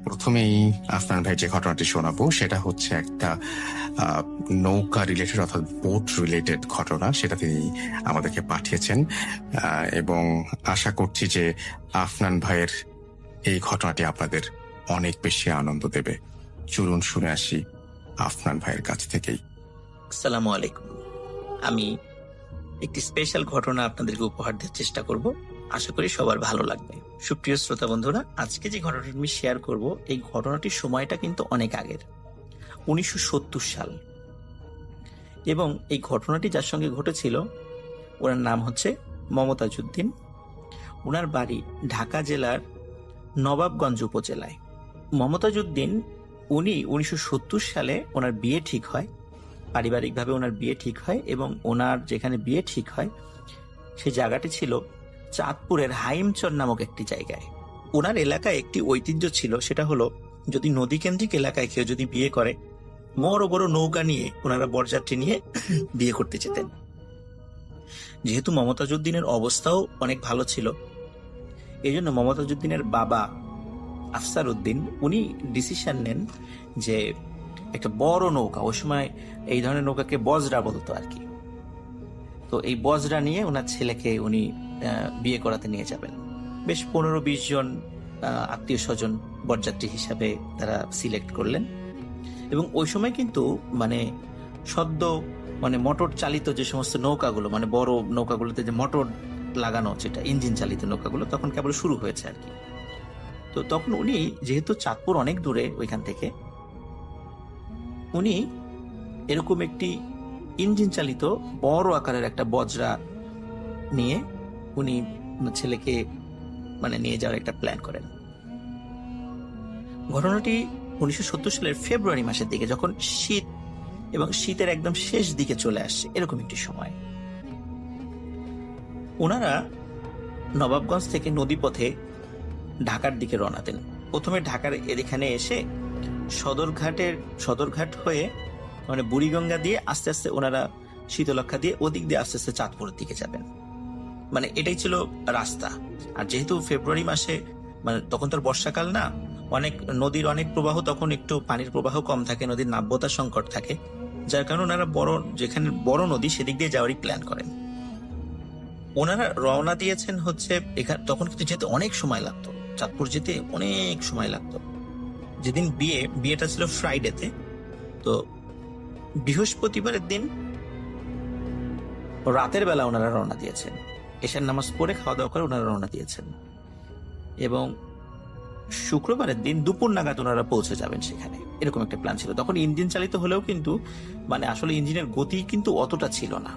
প্রথমেই আফনান ভাই যে ঘটনাটি শোনাবো সেটা হচ্ছে একটা নৌকা রিলেটেড অর্থাৎ বোট রিলেটেড ঘটনা। সেটা তিনি আমাদেরকে পাঠিয়েছেন এবং আশা করছি যে আফনান ভাইয়ের এই ঘটনাটি আপনাদের অনেক বেশি আনন্দ দেবে। চলুন শুনে আসি আফনান ভাইয়ের কাছ থেকেই। আসসালামু আলাইকুম। আমি একটি স্পেশাল ঘটনা আপনাদেরকে উপহার দেওয়ার চেষ্টা করব, আশা করি সবার ভালো লাগবে। সুপ্রিয় শ্রোতা বন্ধুরা, আজকে যে ঘটনাটি আমি শেয়ার করব, এই ঘটনাটির সময়টা কিন্তু অনেক আগের, 1970 সাল। এবং এই ঘটনাটি যার সঙ্গে ঘটেছিল ওনার নাম হচ্ছে মমতাজ উদ্দিন। ওনার বাড়ি ঢাকা জেলার নবাবগঞ্জ উপজেলায়। মমতাজ উদ্দিন উনি 1970 সালে ওনার বিয়ে ঠিক হয়, পারিবারিকভাবে ওনার বিয়ে ঠিক হয় এবং ওনার যেখানে বিয়ে ঠিক হয় সেই জায়গাটি ছিল চাঁদপুরের হাইমচর নামক একটি জায়গায়। ওনার এলাকায় একটি ঐতিহ্য ছিল, সেটা হলো যদি নদীকেন্দ্রিক এলাকায় কেউ যদি বিয়ে করে, বড় বড় নৌকা নিয়ে ওনারা বরযাত্রী নিয়ে বিয়ে করতে যেতেন। যেহেতু মমতাজ উদ্দিনের অবস্থাও অনেক ভালো ছিল, এই জন্য মমতাজ উদ্দিনের বাবা আফসার উদ্দিন উনি ডিসিশন নেন যে একটা বড় নৌকা, ওই সময় এই ধরনের নৌকাকে বজরা বলতো আর কি, তো এই বজরা নিয়ে ওনার ছেলেকে উনি বিয়ে করাতে নিয়ে যাবেন। বেশ 15-20 জন আত্মীয় স্বজন বরযাত্রী হিসাবে তারা সিলেক্ট করলেন। এবং ওই সময় কিন্তু সদ্য মোটর চালিত যে সমস্ত নৌকাগুলো, বড় নৌকাগুলোতে যে মোটর লাগানো, যেটা ইঞ্জিন চালিত নৌকাগুলো তখন কেবল শুরু হয়েছে আর কি। তো তখন উনি, যেহেতু চাঁদপুর অনেক দূরে ওইখান থেকে, উনি এরকম একটি ইঞ্জিন চালিত বড় আকারের একটা বজরা নিয়ে উনি ছেলেকে নিয়ে যাওয়ার একটা প্ল্যান করেন। ঘটনাটি 1970 সালের ফেব্রুয়ারি মাসের দিকে, যখন শীত এবং শীতের একদম শেষ দিকে চলে আসছে, এরকম একটি সময়। ওনারা নবাবগঞ্জ থেকে নদীপথে ঢাকার দিকে রওনা দেন। প্রথমে ঢাকার এখানে এসে সদরঘাট হয়ে বুড়িগঙ্গা দিয়ে আস্তে আস্তে ওনারা শীতলক্ষা দিয়ে ওদিক দিয়ে আস্তে আস্তে চাঁদপুরের দিকে যাবেন। এটাই ছিল রাস্তা। আর যেহেতু ফেব্রুয়ারি মাসে তখন তো বর্ষাকাল না, নদীর অনেক প্রবাহ, তখন একটু পানির প্রবাহ কম থাকে, নদীর নাব্যতা সংকট থাকে, যার কারণে ওনারা যেখানে বড় নদী সেদিক দিয়ে যাওয়ারই প্ল্যান করেন। ওনারা রওনা দিয়েছেন হচ্ছে তখন কিন্তু যেতে অনেক সময় লাগতো, চাঁদপুর যেতে অনেক সময় লাগতো। যেদিন বিয়েটা ছিল ফ্রাইডেতে, তো বৃহস্পতিবারের দিন রাতের বেলা ওনারা রওনা দিয়েছেন। এশার নামাজ পড়ে খাওয়া দাওয়া করে ওনারা রওনা দিয়েছেন এবং শুক্রবারের দিন দুপুর নাগাদ ওনারা পৌঁছে যাবেন সেখানে, এরকম একটা প্ল্যান ছিল। তখন ইঞ্জিন চালিত হলেও কিন্তু আসলে ইঞ্জিনের গতি কিন্তু অতটা ছিল না,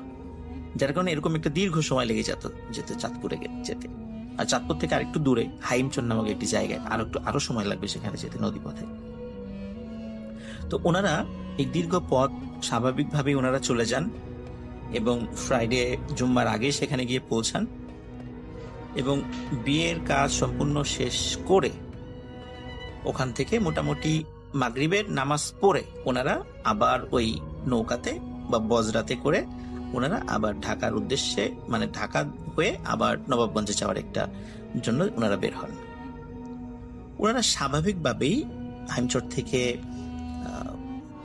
যার কারণে এরকম একটা দীর্ঘ সময় লেগে যেতে চাঁদপুরে যেতে। আর চাঁদপুর থেকে আরেকটু দূরে হাইমচর নামক একটি জায়গায় আরো সময় লাগবে সেখানে যেতে নদীপথে। তো ওনারা এই দীর্ঘ পথ স্বাভাবিকভাবেই ওনারা চলে যান এবং ফ্রাইডে জুম্মার আগে সেখানে গিয়ে পৌঁছান এবং বিয়ের কাজ সম্পূর্ণ শেষ করে ওখান থেকে মোটামুটি মাগরিবের নামাজ পড়ে ওনারা আবার ওই নৌকাতে বা বজরাতে করে ওনারা আবার ঢাকার উদ্দেশ্যে, ঢাকা হয়ে আবার নবাবগঞ্জে যাওয়ার একটা জন্য ওনারা বের হন। ওনারা স্বাভাবিকভাবেই হাইমচর থেকে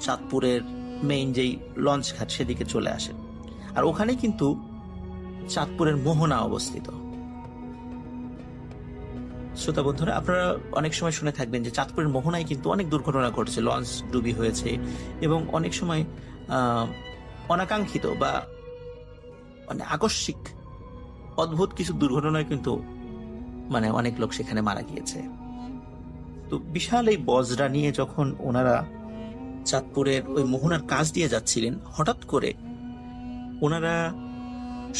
চাঁদপুরের মেইন যেই লঞ্চ ঘাট সেদিকে চলে আসেন। আর ওখানে কিন্তু চাঁদপুরের মোহনা অবস্থিত। শ্রোতা বন্ধুরা, আপনারা অনেক সময় শুনে থাকবেন যে চাঁদপুরের মোহনায় কিন্তু অনেক দুর্ঘটনা ঘটেছে, লঞ্চ ডুবি হয়েছে এবং অনেক সময় অনাকাঙ্ক্ষিত বা আকস্মিক অদ্ভুত কিছু দুর্ঘটনায় কিন্তু অনেক লোক সেখানে মারা গিয়েছে। তো বিশাল এই বজরা নিয়ে যখন ওনারা চাঁদপুরের ওই মোহনার কাজ দিয়ে যাচ্ছিলেন, হঠাৎ করে ওনারা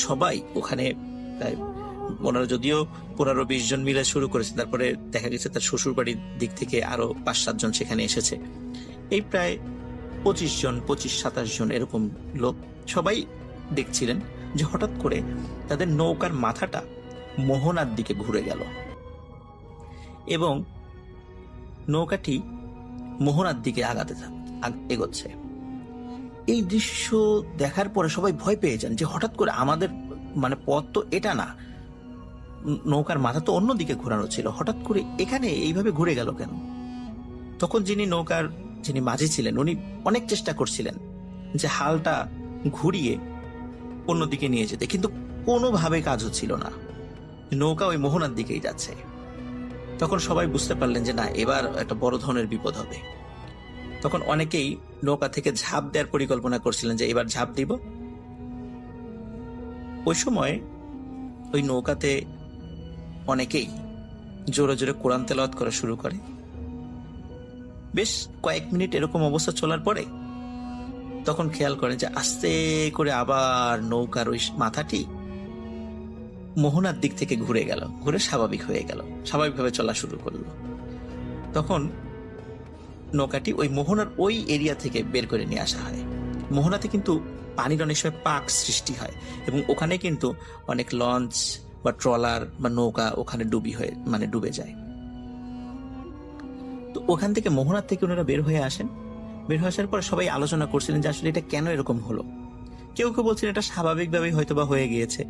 সবাই ওখানে, ওনারা যদিও 15-20 জন মিলে শুরু করেছে, তারপরে দেখা গেছে তার শ্বশুর বাড়ির দিক থেকে আরো 5-7 জন সেখানে এসেছে, এই প্রায় 25-27 জন এরকম লোক সবাই দেখছিলেন যে হঠাৎ করে তাদের নৌকার মাথাটা মোহনার দিকে ঘুরে গেল এবং নৌকাটি মোহনার দিকে এগোচ্ছে। এই দৃশ্য দেখার পরে সবাই ভয় পেয়ে যান যে হঠাৎ করে আমাদের পথ তো এটা না, নৌকার মাথা তো অন্যদিকে ঘোরানো ছিল, হঠাৎ করে এখানে এইভাবে ঘুরে গেল কেন। তখন যিনি মাঝি ছিলেন উনি অনেক চেষ্টা করছিলেন যে হালটা ঘুরিয়ে অন্যদিকে নিয়ে যেতে, কিন্তু কোনোভাবে কাজ হচ্ছিল না। নৌকা ওই মোহনার দিকেই যাচ্ছে। তখন সবাই বুঝতে পারলেন যে না, এবার একটা বড় ধরনের বিপদ হবে। তখন অনেকেই নৌকা থেকে ঝাঁপ দেওয়ার পরিকল্পনা করছিলেন যে এবার ঝাঁপ দিব। ওই সময় ওই নৌকাতে অনেকেই জোরে জোরে কোরআন তেলাওয়াত করা শুরু করে। বেশ কয়েক মিনিট এরকম অবস্থা চলার পরে তখন খেয়াল করেন যে আস্তে করে আবার নৌকার ওই মাথাটি মোহনার দিক থেকে ঘুরে স্বাভাবিক হয়ে গেল, স্বাভাবিকভাবে চলা শুরু করলো। তখন নৌকাটি ওই মোহনার ওই এরিয়া থেকে বের করে নিয়ে আসা হয়। মোহনাতে কিন্তু পানির অনেক সময় পাক সৃষ্টি হয় এবং ওখানে কিন্তু অনেক লঞ্চ বা ট্রলার বা নৌকা ওখানে ডুবে যায়। তো ওখান থেকে মোহনার থেকে ওনারা বের হয়ে আসেন। বের হয়ে আসার পর সবাই আলোচনা করছিলেন যে আসলে এটা কেন এরকম হলো। কেউ কেউ বলছেন এটা স্বাভাবিকভাবেই হয়তোবা হয়ে গিয়েছে,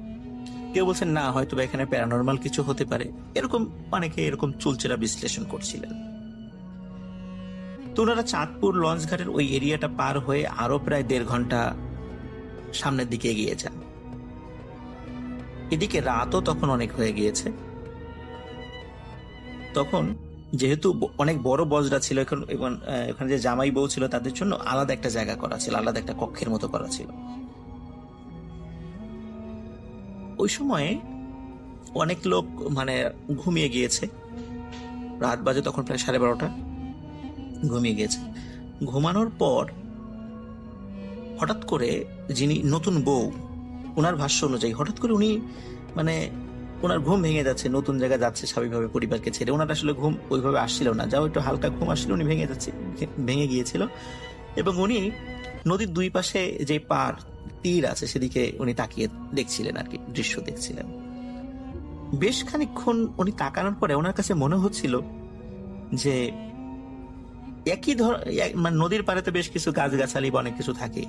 কেউ বলছেন না হয়তোবা এখানে প্যারানরমাল কিছু হতে পারে। অনেকে এরকম চুলচেরা বিশ্লেষণ করছিলেন। তো ওনারা চাঁদপুর লঞ্চ ঘাটের ওই এরিয়াটা পার হয়ে আরো প্রায় 1.5 ঘন্টা সামনের দিকে এগিয়ে যান। এদিকে রাতও তখন অনেক হয়ে গিয়েছে। তখন যেহেতু অনেক বড় বজরা ছিল, এখানে যে জামাই বউ ছিল তাদের জন্য আলাদা একটা জায়গা করা ছিল, আলাদা একটা কক্ষের মতো করা ছিল। ওই সময়ে অনেক লোক ঘুমিয়ে গিয়েছে। রাত বাজে তখন প্রায় 12:30। ঘুমিয়ে গিয়েছে। ঘুমানোর পর হঠাৎ করে যিনি নতুন বউ, ওনার ভাষ্য অনুযায়ী হঠাৎ করে উনি ওনার ঘুম ভেঙে যাচ্ছে, নতুন জায়গায় যাচ্ছে স্বাভাবিকভাবে পরিবারকে ছেড়ে। ওনার আসলে ঘুম ওইভাবে আসছিল না, যাও একটু হালকা ঘুম আসছিল, উনি ভেঙে গিয়েছিল এবং উনি নদীর দুই পাশে যে তীর আছে সেদিকে উনি তাকিয়ে দেখছিলেন আর কি, দৃশ্য দেখছিলেন। বেশ খানিকক্ষণ উনি তাকানোর পরে ওনার কাছে মনে হচ্ছিল যে একই নদীর পাড়ে তো বেশ কিছু গাছগাছালি বা অনেক কিছু থাকে।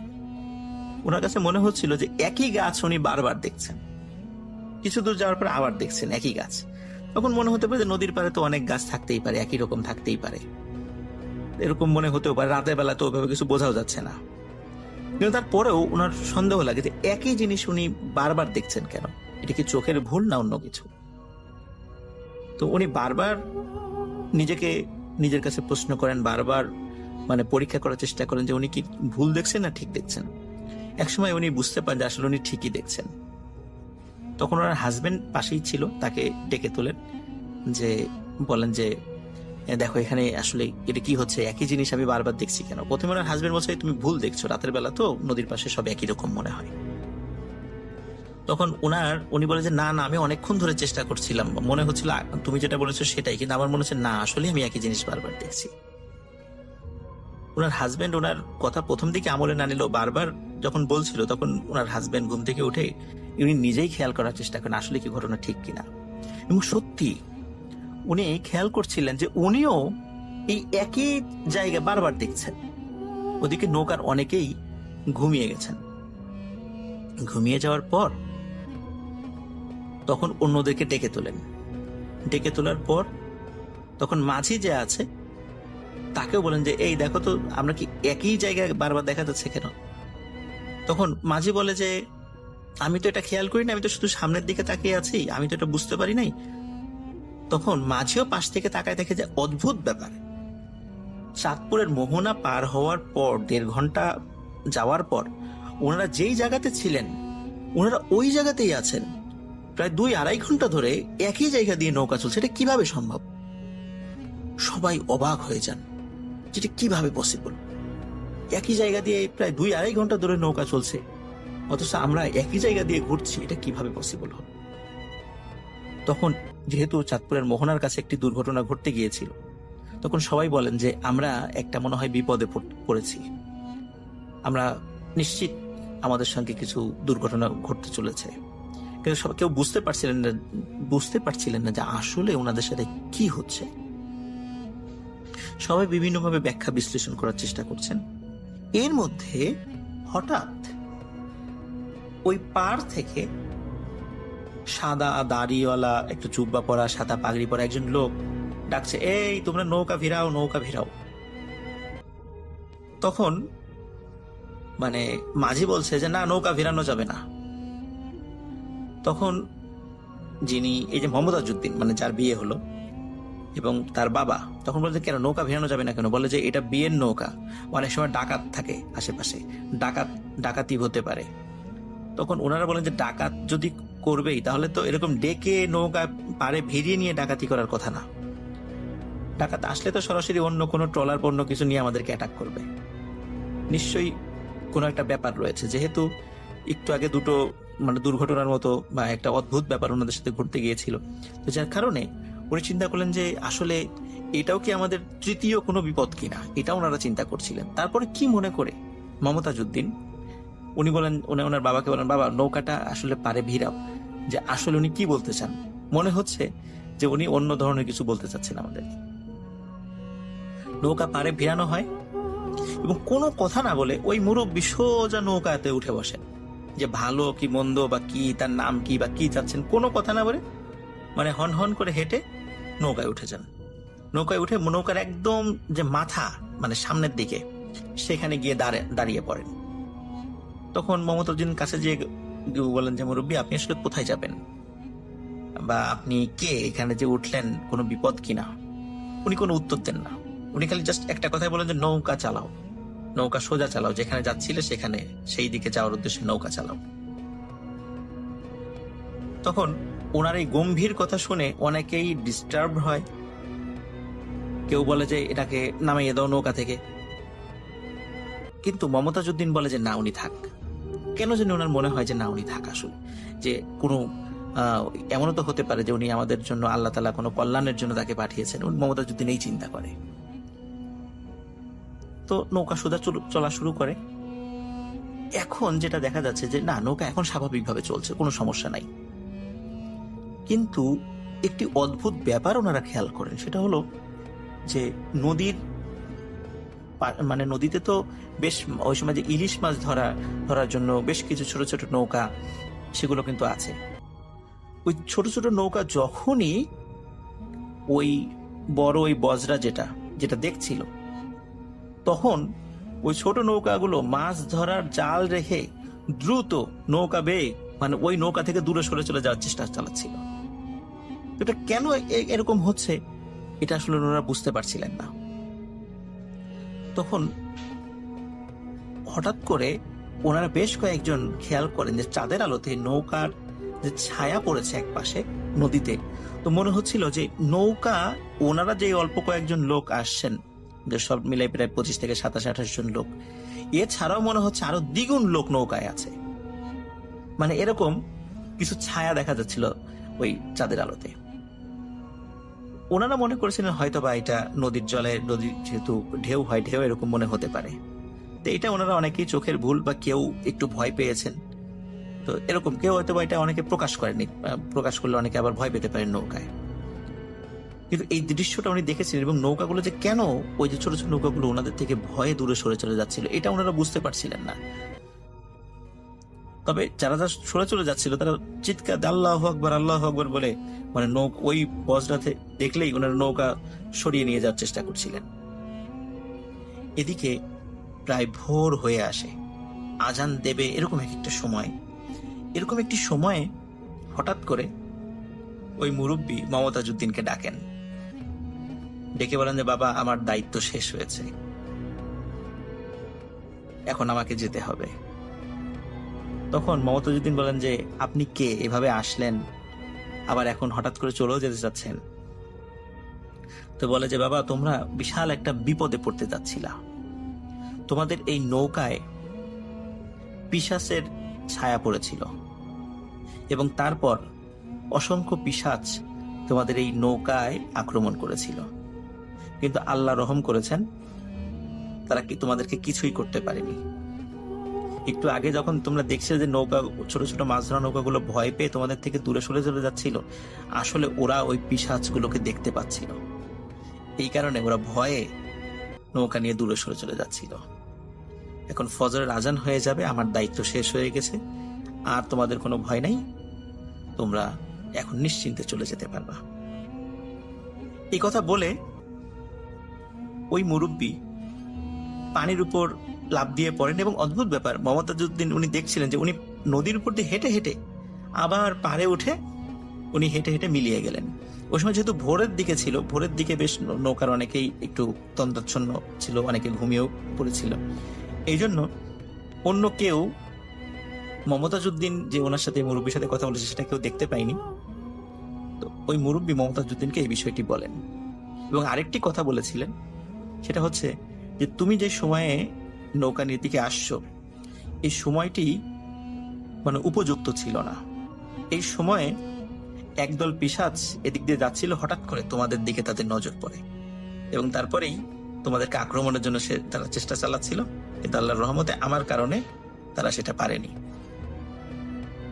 ওনার কাছে মনে হচ্ছিল যে একই গাছ উনি বারবার দেখছেন, কিছু দূর যাওয়ার পর আবার দেখছেন একই গাছ। তখন মনে হতে পারে যে নদীর পাড়ে তো অনেক গাছ থাকতেই পারে, একই রকম থাকতেই পারে, এরকম মনে হতেও পারে। রাতের বেলা তো ওইভাবে কিছু বোঝাও যাচ্ছে না, কিন্তু তারপরেও ওনার সন্দেহ লাগে যে একই জিনিস উনি বারবার দেখছেন কেন, এটা কি চোখের ভুল না অন্য কিছু। তো উনি বারবার নিজের কাছে প্রশ্ন করেন, বারবার পরীক্ষা করার চেষ্টা করেন যে উনি কি ভুল দেখছেন না ঠিক দেখছেন। একসময় উনি বুঝতে পারেন যে আসলে উনি ঠিকই দেখছেন। তখন ওনার হাজবেন্ড পাশেই ছিল, তাকে ডেকে তোলেন, বলেন যে দেখো এখানে আসলে এটা কি হচ্ছে, একই জিনিস আমি বারবার দেখছি কেন। প্রথমে ওনার হাজবেন্ড বলছে তুমি ভুল দেখছো, রাতের বেলা তো নদীর পাশে সব একই রকম মনে হয়। তখন উনি বলে যে না আমি অনেকক্ষণ ধরে চেষ্টা করছিলাম, মনে হচ্ছিল তুমি যেটা বলেছো সেটাই, কিন্তু আমার মনে হচ্ছে না আসলে আমি একই জিনিস বারবার দেখছি। ওনার হাজবেন্ড ওনার কথা প্রথম দিকে আমলে না নিলেও বারবার যখন বলছিল তখন ওনার হাজবেন্ড ঘুম থেকে উঠে উনি নিজেই খেয়াল করার চেষ্টা করেন আসলে কি ঘটনা ঠিক কিনা। এবং সত্যি উনি খেয়াল করছিলেন যে উনিও এই একই জায়গা বারবার দেখছেন। ওদিকে নৌকার অনেকেই ঘুমিয়ে গেছেন। ঘুমিয়ে যাওয়ার পর তখন অন্যদেরকে ডেকে তোলার পর তখন মাঝি যে আছে তাকেও বলেন যে এই দেখো তো আমরা কি একই জায়গায় বারবার দেখা যাচ্ছে কেন। তখন মাঝি বলে যে আমি তো এটা খেয়াল করি না, আমি তো শুধু সামনের দিকে তাকিয়ে আছি, আমি তো এটা বুঝতে পারি নাই। তখন মাঝিও পাশ থেকে তাকায় দেখে যে অদ্ভুত ব্যাপার, চাঁদপুরের মোহনা পার হওয়ার পর 1.5 ঘন্টা যাওয়ার পর ওনারা যেই জায়গাতে ছিলেন ওনারা ওই জায়গাতেই আছেন। প্রায় 2-2.5 ঘন্টা ধরে একই জায়গা দিয়ে নৌকা চলছে, এটা কিভাবে সম্ভব। সবাই অবাক হয়ে যান, যেটা কিভাবে পসিবল। একই জায়গা দিয়ে প্রায় 2-2.5 ঘন্টা ধরে নৌকা চলছে, অথচ আমরা একই জায়গা দিয়ে ঘুরছি, এটা কিভাবে পসিবল হল। তখন যেহেতু চাঁদপুরের মোহনার কাছে একটি দুর্ঘটনা ঘটতে গিয়েছিল, তখন সবাই বলেন যে আমরা একটা মনে হয় বিপদে পড়েছি, আমরা নিশ্চিত আমাদের সঙ্গে কিছু দুর্ঘটনা ঘটতে চলেছে। কিন্তু কেউ বুঝতে পারছিলেন না যে আসলে ওনাদের সাথে কি হচ্ছে। সবাই বিভিন্নভাবে ব্যাখ্যা বিশ্লেষণ করার চেষ্টা করছেন। এর মধ্যে হঠাৎ ওই পার থেকে সাদা দাড়িওয়ালা, একটু জুব্বা পরা, সাদা পাগড়ি পরা একজন লোক ডাকছে, এই তোমরা নৌকা ভিড়াও। তখন মানে মাঝি বলছে যে না, নৌকা ফেরানো যাবে না। তখন যিনি এই যে মোহাম্মদ আজউদ্দিন, মানে যার বিয়ে হলো, এবং তার বাবা তখন বলছে কেন নৌকা ভেড়ানো যাবে না কেন? বলে যে এটা বিয়ের নৌকা, অনেক সময় ডাকাত থাকে আশেপাশে, ডাকাতি হতে পারে। তখন ওনারা বলেন যে ডাকাত যদি করবেই তাহলে তো এরকম ডেকে নৌকা পাড়ে ভিড়িয়ে নিয়ে ডাকাতি করার কথা না। ডাকাত আসলে তো সরাসরি অন্য কোনো ট্রলার পণ্য কিছু নিয়ে আমাদেরকে অ্যাটাক করবে। নিশ্চয়ই কোনো একটা ব্যাপার রয়েছে, যেহেতু একটু আগে দুটো মানে দুর্ঘটনার মতো বা একটা অদ্ভুত ব্যাপার ওনাদের সাথে ঘটতে গিয়েছিল। তো যার কারণে উনি চিন্তা করলেন যে আসলে এটাও কি আমাদের তৃতীয় কোনো বিপদ কিনা, এটা ওনারা চিন্তা করছিলেন। তারপরে কি মনে করে মোহাম্মদ আজউদ্দিন উনি বলেন, ওনার বাবাকে বলেন, বাবা নৌকাটা আসলে পারে ভিড়াও। যে আসলে উনি কি বলতে চান, মনে হচ্ছে যে উনি অন্য ধরনের কিছু বলতে চাচ্ছেন আমাদের। নৌকা পারে ভিড়ানো হয় এবং কোনো কথা না বলে ওই মুরব্বি সোজা নৌকাতে উঠে বসেন। যে ভালো কি মন্দ বা কি, তার নাম কি বা কি চাচ্ছেন, কোনো কথা না বলে মানে হন হন করে হেঁটে নৌকায় উঠে যান। নৌকায় উঠে নৌকার একদম যে মাথা মানে সামনের দিকে, সেখানে গিয়ে দাঁড়িয়ে পড়েন। তখন মোহাম্মদ আজউদ্দিন কাছে যে বলেন যে মুরব্বী, আপনি আসলে কোথায় যাবেন বা আপনি কে, এখানে যে উঠলেন কোনো বিপদ কিনা? উনি কোনো উত্তর দেন না। উনি খালি জাস্ট একটা কথাই বলেন যে নৌকা চালাও, নৌকা সোজা চালাও, যেখানে যাচ্ছিলে সেখানে সেই দিকে যাওয়ার উদ্দেশ্যে নৌকা চালাও। তখন ওনার এই গম্ভীর কথা শুনে অনেকেই ডিস্টার্ব হয়। কেউ বলে যে এটাকে নামিয়ে দাও নৌকা থেকে, কিন্তু মোহাম্মদ আজউদ্দিন বলে যে না, উনি থাক। কেন জানি ওনার মনে হয় যে না, উনি থাক। আসলে যে কোনো এমনও তো হতে পারে যে উনি আমাদের জন্য, আল্লাহ তাআলা কোনো কল্যাণের জন্য তাকে পাঠিয়েছেন। মোহাম্মদ আজউদ্দিন এই চিন্তা করে। তো নৌকা সোজা চলা শুরু করে। এখন যেটা দেখা যাচ্ছে যে না, নৌকা এখন স্বাভাবিকভাবে চলছে, কোনো সমস্যা নাই। কিন্তু একটি অদ্ভুত ব্যাপার ওনারা খেয়াল করেন, সেটা হলো যে মানে নদীতে তো বেশ ওই সময় যে ইলিশ মাছ ধরার জন্য বেশ কিছু ছোট ছোট নৌকা সেগুলো কিন্তু আছে। ওই ছোট ছোট নৌকা যখনই ওই বড় ওই বজরা যেটা দেখছিল, তখন ওই ছোট নৌকাগুলো মাছ ধরার জাল রেখে দ্রুত নৌকা বেয়ে মানে ওই নৌকা থেকে দূরে সরে চলে যাওয়ার চেষ্টা চালাচ্ছিল। এটা কেন এরকম হচ্ছে এটা আসলে ওনারা বুঝতে পারছিলেন না। তখন হঠাৎ করে ওনারা বেশ কয়েকজন খেয়াল করেন যে চাঁদের আলোতে নৌকার যে ছায়া পড়েছে এক পাশে নদীতে। তো মনে হচ্ছিল যে নৌকা, ওনারা যে অল্প কয়েকজন লোক আসছেন, যে সব মিলে প্রায় 25 থেকে 27-28 জন লোক, এছাড়াও মনে হচ্ছে আরো দ্বিগুণ লোক নৌকায় আছে। মানে এরকম কিছু ছায়া দেখা যাচ্ছিল ওই চাঁদের আলোতে। ওনারা মনে করেছিলেন হয়তো বা এটা নদীর যেহেতু ঢেউ হয়, ঢেউ এরকম মনে হতে পারে। তো এটা ওনারা অনেকেই চোখের ভুল বা কেউ একটু ভয় পেয়েছেন, তো এরকম কেউ হয়তো বা এটা অনেকে প্রকাশ করেনি, প্রকাশ করলে অনেকে আবার ভয় পেতে পারেন নৌকায়। কিন্তু এই দৃশ্যটা উনি দেখেছিলেন, এবং নৌকাগুলো যে কেন ওই যে ছোট ছোট নৌকাগুলো ওনাদের থেকে ভয়ে দূরে সরে চলে যাচ্ছিল, এটা ওনারা বুঝতে পারছিলেন না। তবে যারা সরে চলে যাচ্ছিল তারা চিৎকার আল্লাহু আকবার আল্লাহু আকবার বলে মানে ওই বজরাতে দেখলেই ওনারা নৌকা সরিয়ে নিয়ে যাওয়ার চেষ্টা করছিলেন। এদিকে প্রায় ভোর হয়ে আসে, আজান দেবে এরকম একটি সময়ে হঠাৎ করে ওই মুরব্বী মোহাম্মদ আজউদ্দিনকে ডাকেন। ডেকে বলেন যে বাবা, আমার দায়িত্ব শেষ হয়েছে, এখন আমাকে যেতে হবে। তখন মোহাম্মদ আজউদ্দিন বলেন যে আপনি কে, এভাবে আসলেন আবার এখন হঠাৎ করে চলেও যেতে চাচ্ছেন? তো বলে যে বাবা, তোমরা বিশাল একটা বিপদে পড়তে যাচ্ছিলা। তোমাদের এই নৌকায় পিশাচের ছায়া পড়েছিল এবং তারপর অসংখ্য পিশাচ তোমাদের এই নৌকায় আক্রমণ করেছিল, কিন্তু আল্লাহ রহম করেছেন, তারা তোমাদেরকে কিছুই করতে পারেনি। একটু আগে যখন তোমরা দেখছিলে যে নৌকা, ছোট ছোট মাছ ধরা নৌকাগুলো ভয় পেয়ে তোমাদের থেকে দূরে সরে চলে যাচ্ছিল, আসলে ওরা ওই পিশাচগুলোকে দেখতে পাচ্ছিল, এই কারণে ওরা ভয়ে নৌকা নিয়ে দূরে সরে চলে যাচ্ছিল। এখন ফজরের আজান হয়ে যাবে, আমার দায়িত্ব শেষ হয়ে গেছে, আর তোমাদের কোনো ভয় নাই, তোমরা এখন নিশ্চিন্তে চলে যেতে পারবা। এই কথা বলে ওই মুরব্বী পানির উপর লাফ দিয়ে পড়েন। এবং অদ্ভুত ব্যাপার, মমতাজউদ্দিন উনি দেখছিলেন যে উনি নদীর উপর দিয়ে হেঁটে হেঁটে আবার পাড়ে উঠে উনি হেঁটে হেঁটে মিলিয়ে গেলেন। ওই সময় যেহেতু ভোরের দিকে ছিল, ভোরের দিকে বেশ নৌকার অনেকেই একটু তন্দ্রাচ্ছন্ন ছিল, অনেকে ঘুমিয়েও পড়েছিল। এই জন্য অন্য কেউ, মমতাজউদ্দিন যে ওনার সাথে মুরব্বীর সাথে কথা বলেছে সেটা কেউ দেখতে পায়নি। তো ওই মুরব্বী মমতাজউদ্দিনকে এই বিষয়টি বলেন এবং আরেকটি কথা বলেছিলেন, সেটা হচ্ছে যে তুমি যে সময়ে নৌকা নিয়ে দিকে আসছো, এই সময়টি মানে উপযুক্ত ছিল না। এই সময়ে একদল পিশাচ এদিক দিয়ে যাচ্ছিল, হঠাৎ করে তোমাদের দিকে তাদের নজর পড়ে এবং তারপরেই তোমাদেরকে আক্রমণের জন্য তারা চেষ্টা চালাচ্ছিল, কিন্তু আল্লাহর রহমতে আমার কারণে তারা সেটা পারেনি।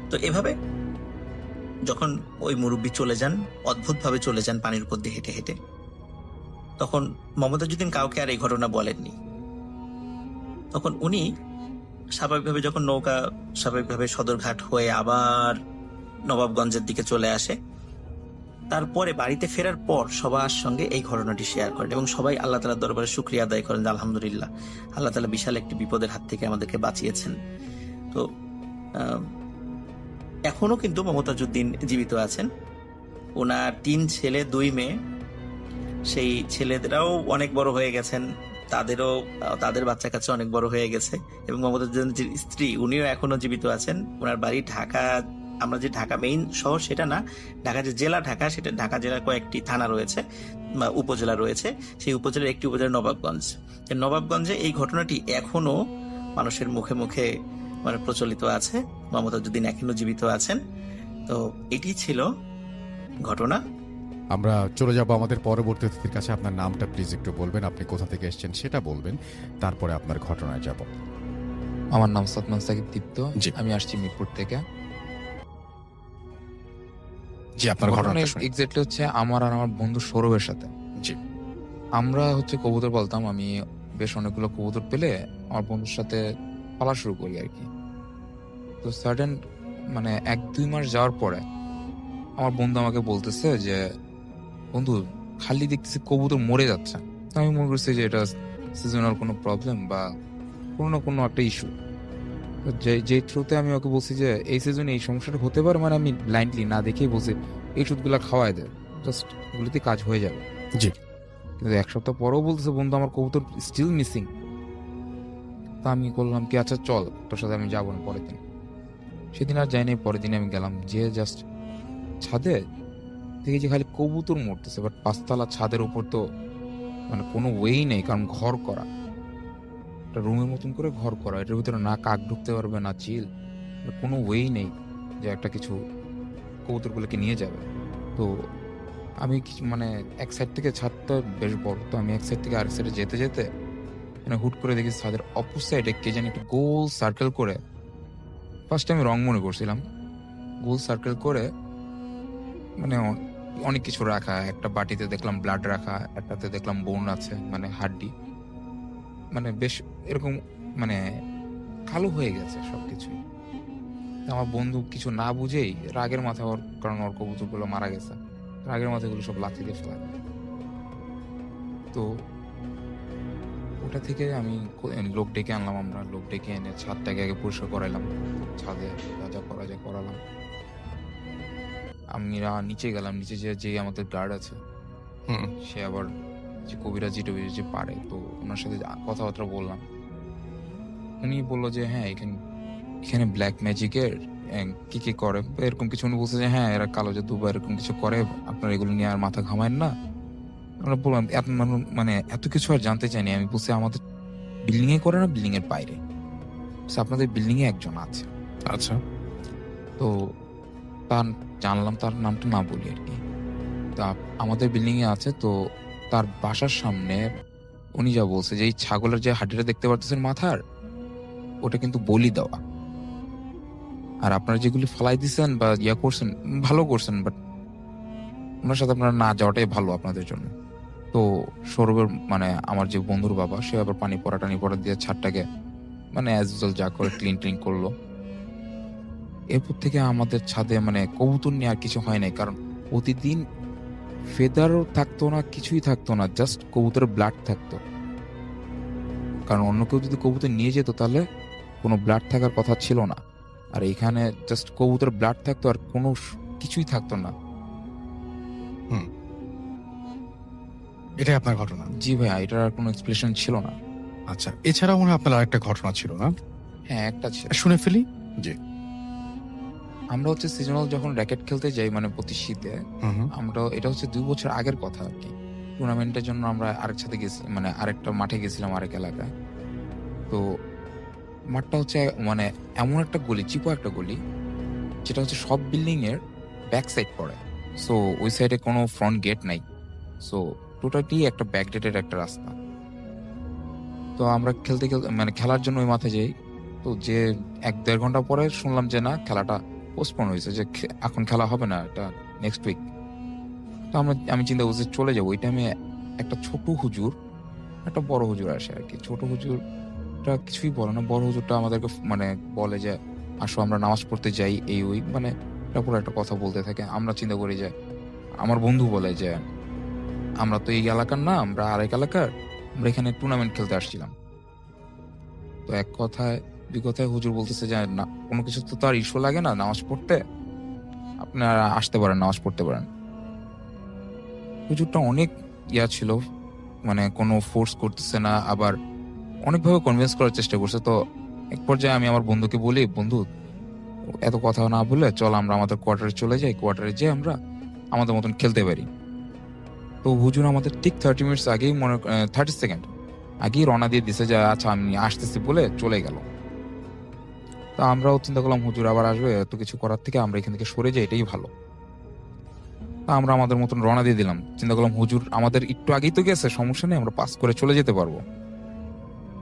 তো এভাবে যখন ওই মুরব্বী চলে যান, অদ্ভুতভাবে চলে যান পানির উপর দিয়ে হেঁটে হেঁটে, তখন মমতাজউদ্দিন কাউকে আর এই ঘটনা বলেননি। তখন উনি স্বাভাবিকভাবে যখন নৌকা স্বাভাবিকভাবে সদরঘাট হয়ে আবার নবাবগঞ্জের দিকে চলে আসে, তারপরে বাড়িতে ফেরার পর সবার সঙ্গে এই ঘটনাটি শেয়ার করেন এবং সবাই আল্লাহ তাআলার দরবারে শুকরিয়া আদায় করেন যে আলহামদুলিল্লাহ, আল্লাহ তাআলা বিশাল একটি বিপদের হাত থেকে আমাদেরকে বাঁচিয়েছেন। তো এখনো কিন্তু মমতাজউদ্দিন জীবিত আছেন। ওনার 3 ছেলে 2 মেয়ে, সেই ছেলেদেরাও অনেক বড় হয়ে গেছেন, তাদের বাচ্চা কাচ্চা অনেক বড় হয়ে গেছে। এবং মমতাজউদ্দিনের যে স্ত্রী, উনিও এখনো জীবিত আছেন। ওনার বাড়ি ঢাকা, আমরা যে ঢাকা মেইন শহর সেটা না, ঢাকা যে জেলা ঢাকা, সেটা ঢাকা জেলার কয়েকটি থানা রয়েছে বা উপজেলা রয়েছে, সেই উপজেলার একটি উপজেলা নবাবগঞ্জ। নবাবগঞ্জে এই ঘটনাটি এখনো মানুষের মুখে মুখে মানে প্রচলিত আছে, মমতাজউদ্দিন এখনো জীবিত আছেন। তো এটি ছিল ঘটনা। আমরা চলে যাব আমাদের পরবর্তী অতিথির কাছে। আপনার নামটা প্লিজ একটু বলবেন, আপনি কোথা থেকে এসেছেন সেটা বলবেন, তারপরে আপনার ঘটনায় যাব। আমার নাম সাদমান সাকিব দীপ্ত, জি। আমি আসছি মিরপুর থেকে। জি, আপনার ঘটনাটা শুনি। এক্স্যাক্টলি হচ্ছে আমার আর আমার বন্ধু সৌরভের সাথে। জি। আমরা হচ্ছে কবুতর পালতাম, আমি বেশ অনেকগুলো কবুতর পেলে আমার বন্ধুর সাথে পালা শুরু করি আর কি। তো সাডেন মানে 1-2 মাস যাওয়ার পরে আমার বন্ধু আমাকে বলতেছে যে বন্ধু খালি দেখতেছি কবুতর মরে যাচ্ছে। তো আমি মনে করছি যে এটা সিজনাল কোনো প্রবলেম বা কোনো না কোনো একটা ইস্যু। যে থ্রুতে আমি ওকে বলছি যে এই সিজনে এই সমস্যাটা হতে পারে, মানে আমি ব্লাইন্ডলি না দেখেই বলছি এই ওষুধগুলো খাওয়াই দেয়, জাস্ট এগুলোতে কাজ হয়ে যাবে। জি। কিন্তু 1 সপ্তাহ পরেও বলতেছে বন্ধু আমার কবুতর স্টিল মিসিং। তা আমি বললাম কি আচ্ছা চল তোর সাথে আমি যাবো না পরের দিন। সেদিন আর যাইনি, পরের দিন আমি গেলাম, যে জাস্ট ছাদে দেখি যে খালি কবুতর মরতেছে। বাট 5 তলা ছাদের উপর তো মানে কোনো ওয়েই নেই, কারণ ঘর করা, একটা রুমের মতন করে ঘর করা, এটার ভিতরে না কাক ঢুকতে পারবে না চিল, কোনো ওয়েই নেই যে একটা কিছু কবুতরগুলোকে নিয়ে যাবে। তো আমি মানে এক সাইড থেকে, ছাদটা বেশ বড়, তো আমি এক সাইড থেকে আরেক সাইডে যেতে যেতে মানে হুট করে দেখি ছাদের অপর সাইডে কে জানি একটা গোল সার্কেল করে, ফার্স্ট আমি রং মনে করছিলাম, গোল সার্কেল করে মানে অনেক কিছু রাখা। একটা বাটিতে দেখলাম ব্লাড রাখা, একটাতে দেখলাম বোন আছে মানে হাড্ডি, মানে বেশ এরকম মানে কালো হয়ে গেছে সবকিছুই। আমার বন্ধু কিছু না বুঝেই রাগের মাথায়, ওর কারণ ওর কবুতরগুলো মারা গেছে, রাগের মাথায় গুলো সব লাথি দিয়ে ফেলা। তো ওটা থেকে আমি লোক ডেকে আনলাম, আমরা লোক ডেকে এনে ছাদটাকে আগে পরিষ্কার করাইলাম, ছাদে যা যা করা যায় করালাম। আমরা নিচে গেলাম, নিচে যে আমাদের গার্ড আছে সে আবার যে কবিরাজি টবিরাজি পারে, তো ওনার সাথে কথাবার্তা বললাম। উনি বললো যে হ্যাঁ এখানে ব্ল্যাক ম্যাজিকের কি কি করে এরকম কিছু। উনি বলছে যে হ্যাঁ এরা কালো জাদু বা এরকম কিছু করে, আপনার এগুলো নিয়ে আর মাথা ঘামায়েন না। আমরা বললাম মানে এত কিছু আর জানতে চাইনি। আমি বলছি আমাদের বিল্ডিং এ করে না, বিল্ডিং এর বাইরে, আপনাদের বিল্ডিং এ একজন আছে। আচ্ছা। তো তার জানলাম, তার নামটা না বলি আর কি। তা আমাদের বিল্ডিং এ আছে, তো তার বাসার সামনে উনি যা বলছে যে এই ছাগলের যে হাড্ডিটা দেখতে পারতেছেন মাথার, ওটা কিন্তু বলি দেওয়া। আর আপনারা যেগুলি ফেলাই দিচ্ছেন বা ইয়া করছেন ভালো করছেন, বাট ওনার সাথে আপনারা না যাওয়াটাই ভালো আপনাদের জন্য। তো সৌরভের মানে আমার যে বন্ধুর বাবা, সে আবার পানি পড়া দিয়ে ছাদটাকে মানে অ্যাজ ইউজুয়াল যা করে ক্লিন করলো। এরপর থেকে আমাদের ছাদে মানে কবুতর নিয়ে আর কিছু হয় নাই, কারণ প্রতিদিন ফেদারও থাকতো না, কিছুই থাকতো না, জাস্ট কবুতরের ব্লাড থাকতো। কারণ অন্য কেউ যদি কবুতর নিয়ে যেত তাহলে কোনো ব্লাড থাকার কথা ছিল না, আর এখানে জাস্ট কবুতর ব্লাড থাকতো আর কোনো কিছুই থাকতো না। এটাই আপনার ঘটনা? জি ভাইয়া, এটার আর কোনো এক্সপ্লেনেশন ছিল না। আচ্ছা, এছাড়াও মনে হয় আপনার আরেকটা ঘটনা ছিল না? হ্যাঁ, একটা ছিল। শুনে ফেলি। জি। আমরা হচ্ছে সিজনাল যখন র্যাকেট খেলতে যাই, মানে প্রতি শীতে, আমরা, এটা হচ্ছে 2 বছর আগের কথা আর কি, টুর্নামেন্টের জন্য আমরা আরেক সাথে গেছি, মানে আরেকটা মাঠে গেছিলাম আরেক এলাকায়। তো মাঠটা হচ্ছে মানে এমন একটা গলি, চিপো একটা গলি, যেটা হচ্ছে সব বিল্ডিং এর ব্যাক সাইড পড়ে। সো ওই সাইডে কোনো ফ্রন্ট গেট নাই। সো টোটালি একটা ব্যাক গেটের একটা রাস্তা। তো আমরা খেলতে খেলতে মানে খেলার জন্য ওই মাঠে যাই। তো যে 1-1.5 ঘন্টা পরে শুনলাম যে না, খেলাটা পোস্টপোন হয়েছে, যে এখন খেলা হবে না, এটা নেক্সট উইক। তো আমি চিন্তা করছি চলে যাবো। ওই টাইমে একটা ছোট হুজুর, একটা বড় হুজুর আসে আর কি। ছোট হুজুরটা কিছুই বলে না, বড় হুজুরটা আমাদেরকে মানে বলে যে আসো আমরা নামাজ পড়তে যাই, এই ওই মানে এটা পুরো একটা কথা বলতে থাকে। আমরা চিন্তা করি যে, আমার বন্ধু বলে যে আমরা তো এই এলাকার না, আমরা আরেক এলাকার, আমরা এখানে টুর্নামেন্ট খেলতে আসছিলাম। তো এক কথায় 2 কথায় হুজুর বলতেছে যে না, কোনো কিছু তো আর ইস্যু লাগে না নামাজ পড়তে, আপনারা আসতে পারেন, নামাজ পড়তে পারেন। হুজুরটা অনেক ছিল, মানে কোনো ফোর্স করতেছে না, আবার অনেকভাবে কনভিন্স করার চেষ্টা করছে। তো এক পর্যায়ে আমি আমার বন্ধুকে বলি, বন্ধু এত কথা না বলে চল আমরা আমাদের কোয়ার্টারে চলে যাই, কোয়ার্টারে যেয়ে আমরা আমাদের মতন খেলতে পারি। তো হুজুর আমাদের ঠিক 30 মিনিটস আগেই, 30 সেকেন্ড আগেই রওনা দিয়ে দিছে যে আচ্ছা আমি আসতেছি বলে চলে গেল। তো আমরাও চিন্তা করলাম হুজুর আবার আসবে, এত কিছু করার থেকে আমরা এখান থেকে সরে যাই, এটাই ভালো। তা আমরা আমাদের মতন রওনা দিয়ে দিলাম। চিন্তা করলাম হুজুর আমাদের একটু আগেই তো গেছে, সমস্যা নেই, আমরা পাস করে চলে যেতে পারবো।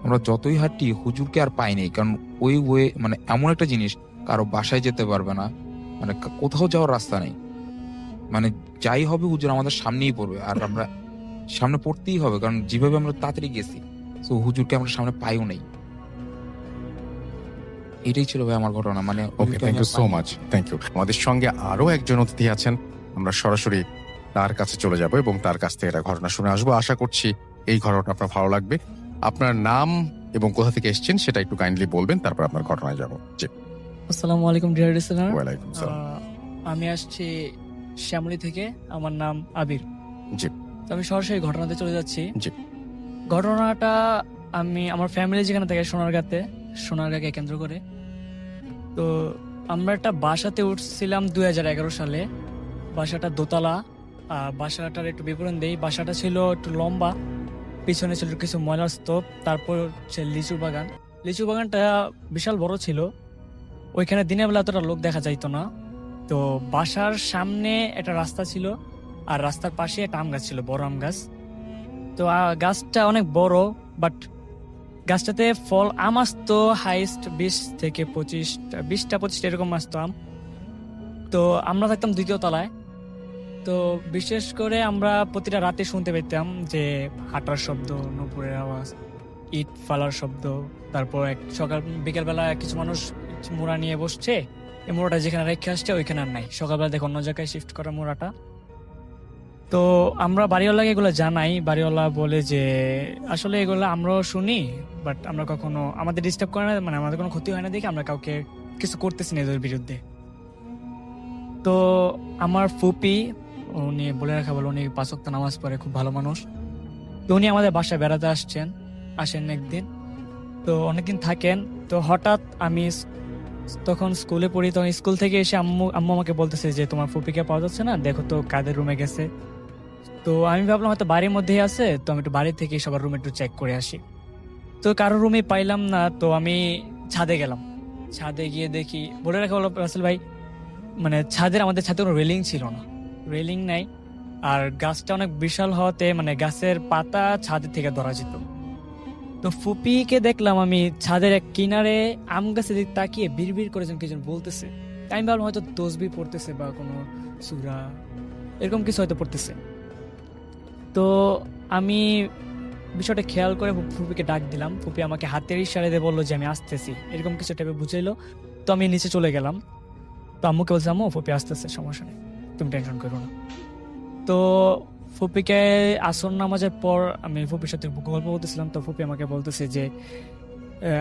আমরা যতই হাঁটি হুজুরকে আর পাই নাই, কারণ ওই ওয়ে মানে এমন একটা জিনিস, কারো বাসায় যেতে পারবে না, মানে কোথাও যাওয়ার রাস্তা নেই, মানে যাই হবে হুজুর আমাদের সামনেই পড়বে, আর আমরা সামনে পড়তেই হবে, কারণ যেভাবে আমরা তাড়াতাড়ি গেছি। তো হুজুরকে আমরা সামনে পাইও নাই। এটাই ছিল ভাই আমার ঘটনা। মানে okay, thank you so much, thank you. আমাদের সঙ্গে আরো একজন অতিথি আছেন, আমরা সরাসরি তার কাছে চলে যাব এবং তার কাছ থেকে একটা ঘটনা শুনে আসবো। আশা করছি এই ঘটনাটা আপনার ভালো লাগবে। আপনার নাম এবং কোথা থেকে এসেছেন সেটা একটু কাইন্ডলি বলবেন, তারপর আপনার ঘটনায় যাব। জি। আসসালামু আলাইকুম ডিয়ার লিসেনার। ওয়ালাইকুম সালাম। আমি আসছি শ্যামলী থেকে, আমার নাম আবির। জি। তো আমি সরাসরি ঘটনাতে চলে যাচ্ছি। জি। ঘটনাটা আমি আমার ফ্যামিলি যেখানে থাকে সোনারগাঁকে কেন্দ্র করে। তো আমরা একটা বাসাতে উঠছিলাম 2011 সালে। বাসাটা দোতলা। বাসাটার একটু বিবরণ দেই। বাসাটা ছিল একটু লম্বা, পিছনে ছিল কিছু ময়লার স্তূপ, তারপর হচ্ছে লিচু বাগান। লিচু বাগানটা বিশাল বড় ছিল। ওইখানে দিনের বেলা অতটা লোক দেখা যাইতো না। তো বাসার সামনে একটা রাস্তা ছিল, আর রাস্তার পাশে একটা আম গাছ ছিল, বড় আম গাছ। তো গাছটা অনেক বড়, বাট গাছটাতে আম আসতো হাইস্ট 20-25 এরকম আসতো আম। তো আমরা থাকতাম 2য় তলায়। তো বিশেষ করে আমরা প্রতিটা রাতে শুনতে পেতাম যে হাঁটার শব্দ, নূপুরের আওয়াজ, ইট ফালার শব্দ। তারপর বিকেলবেলা কিছু মানুষ মোড়া নিয়ে বসছে, এই মোড়াটা যেখানে রেখে আসছে ওইখানে আর নাই, সকালবেলা দেখো অন্য জায়গায় শিফট করা মোড়াটা। তো আমরা বাড়িওয়ালাকে এগুলো জানাই, বাড়িওয়ালা বলে যে আসলে এগুলো আমরাও শুনি, বাট আমরা কখনো আমাদের ডিস্টার্ব করে না, মানে আমাদের কোনো ক্ষতি হয় না দেখে আমরা কাউকে কিছু করতেছি না এদের বিরুদ্ধে। তো আমার ফুপি, উনি বলে রাখা বলে, উনি 5 ওয়াক্ত নামাজ পড়ে, খুব ভালো মানুষ। তো উনি আমাদের বাসায় বেড়াতে আসেন একদিন। তো অনেকদিন থাকেন। তো হঠাৎ আমি তখন স্কুলে পড়ি, তখন স্কুল থেকে এসে আম্মু আমাকে বলতেছে যে তোমার ফুপিকে পাওয়া যাচ্ছে না, দেখো তো কাদের রুমে গেছে। তো আমি ভাবলাম হয়তো বাড়ির মধ্যেই আছে, তো আমি একটু বাড়ি থেকে সবার রুমে একটু চেক করে আসি। তো কারোর রুমে পাইলাম না, তো আমি ছাদে গেলাম। ছাদে গিয়ে দেখি, বলে রাখা বলো রাসেল ভাই, মানে আমাদের ছাদে কোনো রেলিং ছিল না, রেলিং নাই। আর গাছটা অনেক বিশাল হওয়াতে মানে গাছের পাতা ছাদের থেকে ধরা যেত। তো ফুপিকে দেখলাম আমি ছাদের এক কিনারে আম গাছের দিকে তাকিয়ে বিড়বিড় করেছেন, কিছু বলতেছে। আমি ভাবলাম হয়তো তসবিহ পড়তেছে বা কোনো সূরা এরকম কিছু হয়তো পড়তেছে। তো আমি বিষয়টা খেয়াল করে ফুপিকে ডাক দিলাম। ফুপি আমাকে হাতের ইশারা দিয়ে বললো যে আমি আসতেছি, এরকম কিছু টাইপে বুঝাইলো। তো আমি নিচে চলে গেলাম। তো আম্মুকে বলছি, আম্মু ফুপি আসতেছে, সমস্যা নেই, তুমি টেনশন করো না। তো ফুপিকে আসর নামাজের পর আমি ফুপির সাথে গল্প বলতেছিলাম, তো ফুপি আমাকে বলতেছে যে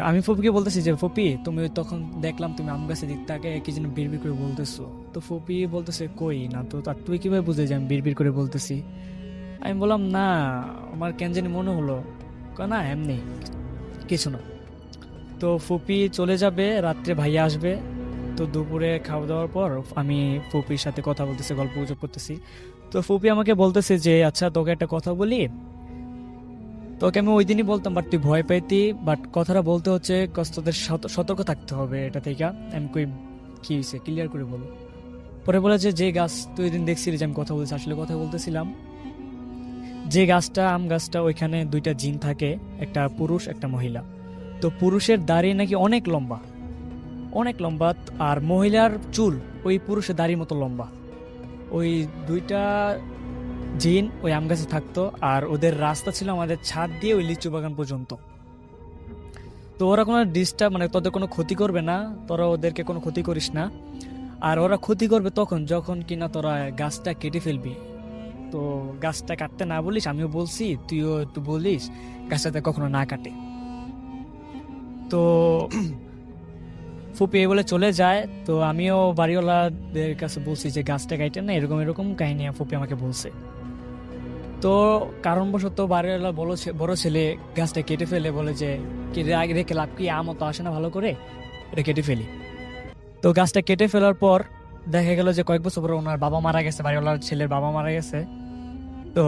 আমি ফুপিকে বলতেছি যে ফুপি তুমি তখন দেখলাম তুমি আম গাছের দিক থেকে কি যেন বিড়বিড় করে বলতেছো। তো ফুপি বলতেছে কই না তো, আর তুই কিভাবে বুঝে যে আমি বিড়বিড় করে বলতেছি? আমি বললাম না, আমার কেন জানি মনে হলো। কয় না এমনি কিছু না। তো ফুপি চলে যাবে, রাত্রে ভাইয়া আসবে। তো দুপুরে খাওয়া দাওয়ার পর আমি ফুপির সাথে কথা বলতেছি, গল্প গুজব করতেছি। তো ফুপি আমাকে বলতেছে যে আচ্ছা তোকে একটা কথা বলি, তোকে আমি ওই দিনই বলতাম বাট তুই ভয় পাইতি, বাট কথাটা বলতে হচ্ছে তোদের সতর্ক থাকতে হবে এটা থেকে। আমি কই কি হয়েছে ক্লিয়ার করে বলো। পরে বলে যে গাছ তুই দিন দেখছিলি যে আমি কথা বলছি, আসলে কথা বলতেছিলাম যে গাছটা আম গাছটা ওইখানে দুইটা জিন থাকে, একটা পুরুষ একটা মহিলা। তো পুরুষের দাড়ি নাকি অনেক লম্বা, অনেক লম্বা, আর মহিলার চুল ওই পুরুষের দাড়ির মতো লম্বা। ওই দুইটা জিন ওই আম গাছে থাকতো, আর ওদের রাস্তা ছিল আমাদের ছাদ দিয়ে ওই লিচু বাগান পর্যন্ত। তো ওরা কোনো ডিস্টার্ব মানে তোদের কোনো ক্ষতি করবে না, তোরা ওদেরকে কোনো ক্ষতি করিস না। আর ওরা ক্ষতি করবে তখন যখন কিনা তোরা গাছটা কেটে ফেলবি। তো গাছটা কাটতে না বলিস, আমিও বলছি তুইও একটু বলিস গাছটাতে কখনো না কাটে। তো ফুপি এই বলে চলে যায়। তো আমিও বাড়িওয়ালাদের কাছে বলছি যে গাছটা কাটে না, এরকম এরকম কাহিনী ফুপি আমাকে বলছে। তো কারণবশত বাড়িওয়ালা বড় ছেলে গাছটা কেটে ফেলে, বলে যে রেখে লাভ কি, আমও তো আসে না ভালো করে, এটা কেটে ফেলি। তো গাছটা কেটে ফেলার পর দেখা গেল যে কয়েক বছর পরে ওনার বাবা মারা গেছে, বাড়িওয়ালার ছেলের বাবা মারা গেছে। তো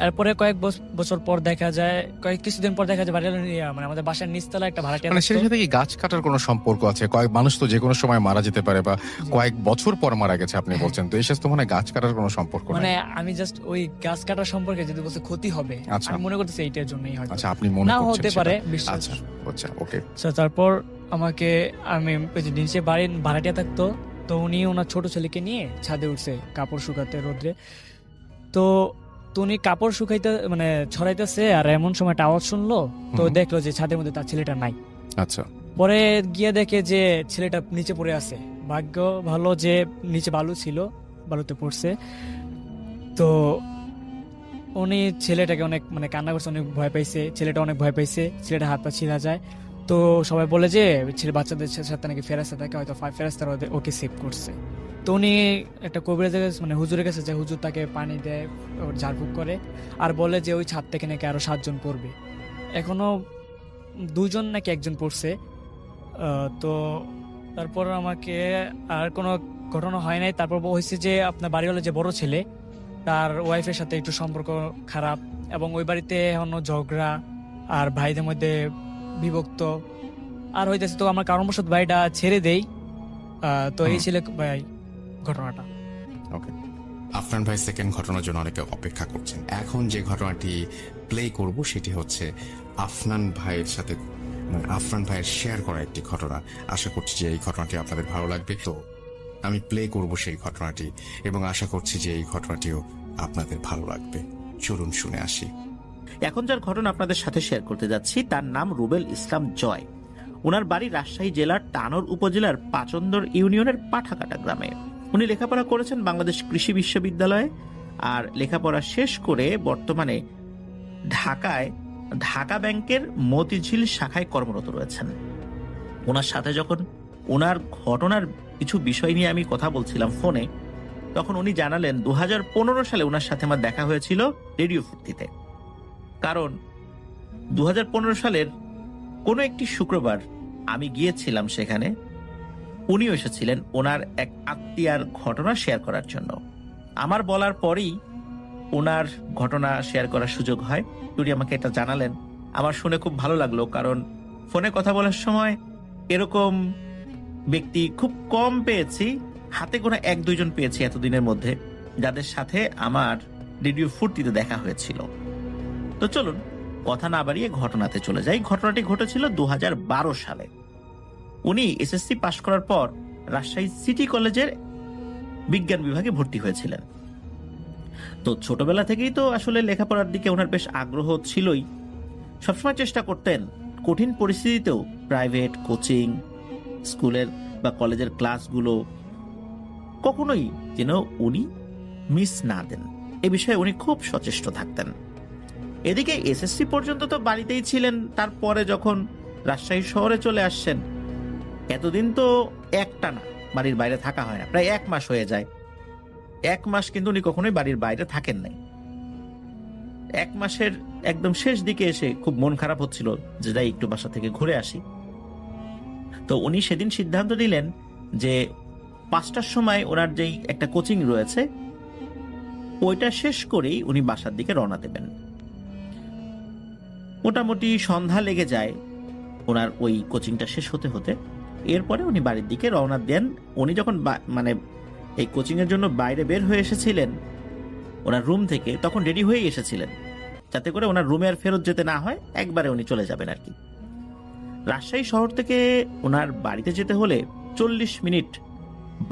এরপরে কয়েক বছর পর দেখা যায়, কিছুদিন পর দেখা যায় বাড়িওয়ালা মানে আমাদের বাসার নিচতলা একটা ভাড়াটিয়া মানে সেটার থাকতো। সাথে কি গাছ কাটার কোনো সম্পর্ক আছে? কয়েক মানুষ তো যে কোনো সময় মারা যেতে পারে, বা কয়েক বছর পর মারা গেছে আপনি বলছেন, তো এই সাথে তো মনে হয় গাছ কাটার কোনো সম্পর্ক মানে নেই। আমি জাস্ট ওই গাছ কাটার সম্পর্কে যদি বলছে ক্ষতি হবে, আচ্ছা। আমি মনে করতেছি এইটার জন্যই হয়তো। আচ্ছা, আপনি মনে না করছেন হতে সেটা। পারে, বিশ্বাস। আচ্ছা আচ্ছা, ওকে। আচ্ছা, তারপর আমাকে আমি ওই যে নিচে বাড়ির ভাড়াটিয়া থাকতো, তো উনি ওনার ছোট ছেলেকে নিয়ে ছাদে উঠছে কাপড় শুকাতে রোদ্রে। তো উনি কাপড় শুকাইতে মানে ছড়াইতেছে, আর এমন সময় একটা আওয়াজ শুনলো। তো দেখলো যে ছাদের মধ্যে তার ছেলেটা নাই। আচ্ছা, পরে গিয়ে দেখে যে ছেলেটা নিচে পড়ে আছে। ভাগ্য ভালো যে নিচে বালু ছিল, বালুতে পড়ছে। তো উনি ছেলেটাকে অনেক মানে কান্না করছে, অনেক ভয় পাইছে, ছেলেটা অনেক ভয় পাইছে, ছেলেটা হাত পা ছিঁড়া যায়। তো সবাই বলে যে ছেলে বাচ্চাদের সাথে নাকি ফেরেশতা থাকে, হয়তো ফেরেশতারা ওকে সেভ করছে। তো উনি একটা কবিরাজের মানে হুজুরের কাছে যায়, হুজুর তাকে পানি দেয়, ওর ঝাড়ফুঁক করে, আর বলে যে ওই ছাদ থেকে নাকি আরো 7 জন পড়বে। এখনো 2 জন নাকি 1 জন পড়ছে। তো তারপর আমাকে আর কোনো ঘটনা হয় নাই। তারপর হয়েছে যে আপনার বাড়িওয়ালা যে বড় ছেলে, তার ওয়াইফের সাথে একটু সম্পর্ক খারাপ, এবং ওই বাড়িতে এখনো ঝগড়া আর ভাইদের মধ্যে বিভক্ত আর হইতেছে। তো আমার কারণবশত ভাইটা ছেড়ে দেই। তো এই ছিল ভাই ঘটনাটা। ওকে। আফরান ভাই সেকেন্ড ঘটনার জন্য অনেকে অপেক্ষা করছেন। এখন যে ঘটনাটি প্লে করব সেটি হচ্ছে আফনান ভাইয়ের সাথে আফরান ভাইয়ের শেয়ার করা একটি ঘটনা। আশা করছি যে এই ঘটনাটি আপনাদের ভালো লাগবে। তো আমি প্লে করব সেই ঘটনাটি, এবং আশা করছি যে এই ঘটনাটিও আপনাদের ভালো লাগবে। চলুন শুনে আসি। এখন যার ঘটনা আপনাদের সাথে শেয়ার করতে যাচ্ছি তার নাম রুবেল ইসলাম জয়। ওনার বাড়ি রাজশাহী জেলার তানোর উপজেলার পাচন্দর ইউনিয়নের পাঠাকাটা গ্রামে। উনি লেখাপড়া করেছেন বাংলাদেশ কৃষি বিশ্ববিদ্যালয়ে, আর লেখাপড়া শেষ করে বর্তমানে ঢাকায় ঢাকা ব্যাংকের মতিঝিল শাখায় কর্মরত রয়েছেন। ওনার সাথে যখন ওনার ঘটনার কিছু বিষয় নিয়ে আমি কথা বলছিলাম ফোনে, তখন উনি জানালেন 2015 সালে ওনার সাথে আমার দেখা হয়েছিল রেডিও ফুর্তিতে। কারণ 2015 সালের কোনো একটি শুক্রবার আমি গিয়েছিলাম সেখানে, উনিও এসেছিলেন ওনার এক আত্মীয়ার ঘটনা শেয়ার করার জন্য। আমার বলার পরেই ওনার ঘটনা শেয়ার করার সুযোগ হয়। উনি আমাকে এটা জানালেন, আমার শুনে খুব ভালো লাগলো। কারণ ফোনে কথা বলার সময় এরকম ব্যক্তি খুব কম পেয়েছি, হাতে গোনা 1-2 জন পেয়েছি এতদিনের মধ্যে, যাদের সাথে আমার রেডিও ফুর্তিতে দেখা হয়েছিল। তো চলুন কথা না বাড়িয়ে ঘটনাতে চলে যাই। ঘটনাটি ঘটেছিল 2012 সালে। উনি এসএসসি পাশ করার পর রাজশাহী সিটি কলেজের বিজ্ঞান বিভাগে ভর্তি হয়েছিলেন। তো ছোটবেলা থেকেই তো আসলে লেখাপড়ার দিকে ওনার বেশ আগ্রহ ছিলই। সবসময় চেষ্টা করতেন কঠিন পরিস্থিতিতেও প্রাইভেট কোচিং, স্কুলের বা কলেজের ক্লাসগুলো কখনোই যেন উনি মিস না দেন। এ বিষয়ে উনি খুব সচেষ্ট থাকতেন। এদিকে এসএসসি পর্যন্ত তো বাড়িতেই ছিলেন, তারপরে যখন রাজশাহী শহরে চলে আসছেন, এতদিন তো একটানা বাড়ির বাইরে থাকা হয় না, প্রায় 1 মাস হয়ে যায়। 1 মাস কিন্তু উনি কখনোই বাড়ির বাইরে থাকেন নাই। 1 মাসের একদম শেষ দিকে এসে খুব মন খারাপ হচ্ছিল যে যাই একটু বাসা থেকে ঘুরে আসি। তো উনি সেদিন সিদ্ধান্ত নিলেন যে 5টার সময় ওনার যেই একটা কোচিং রয়েছে ওইটা শেষ করেই উনি বাসার দিকে রওনা দেবেন। মোটামুটি সন্ধ্যা লেগে যায় ওনার ওই কোচিংটা শেষ হতে হতে। এরপরে উনি বাড়ির দিকে রওনা দেন। উনি যখন মানে এই কোচিং এর জন্য বাইরে বের হয়ে এসেছিলেন ওনার রুম থেকে, তখন রেডি হয়ে এসেছিলেন যাতে করে ওনার রুমে আর ফেরত যেতে না হয়, একবারে উনি চলে যাবেন আর কি। রাজশাহী শহর থেকে ওনার বাড়িতে যেতে হলে 40 মিনিট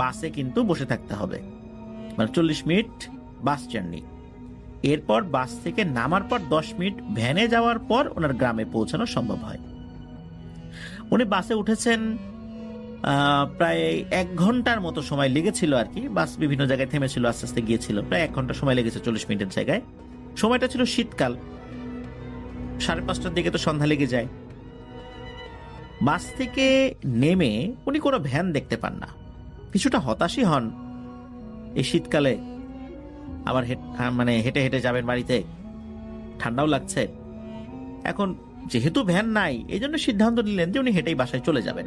বাসে কিন্তু বসে থাকতে হবে, মানে 40 মিনিট বাস জার্নি। এরপর বাস থেকে নামার পর 10 মিনিট ভ্যানে যাওয়ার পর ওনার গ্রামে পৌঁছানো সম্ভব হয়। উনি বাসে উঠেছেন, প্রায় 1 ঘন্টার মতো সময় লেগেছিল আর কি। বাস বিভিন্ন জায়গায় থেমেছিল, আস্তে আস্তে গিয়েছিল, প্রায় 1 ঘন্টা সময় লেগেছে 40 মিনিটের জায়গায়। সময়টা ছিল শীতকাল, 5:30টার দিকে তো সন্ধ্যা লেগে যায়। বাস থেকে নেমে উনি কোনো ভ্যান দেখতে পান না, কিছুটা হতাশই হন। এই শীতকালে আবার মানে হেঁটে হেঁটে যাবেন বাড়িতে, ঠান্ডাও লাগছে। এখন যেহেতু ভ্যান নাই, এই জন্য সিদ্ধান্ত নিলেন যে উনি হেঁটেই বাসায় চলে যাবেন।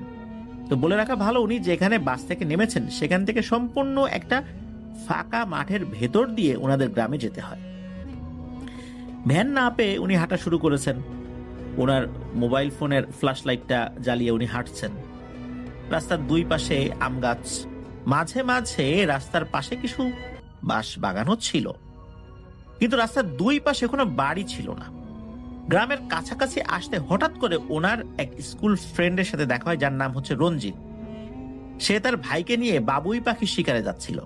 তো বলে রাখা ভালো, উনি যেখানে বাস থেকে নেমেছেন সেখান থেকে সম্পূর্ণ একটা ফাঁকা মাঠের ভেতর দিয়ে ওনাদের গ্রামে যেতে হয়। ভ্যান না পেয়ে উনি হাঁটা শুরু করেছেন। ওনার মোবাইল ফোনের ফ্ল্যাশ লাইটটা জ্বালিয়ে উনি হাঁটছেন। রাস্তার 2 পাশে আম গাছ, মাঝে মাঝে রাস্তার পাশে কিছু বাঁশ বাগানও ছিল, কিন্তু রাস্তার 2 পাশে কোনো বাড়ি ছিল না। গ্রামের কাছাকাছি আসতে হঠাৎ করে ওনার এক স্কুল ফ্রেন্ডের সাথে দেখা হয়, যার নাম হচ্ছে রঞ্জিত। সে তার ভাইকে নিয়ে বাবুই পাখি শিকারে যাচ্ছিল।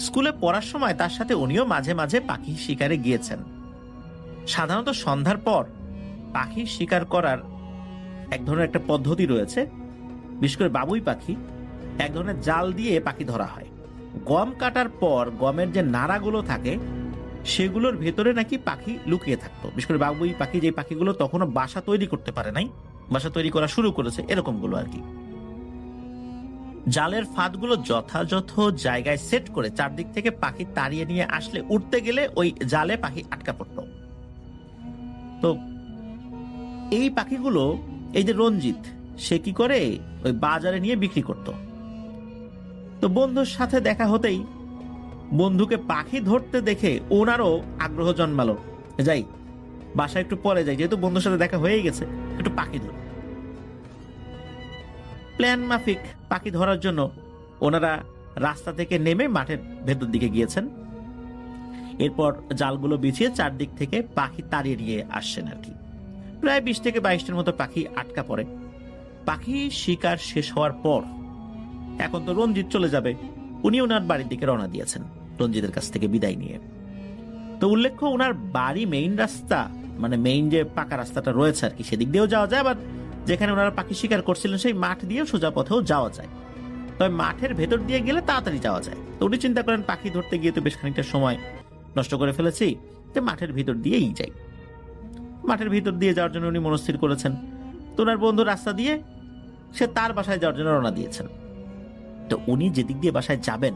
স্কুলে পড়ার সময় তার সাথে উনিও মাঝে মাঝে পাখি শিকারে গিয়েছেন। সাধারণত সন্ধ্যার পর পাখি শিকার করার এক ধরনের একটা পদ্ধতি রয়েছে, বিশেষ করে বাবুই পাখি, এক ধরনের জাল দিয়ে পাখি ধরা হয়। গম কাটার পর গমের যে নাড়াগুলো থাকে সেগুলোর ভেতরে নাকি পাখি লুকিয়ে থাকতো। বিশেষ করে বাবুই পাখি, যে পাখিগুলো তখনও বাসা তৈরি করতে পারে নাই, বাসা তৈরি করা শুরু করেছে, এরকমগুলো আর কি। জালের ফাঁদগুলো যথাযথ জায়গায় সেট করে চারদিক থেকে পাখি তাড়িয়ে নিয়ে আসলে উঠতে গেলে ওই জালে পাখি আটকা পড়তো। তো এই পাখিগুলো এই যে রঞ্জিত, সে কি করে ওই বাজারে নিয়ে বিক্রি করত। তো বন্ধুর সাথে দেখা হতেই বন্ধুকে পাখি ধরতে দেখে ওনারও আগ্রহ জন্মালো, যাই বাসায় একটু পরে যাই, যেহেতু বন্ধুর সাথে দেখা হয়ে গেছে, একটু পাখি ধর। প্ল্যান মাফিক পাখি ধরার জন্য ওনারা রাস্তা থেকে নেমে মাঠের ভেতর দিকে গিয়েছেন। এরপর জালগুলো বিছিয়ে চারদিক থেকে পাখি তাড়িয়ে নিয়ে আসছেন আর কি। প্রায় 20 থেকে 22টার মতো পাখি আটকা পড়ে। পাখি শিকার শেষ হওয়ার পর এখন তো রঞ্জিত চলে যাবে, উনি ওনার বাড়ির দিকে রওনা দিয়েছেন রঞ্জিতের কাছ থেকে বিদায় নিয়ে। তো উল্লেখ্য, ওনার বাড়ি মেইন রাস্তা, মানে মেইন যে পাকা রাস্তাটা রয়েছে আর কি, সেদিক দিয়েও যাওয়া যায়, আবার যেখানে ওনারা পাখি শিকার করছিলেন সেই মাঠ দিয়েও সোজা পথেও যাওয়া যায়। তবে মাঠের ভেতর দিয়ে গেলে তাড়াতাড়ি যাওয়া যায়। তো উনি চিন্তা করেন পাখি ধরতে গিয়ে তো বেশ খানিকটা সময় নষ্ট করে ফেলেছি, তো মাঠের ভিতর দিয়েই যাই। মাঠের ভিতর দিয়ে যাওয়ার জন্য উনি মনস্থির করেছেন। তো ওনার বন্ধু রাস্তা দিয়ে সে তার বাসায় যাওয়ার জন্য রওনা দিয়েছেন। তো উনি যেদিক দিয়ে বাসায় যাবেন,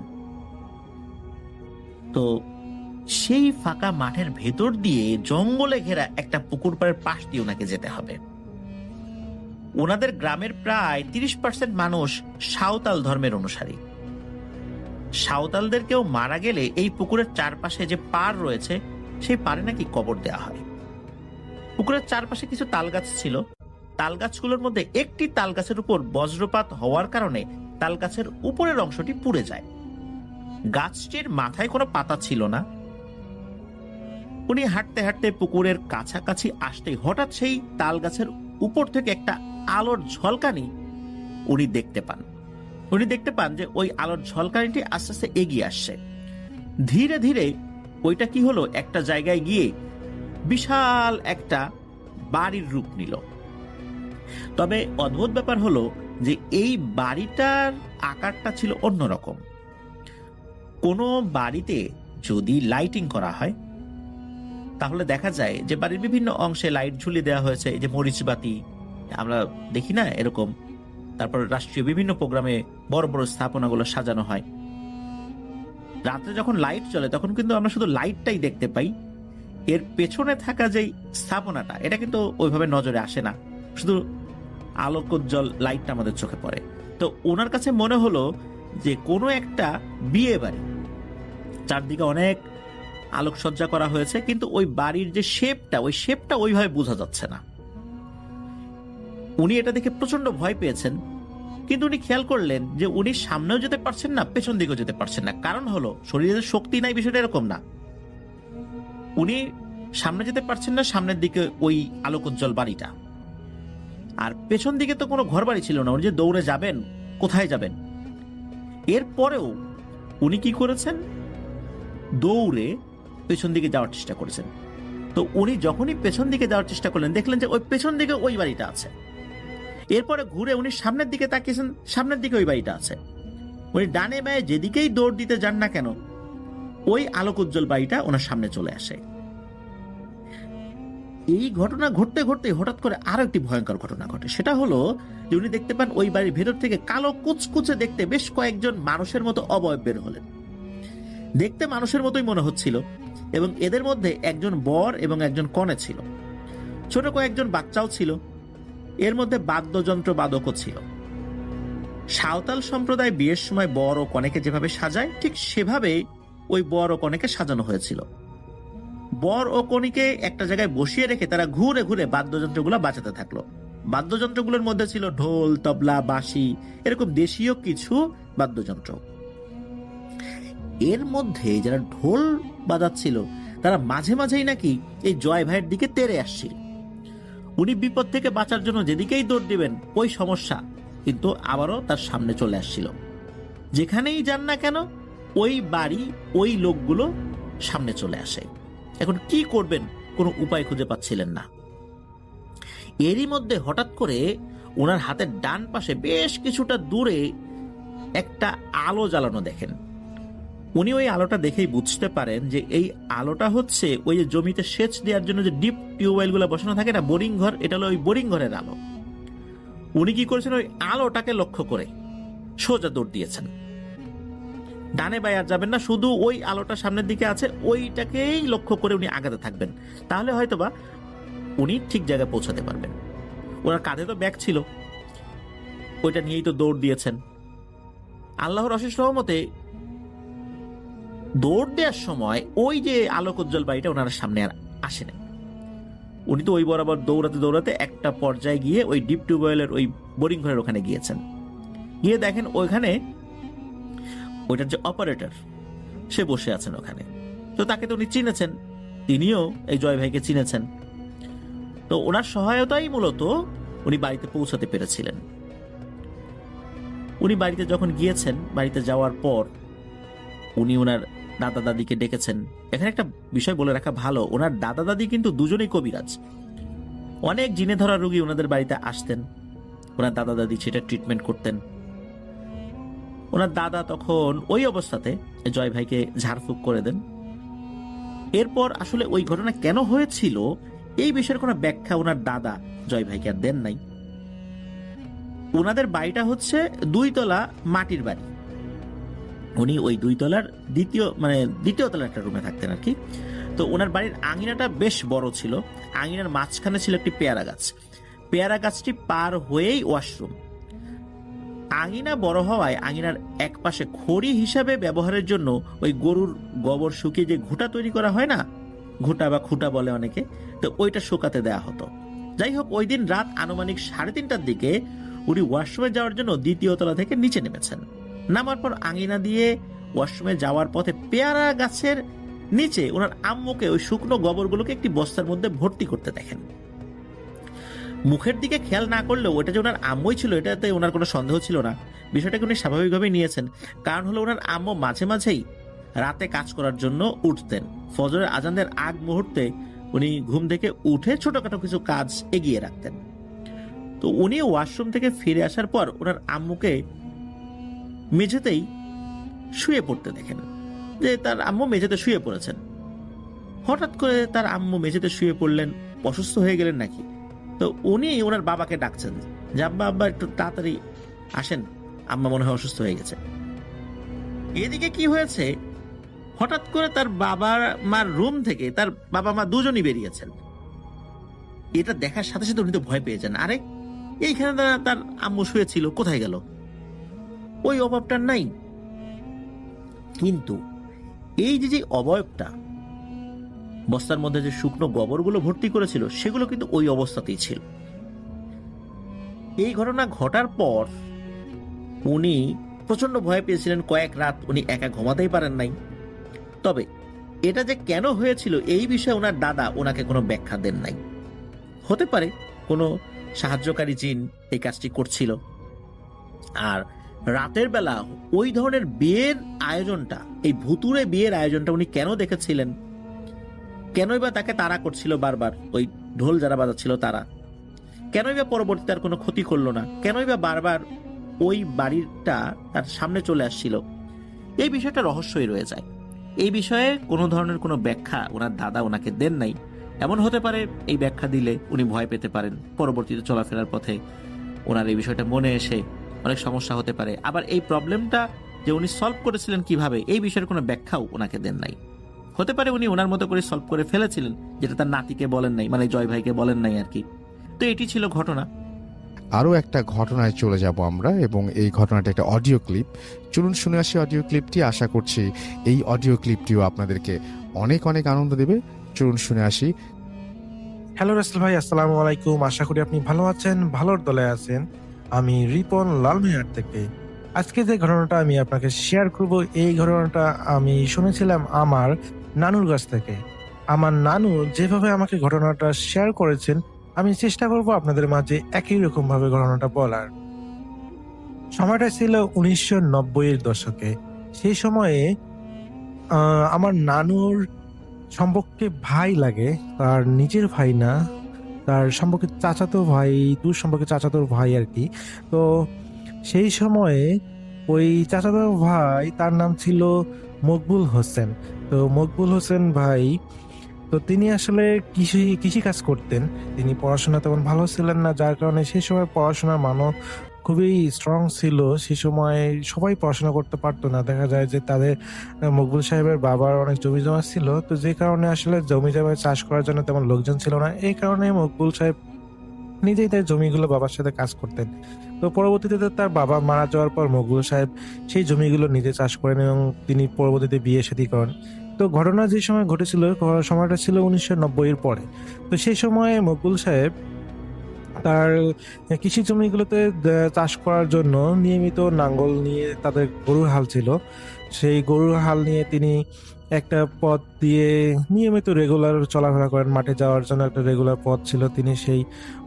তো সেই ফাঁকা মাঠের ভেতর দিয়ে জঙ্গলে ঘেরা একটা পুকুর পাড়ের পাশ দিয়ে ওনাকে যেতে হবে। ওনাদের গ্রামের প্রায় 30% মানুষ সাঁওতাল ধর্মের অনুসারী। সাঁওতালদের কেউ মারা গেলে এই পুকুরের চারপাশে যে পাড় রয়েছে সেই পাড়ে নাকি কবর দেওয়া হয়। পুকুরের চারপাশে কিছু তাল গাছ ছিল। তাল গাছগুলোর মধ্যে একটি তাল গাছের উপর বজ্রপাত হওয়ার কারণে তাল গাছের উপরের অংশটি পুড়ে যায়। গাছটির মাথায় কোনো পাতা ছিল না। উনি হাঁটতে হাঁটতে পুকুরের কাছাকাছি আসতেই হঠাৎ সেই তাল গাছের উপর থেকে একটা আলোর ঝলকানি উনি দেখতে পান। উনি দেখতে পান যে ওই আলোর ঝলকানিটি আস্তে আস্তে এগিয়ে আসছে। ধীরে ধীরে ওইটা কি হলো, একটা জায়গায় গিয়ে বিশাল একটা বাড়ির রূপ নিল। তবে অদ্ভুত ব্যাপার হলো যে এই বাড়িটার আকারটা ছিল অন্যরকম। কোনো বাড়িতে যদি লাইটিং করা হয় তাহলে দেখা যায় যে বাড়ির বিভিন্ন অংশে লাইট ঝুলিয়ে দেওয়া হয়েছে, এই যে মরিচবাতি আমরা দেখি না এরকম। তারপর রাষ্ট্রীয় বিভিন্ন প্রোগ্রামে বড় বড় স্থাপনাগুলো সাজানো হয়। রাতে যখন লাইট চলে তখন কিন্তু আমরা শুধু লাইটটাই দেখতে পাই, এর পেছনে থাকা যেই স্থাপনাটা এটা কিন্তু ওইভাবে নজরে আসে না, শুধু আলোকোজ্জ্বল লাইটটা আমাদের চোখে পড়ে। তো ওনার কাছে মনে হলো যে কোনো একটা বিয়ে বাড়ি, চারদিকে অনেক আলোকসজ্জা করা হয়েছে, কিন্তু ওই বাড়ির যে ওই শেপটা ওইভাবে বোঝা যাচ্ছে না। উনি এটা দেখে প্রচন্ড ভয় পেয়েছেন, কিন্তু উনি খেয়াল করলেন যে উনি সামনেও যেতে পারছেন না, পেছন দিকেও যেতে পারছেন না। কারণ হলো শরীরের শক্তি নাই, বিষয়টা এরকম না। উনি সামনে যেতে পারছেন না, সামনের দিকে ওই আলোকোজ্জ্বল বাড়িটা, আর পেছন দিকে তো কোনো ঘর বাড়ি ছিল না। উনি যে দৌড়ে যাবেন, কোথায় যাবেন? এরপরেও উনি কি করেছেন, দৌড়ে পেছন দিকে যাওয়ার চেষ্টা করেছেন। তো উনি যখনই পেছন দিকে যাওয়ার চেষ্টা করলেন, দেখলেন যে ওই পেছন দিকে ওই বাড়িটা আছে। এরপরে ঘুরে উনি সামনের দিকে তাকিয়েছেন, সামনের দিকে ওই বাড়িটা আছে। উনি ডানে বায়ে যেদিকেই দৌড় দিতে যান না কেন, ওই আলোকোজ্জ্বল বাড়িটা ওনার সামনে চলে আসে। এই ঘটনা ঘটতে ঘটতে হঠাৎ করে আরো একটি ভয়ঙ্কর ঘটনা ঘটে। সেটা হলো যে উনি দেখতে পান ওই বাড়ির ভেতর থেকে কালো কুচকুচে দেখতে বেশ কয়েকজন মানুষের মতো অবয়ব বের হলেন। দেখতে মানুষের মতোই মনে হচ্ছিল, এবং এদের মধ্যে একজন বর এবং একজন কনে ছিল, ছোট কয়েকজন বাচ্চাও ছিল, এর মধ্যে বাদ্যযন্ত্র বাদকও ছিল। সাঁওতাল সম্প্রদায় বিয়ের সময় বর ও কনেকে যেভাবে সাজায়, ঠিক সেভাবে ওই বর ও কনেকে সাজানো হয়েছিল। বর ও কনেকে একটা জায়গায় বসিয়ে রেখে তারা ঘুরে ঘুরে বাদ্যযন্ত্রগুলো বাজাতে থাকলো। বাদ্যযন্ত্রগুলোর মধ্যে ছিল ঢোল, তবলা, বাঁশি, এরকম দেশীয় কিছু বাদ্যযন্ত্র। এর মধ্যে যারা ঢোল বাজাচ্ছিল তারা মাঝে মাঝেই নাকি এই জয় ভাইয়ের দিকে তেড়ে আসছিল। উনি বিপদ থেকে বাঁচার জন্য যেদিকেই দৌড় দিবেন ওই সমস্যা কিন্তু আবারও তার সামনে চলে আসছিল। যেখানেই যান না কেন ওই বাড়ি, ওই লোকগুলো সামনে চলে আসে। এখন কি করবেন কোনো উপায় খুঁজে পাচ্ছিলেন না। এরই মধ্যে হঠাৎ করে ওনার হাতের ডান পাশে বেশ কিছুটা দূরে একটা আলো জ্বালানো দেখেন। উনি ওই আলোটা দেখেই বুঝতে পারেন যে এই আলোটা হচ্ছে ওই যে জমিতে সেচ দেওয়ার জন্য যে ডিপ টিউবওয়েল গুলো বসানো থাকে না, বোরিং ঘর, এটা হলো ওই বোরিং ঘরের আলো। উনি কি করেছেন, ওই আলোটাকে লক্ষ্য করে সোজা দৌড় দিয়েছেন। ডানে বায়ে আর যাবেন না, শুধু ওই আলোটা সামনের দিকে আছে ওইটাকেই লক্ষ্য করে উনি আগাতে থাকবেন, তাহলে হয়তোবা উনি ঠিক জায়গায় পৌঁছাতে পারবেন। ওনার কাঁধে তো ব্যাগ ছিল, ওইটা নিয়েই তো দৌড় দিয়েছেন। আল্লাহর অশেষ রহমতে দৌড় দেওয়ার সময় ওই যে আলোকোজ্জ্বল বাড়িটা ওনার সামনে আর আসেনি। উনি তো ওই বরাবর দৌড়াতে দৌড়াতে একটা পর্যায়ে গিয়ে ওই ডিপ টিউবওয়েলের ওই বোরিং ঘরের ওখানে গিয়েছেন। গিয়ে দেখেন ওইখানে ওইটার যে অপারেটর সে বসে আছেন ওখানে। তো তাকে তো উনি চিনেছেন, তিনিও এই জয় ভাইকে চিনেছেন। তো ওনার সহায়তাই মূলত উনি বাড়িতে পৌঁছাতে পেরেছিলেন। উনি বাড়িতে যখন গিয়েছেন, বাড়িতে যাওয়ার পর উনি ওনার দাদা দাদিকে ডেকেছেন। এখানে একটা বিষয় বলে রাখা ভালো, ওনার দাদা দাদি কিন্তু দুজনেই কবিরাজ। অনেক জিনে ধরা রোগী ওনাদের বাড়িতে আসতেন, ওনার দাদা দাদি সেটা ট্রিটমেন্ট করতেন। ওনার দাদা তখন ওই অবস্থাতে জয় ভাইকে ঝাড়ফুঁক করে দেন। এরপর আসলে ওই ঘটনা কেন হয়েছিল এই বিষয়ের কোনো ব্যাখ্যা ওনার দাদা জয় ভাইকে আর দেন নাই। ওনাদের বাড়িটা হচ্ছে 2 তলা মাটির বাড়ি। উনি ওই 2 তলার দ্বিতীয় তলার একটা রুমে থাকতেন আর কি। তো ওনার বাড়ির আঙিনাটা বেশ বড় ছিল। আঙিনার মাঝখানে ছিল একটি পেয়ারা গাছ। পেয়ারা গাছটি পার হয়েই ওয়াশরুম। আঙিনা বড় হওয়ায় আঙিনার এক পাশে খড়ি হিসাবে ব্যবহারের জন্য ওই গরুর গোবর শুকিয়ে যে ঘুঁটা তৈরি করা হয় না, ঘুঁটা বা খুঁটা বলে অনেকে, তো ওইটা শুকাতে দেয়া হতো। যাই হোক, ওই দিন রাত আনুমানিক 3:30টার দিকে উনি ওয়াশরুমে যাওয়ার জন্য 2য় তলা থেকে নিচে নেমেছেন। নামার পর আঙিনা দিয়ে ওয়াশরুমে যাওয়ার পথে পেয়ারা গাছের নিচে ওনার আম্মুকে ওই শুকনো গোবরগুলোকে একটি বস্তার মধ্যে ভর্তি করতে দেখেন। মুখের দিকে খেয়াল না করলেও ওটা যে ওনার আম্মুই ছিল এটাতে ওনার কোনো সন্দেহ ছিল না। বিষয়টাকে উনি স্বাভাবিকভাবেই নিয়েছেন, কারণ হলো ওনার আম্মু মাঝে মাঝেই রাতে কাজ করার জন্য উঠতেন। ফজরের আজানের আগ মুহূর্তে উনি ঘুম থেকে উঠে ছোটখাটো কিছু কাজ এগিয়ে রাখতেন। তো উনি ওয়াশরুম থেকে ফিরে আসার পর ওনার আম্মুকে মেঝেতেই শুয়ে পড়তে দেখেন। যে তার আম্মু মেঝেতে শুয়ে পড়েছেন। হঠাৎ করে তার আম্মু মেঝেতে শুয়ে পড়লেন, অসুস্থ হয়ে গেলেন নাকি। তো উনি ওনার বাবাকে ডাকছেন যে আব্বা আব্বা একটু তাড়াতাড়ি আসেন, আম্মা মনে হয় অসুস্থ হয়ে গেছে। এদিকে কি হয়েছে, হঠাৎ করে তার বাবার মার রুম থেকে তার বাবা মা দুজনই বেরিয়েছেন। এটা দেখার সাথে সাথে উনি তো ভয় পেয়ে যান, আরে এইখানে তার আম্মু শুয়েছিল, কোথায় গেল, ওই অভাবটা নাই। কিন্তু এই যে অবয়বটা বস্তার মধ্যে যে শুকনো গোবরগুলো ভর্তি করেছিল সেগুলো কিন্তু ওই অবস্থাতেই ছিল। এই ঘটনা ঘটার পর উনি প্রচন্ড ভয় পেয়েছিলেন, কয়েক রাত উনি একা ঘুমাতেই পারেন নাই। তবে এটা যে কেন হয়েছিল এই বিষয়ে ওনার দাদা ওনাকে কোনো ব্যাখ্যা দেন নাই। হতে পারে কোনো সাহায্যকারী জিন এই কাজটি করছিল। আর রাতের বেলা ওই ধরনের বিয়ের আয়োজনটা, এই ভুতুড়ে বিয়ের আয়োজনটা উনি কেন দেখেছিলেন, কেনই বা তাকে তাড়া করছিল বারবার, ওই ঢোল যারা বাজাচ্ছিল তারা কেনই বা পরবর্তীতে আর কোনো ক্ষতি করলো না, কেনই বা বারবার ওই বাড়িটা তার সামনে চলে আসছিল, এই বিষয়টা রহস্যই রয়ে যায়। এই বিষয়ে কোনো ধরনের কোনো ব্যাখ্যা ওনার দাদা ওনাকে দেন নাই। এমন হতে পারে এই ব্যাখ্যা দিলে উনি ভয় পেতে পারেন, পরবর্তীতে চলাফেরার পথে ওনার এই বিষয়টা মনে এসে অনেক সমস্যা হতে পারে। আবার এই প্রবলেমটা যে উনি সলভ করেছিলেন কিভাবে, এই বিষয়ের কোনো ব্যাখ্যাও ওনাকে দেন নাই। হতে পারে উনি ওনার মতো করে সলভ করে ফেলেছিলেন, যেটা তার নাতিকে বলেন নাই, মানে জয় ভাইকে বলেন নাই আর কি। তো এটি ছিল ঘটনা। আরও একটা ঘটনায় চলে যাব আমরা, এবং এই ঘটনাটা একটা অডিও ক্লিপ। চলুন শুনে আসি অডিও ক্লিপটি। আশা করছি এই অডিও ক্লিপটিও আপনাদেরকে অনেক অনেক আনন্দ দেবে। চলুন শুনে আসি। হ্যালো রাসেল ভাই, আসসালামু আলাইকুম। আশা করি আপনি ভালো আছেন, ভালোর দলে আছেন। আমি রিপন লালমিহাট থেকে। আজকে যে ঘটনাটা আমি আপনাকে শেয়ার করব, এই ঘটনাটা আমি শুনেছিলাম আমার নানুর কাছ থেকে। আমার নানু যেভাবে আমাকে ঘটনাটা শেয়ার করেছেন, আমি চেষ্টা করব আপনাদের মাঝে একই রকম ভাবে ঘটনাটা বলার। সময়টা ছিল 1990-এর দশকে। সেই সময়ে আমার নানুর সম্পর্কে ভাই লাগে, তার নিজের ভাই না, তার সম্পর্কে চাচাতো ভাই, দূর সম্পর্কে চাচাতো ভাই আর কি। তো সেই সময়ে ওই চাচাতো ভাই, তার নাম ছিল মকবুল হোসেন। তো মকবুল হোসেন ভাই, তো তিনি আসলে কৃষি কাজ করতেন। তিনি পড়াশোনা তেমন ভালো ছিলেন না, যার কারণে সেই সময় পড়াশোনার মানও খুবই স্ট্রং ছিল। সেই সময় সবাই পড়াশোনা করতে পারতো না। দেখা যায় যে তাদের মকবুল সাহেবের বাবার অনেক জমি জমা ছিল, তো যে কারণে আসলে জমি জমা চাষ করার জন্য তেমন লোকজন ছিল না। এই কারণে মকবুল সাহেব নিজেই তার জমিগুলো বাবার সাথে কাজ করতেন। তো পরবর্তীতে তার বাবা মারা যাওয়ার পর মকবুল সাহেব সেই জমিগুলো নিজে চাষ করেন এবং তিনি পরবর্তীতে বিয়ে শাদী করেন। তো ঘটনা যে সময় ঘটেছিল, সময়টা ছিল 1990-এর পরে। তো সেই সময়ে মকবুল সাহেব তার কৃষি জমিগুলোতে চাষ করার জন্য নিয়মিত নাঙ্গল নিয়ে, তাদের গরুর হাল ছিল, সেই গরুর হাল নিয়ে তিনি একটা পথ দিয়ে নিয়মিত রেগুলার চলাফেরা করেন। মাঠে যাওয়ার জন্য একটা রেগুলার পথ ছিল, তিনি সেই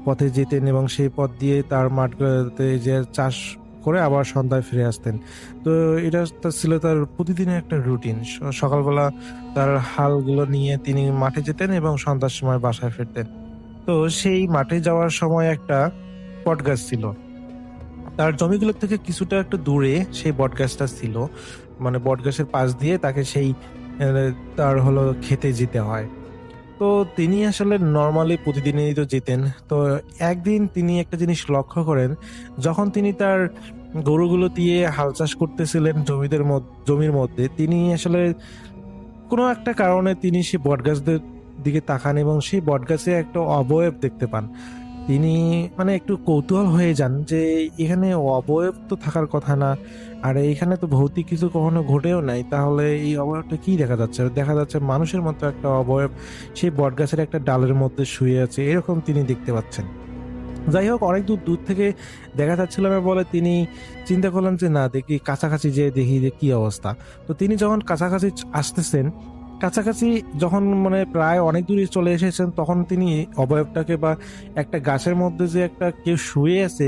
পথে যেতেন এবং সেই পথ দিয়ে তার মাঠগুলোতে যে চাষ করে আবার সন্ধ্যায় ফিরে আসতেন। তো এটা ছিল তার প্রতিদিনের একটা রুটিন। সকালবেলা তার হালগুলো নিয়ে তিনি মাঠে যেতেন এবং সন্ধ্যার সময় বাসায় ফিরতেন। তো সেই মাঠে যাওয়ার সময় একটা বট গাছ ছিল, তার জমিগুলো থেকে কিছুটা একটু দূরে সেই বট গাছটা ছিল। মানে বট গাছের পাশ দিয়ে তাকে সেই তার হলো খেতে যেতে হয়। তো তিনি আসলে নর্মালি প্রতিদিনই তো যেতেন। তো একদিন তিনি একটা জিনিস লক্ষ্য করেন, যখন তিনি তার গরুগুলো দিয়ে হাল চাষ করতেছিলেন জমির মধ্যে, তিনি আসলে কোনো একটা কারণে তিনি সেই বটগাছদের দিকে তাকান এবং সেই বটগাছে একটা অবয়ব দেখতে পান। তিনি মানে একটু কৌতূহল হয়ে যান যে এখানে অবয়ব তো থাকার কথা না, আর এখানে তো ভৌতিক কিছু কখনো ঘটেও নাই, তাহলে এই অবয়বটা কি দেখা যাচ্ছে? দেখা যাচ্ছে মানুষের মতো একটা অবয়ব সেই বটগাছের একটা ডালের মধ্যে শুয়ে আছে, এরকম তিনি দেখতে পাচ্ছেন। যাই হোক, অনেক দূর থেকে দেখা যাচ্ছিল না বলে তিনি চিন্তা করলেন যে না, দেখি কাছাকাছি যে দেখি যে কি অবস্থা। তো তিনি যখন কাছাকাছি আসতেছেন, কাছাকাছি যখন মানে প্রায় অনেক দূরে চলে এসেছেন, তখন তিনি অবয়বটাকে বা একটা গাছের মধ্যে যে একটা কেউ শুয়ে আছে,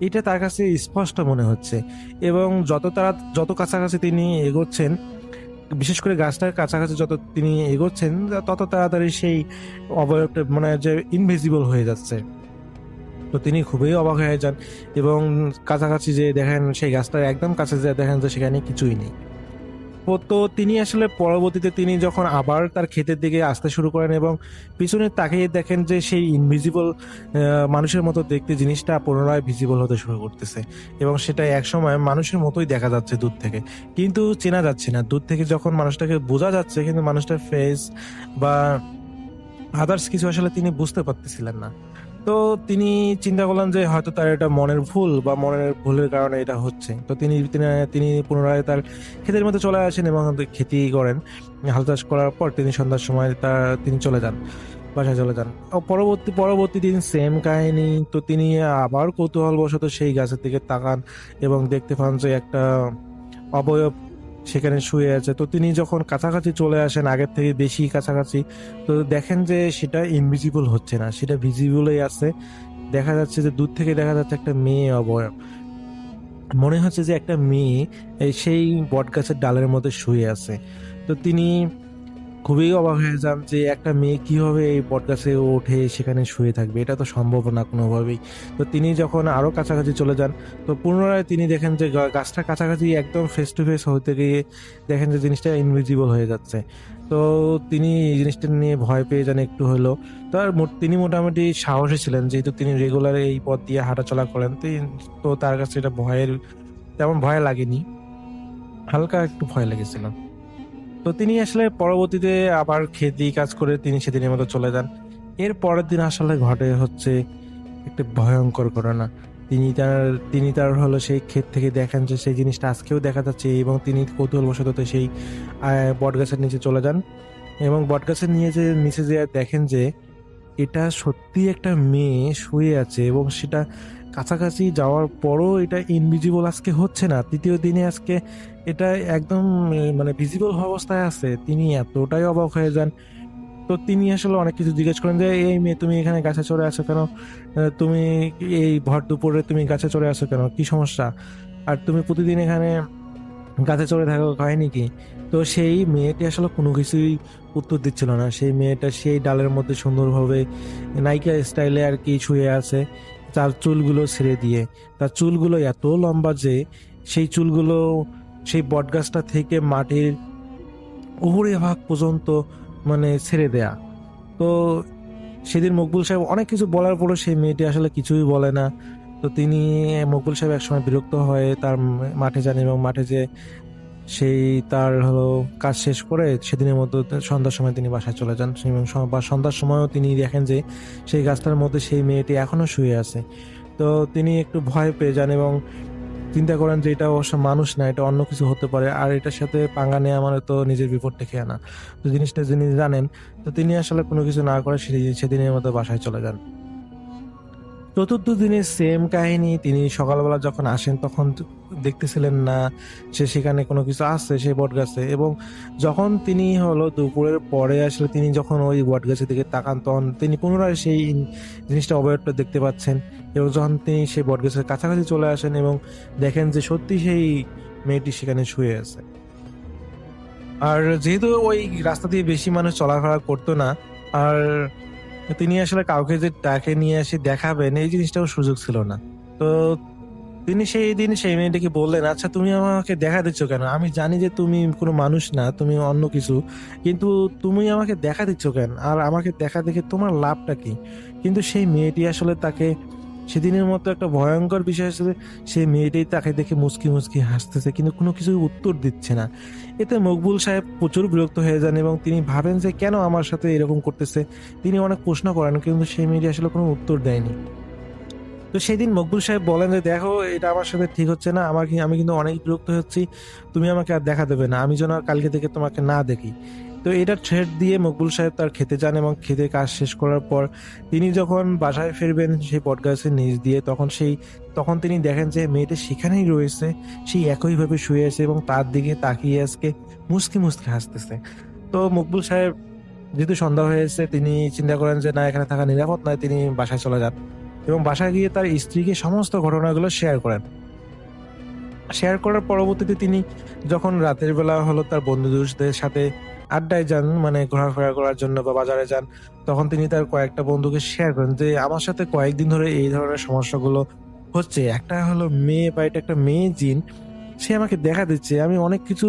এটা তার কাছে স্পষ্ট মনে হচ্ছে। এবং যত কাছাকাছি তিনি এগোচ্ছেন, বিশেষ করে গাছটার কাছাকাছি যত তিনি এগোচ্ছেন, তত তাড়াতাড়ি সেই অবয়বটা মানে যে ইনভিজিবল হয়ে যাচ্ছে। তো তিনি খুবই অবাক হয়ে যান এবং কাছাকাছি যে দেখেন সেই গাছটার একদম কাছে যে দেখেন যে সেখানে কিছুই নেই। তো তিনি আসলে পরবর্তীতে তিনি যখন আবার তার ক্ষেতের দিকে আসতে শুরু করেন এবং পিছনে তাকিয়ে দেখেন যে সেই ইনভিজিবল মানুষের মতো দেখতে জিনিসটা পুনরায় ভিজিবল হতে শুরু করতেছে এবং সেটা একসময় মানুষের মতোই দেখা যাচ্ছে দূর থেকে, কিন্তু চেনা যাচ্ছে না। দূর থেকে যখন মানুষটাকে বোঝা যাচ্ছে কিন্তু মানুষটার ফেস বা আদার্স কিছু আসলে তিনি বুঝতে পারতেছিলেন না। তো তিনি চিন্তা করলেন যে হয়তো তার এটা মনের ভুল বা মনের ভুলের কারণে এটা হচ্ছে। তো তিনি তিনি তিনি পুনরায় তার ক্ষেতের মধ্যে চলে আসেন এবং খেতি করেন। হাল চাষ করার পর তিনি সন্ধ্যার সময় তিনি চলে যান, বাসায় চলে যান। পরবর্তী দিন সেম কাহিনী। তো তিনি আবার কৌতূহলবশত সেই গাছের দিকে তাকান এবং দেখতে পান যে একটা অবয়ব সেখানে শুয়ে আছে। তো তিনি যখন কাছাকাছি চলে আসেন, আগের থেকে বেশি কাছাকাছি, তো দেখেন যে সেটা ইনভিজিবল হচ্ছে না, সেটা ভিজিবলই আছে। দেখা যাচ্ছে যে দূর থেকে দেখা যাচ্ছে একটা মেয়ে অবয়ব, মনে হচ্ছে যে একটা মেয়ে সেই বট গাছের ডালের মধ্যে শুয়ে আছে। তো তিনি খুবই অবাক হয়ে যান যে একটা মেয়ে কিভাবে এই বট গাছে ওঠে সেখানে শুয়ে থাকবে, এটা তো সম্ভব না কোনোভাবেই। তো তিনি যখন আরো কাছাকাছি চলে যান, তো পুনরায় তিনি দেখেন যে গাছটার কাছাকাছি একদম ফেস টু ফেস হতে গিয়ে দেখেন যে জিনিসটা ইনভিজিবল হয়ে যাচ্ছে। তো তিনি এই জিনিসটা নিয়ে ভয় পেয়ে যান একটু হলো। তো আর তিনি মোটামুটি সাহসী ছিলেন, যেহেতু তিনি রেগুলার এই পথ দিয়ে হাঁটাচলা করেন। তো তার কাছে এটা তেমন ভয় লাগেনি, হালকা একটু ভয় লেগেছিল। তো তিনি আসলে পরবর্তীতে আবার খেতি কাজ করে তিনি সেদিনের মতো চলে যান। এর পরের দিন আসলে ঘটে হচ্ছে একটা ভয়ঙ্কর ঘটনা। তিনি তার হলো সেই ক্ষেত থেকে দেখেন যে সেই জিনিসটা আজকেও দেখা যাচ্ছে এবং তিনি কৌতূহলবশত সেই বটগাছের নিচে চলে যান এবং বটগাছের নিচে যে দেখেন যে এটা সত্যি একটা মেয়ে শুয়ে আছে এবং সেটা কাছাকাছি যাওয়ার পরও এটা ইনভিজিবল আজকে হচ্ছে না। তৃতীয় দিনে আজকে এটা একদম মানে ভিজিবল অবস্থায় আছে। তিনি এতটাই অবাক হয়ে যান। তো তিনি আসলে অনেক কিছু জিজ্ঞেস করেন যে এই মেয়ে, তুমি এখানে গাছে চড়ে আছো কেন? তুমি এই ভর দুপুরে তুমি গাছে চড়ে আছো কেন? কি সমস্যা? আর তুমি প্রতিদিন এখানে গাছে চড়ে থাকো, কাহিনী কি? তো সেই মেয়েটি আসলে কোনো কিছুই উত্তর দিচ্ছিল না। সেই মেয়েটা সেই ডালের মধ্যে সুন্দরভাবে নায়িকা স্টাইলে আর কি শুয়ে আছে, তার চুলগুলো ছেড়ে দিয়ে। তার চুলগুলো এত লম্বা যে সেই চুলগুলো সেই বটগাছটা থেকে মাটির উপরে ভাগ পর্যন্ত মানে ছেড়ে দেয়া। তো সেদিন মকবুল সাহেব অনেক কিছু বলার পরও সেই মেয়েটি আসলে কিছুই বলে না। তো মকবুল সাহেব একসময় বিরক্ত হয়ে তার মাঠে যান এবং মাঠে যে সেই তার হলো কাজ শেষ করে সেদিনের মতো সন্ধ্যার সময় তিনি বাসায় চলে যান এবং সন্ধ্যার সময়ও তিনি দেখেন যে সেই গাছটার মধ্যে সেই মেয়েটি এখনো শুয়ে আছে। তো তিনি একটু ভয় পেয়ে যান এবং চিন্তা করেন যে এটা অবশ্য মানুষ না, এটা অন্য কিছু হতে পারে, আর এটার সাথে পাঙ্গা নেওয়া মানে তো নিজের বিপদ ডেকে আনা। তো জিনিসটা যিনি জানেন, তো তিনি আসলে কোনো কিছু না করে সেদিনের মতো বাসায় চলে যান। চতুর্থ দিনে সেম কাহিনী। তিনি সকালবেলা যখন আসেন তখন দেখতেছিলেন না সে সেখানে কোনো কিছু আছে সেই বট গাছে, এবং যখন তিনি হলো দুপুরের পরে আসলে তিনি যখন ওই বট গাছের দিকে তাকান তখন তিনি পুনরায় সেই জিনিসটা অবয়বটা দেখতে পাচ্ছেন। এবং যখন তিনি সেই বট গাছের কাছাকাছি চলে আসেন এবং দেখেন যে সত্যি সেই মেয়েটি সেখানে শুয়ে আছে। আর যেহেতু ওই রাস্তা দিয়ে বেশি মানুষ চলাফেরা করতো না, আর তিনি আসলে কাউকে যে তাকে নিয়ে এসে দেখাবেন এই জিনিসটাও সুযোগ ছিল না। তো তিনি সেই দিন সেই মেয়েটিকে বললেন, আচ্ছা তুমি আমাকে দেখা দিচ্ছ কেন? আমি জানি যে তুমি কোনো মানুষ না, তুমি অন্য কিছু, কিন্তু তুমি আমাকে দেখা দিচ্ছ কেন? আর আমাকে দেখা দেখে তোমার লাভটা কি? কিন্তু সেই মেয়েটি আসলে তাকে সেদিনের মতো একটা ভয়ঙ্কর বিষয় হিসেবে সেই মেয়েটি তাকে দেখে মুচকি মুচকি হাসতেছে, কিন্তু কোনো কিছুই উত্তর দিচ্ছে না। এতে মকবুল সাহেব প্রচুর বিরক্ত হয়ে যান এবং তিনি ভাবেন যে কেন আমার সাথে এরকম করতেছে। তিনি অনেক প্রশ্ন করেন কিন্তু সেই মেয়েটি আসলে কোনো উত্তর দেয়নি। তো সেদিন মকবুল সাহেব বলেন যে দেখো, এটা আমার সাথে ঠিক হচ্ছে না, আমি কিন্তু অনেক বিরক্ত হচ্ছি, তুমি আমাকে আর দেখা দেবে না, আমি যেন আর কালকে থেকে তোমাকে না দেখি। তো এটা থ্রেট দিয়ে মকবুল সাহেব তার খেতে যান এবং খেতে কাজ শেষ করার পর তিনি যখন বাসায় ফিরবেন সেই বটগাছের নিচ দিয়ে, তখন তিনি দেখেন যে মেয়েটা সেখানেই রয়েছে, সেই একইভাবে শুয়ে আছে এবং তার দিকে তাকিয়ে আজকে মুচকি মুচকি হাসতেছে। তো মকবুল সাহেব যেহেতু সন্ধ্যা হয়েছে তিনি চিন্তা করেন যে না, এখানে থাকা নিরাপদ নয়, তিনি বাসায় চলে যান এবং বাসায় গিয়ে তার স্ত্রীকে সমস্ত ঘটনাগুলো শেয়ার করার পরবর্তীতে তিনি যখন রাতের বেলা হলো তার বন্ধুদের সাথে আড্ডায় যান, মানে ঘোরাফেরা করার জন্য বা বাজারে যান, তখন তিনি তার কয়েকটা বন্ধুকে শেয়ার করেন যে আমার সাথে কয়েকদিন ধরে এই ধরনের সমস্যাগুলো হচ্ছে। একটা হলো মেয়ে বা এটা একটা মেয়ে জিন, সে আমাকে দেখা দিচ্ছে, আমি অনেক কিছু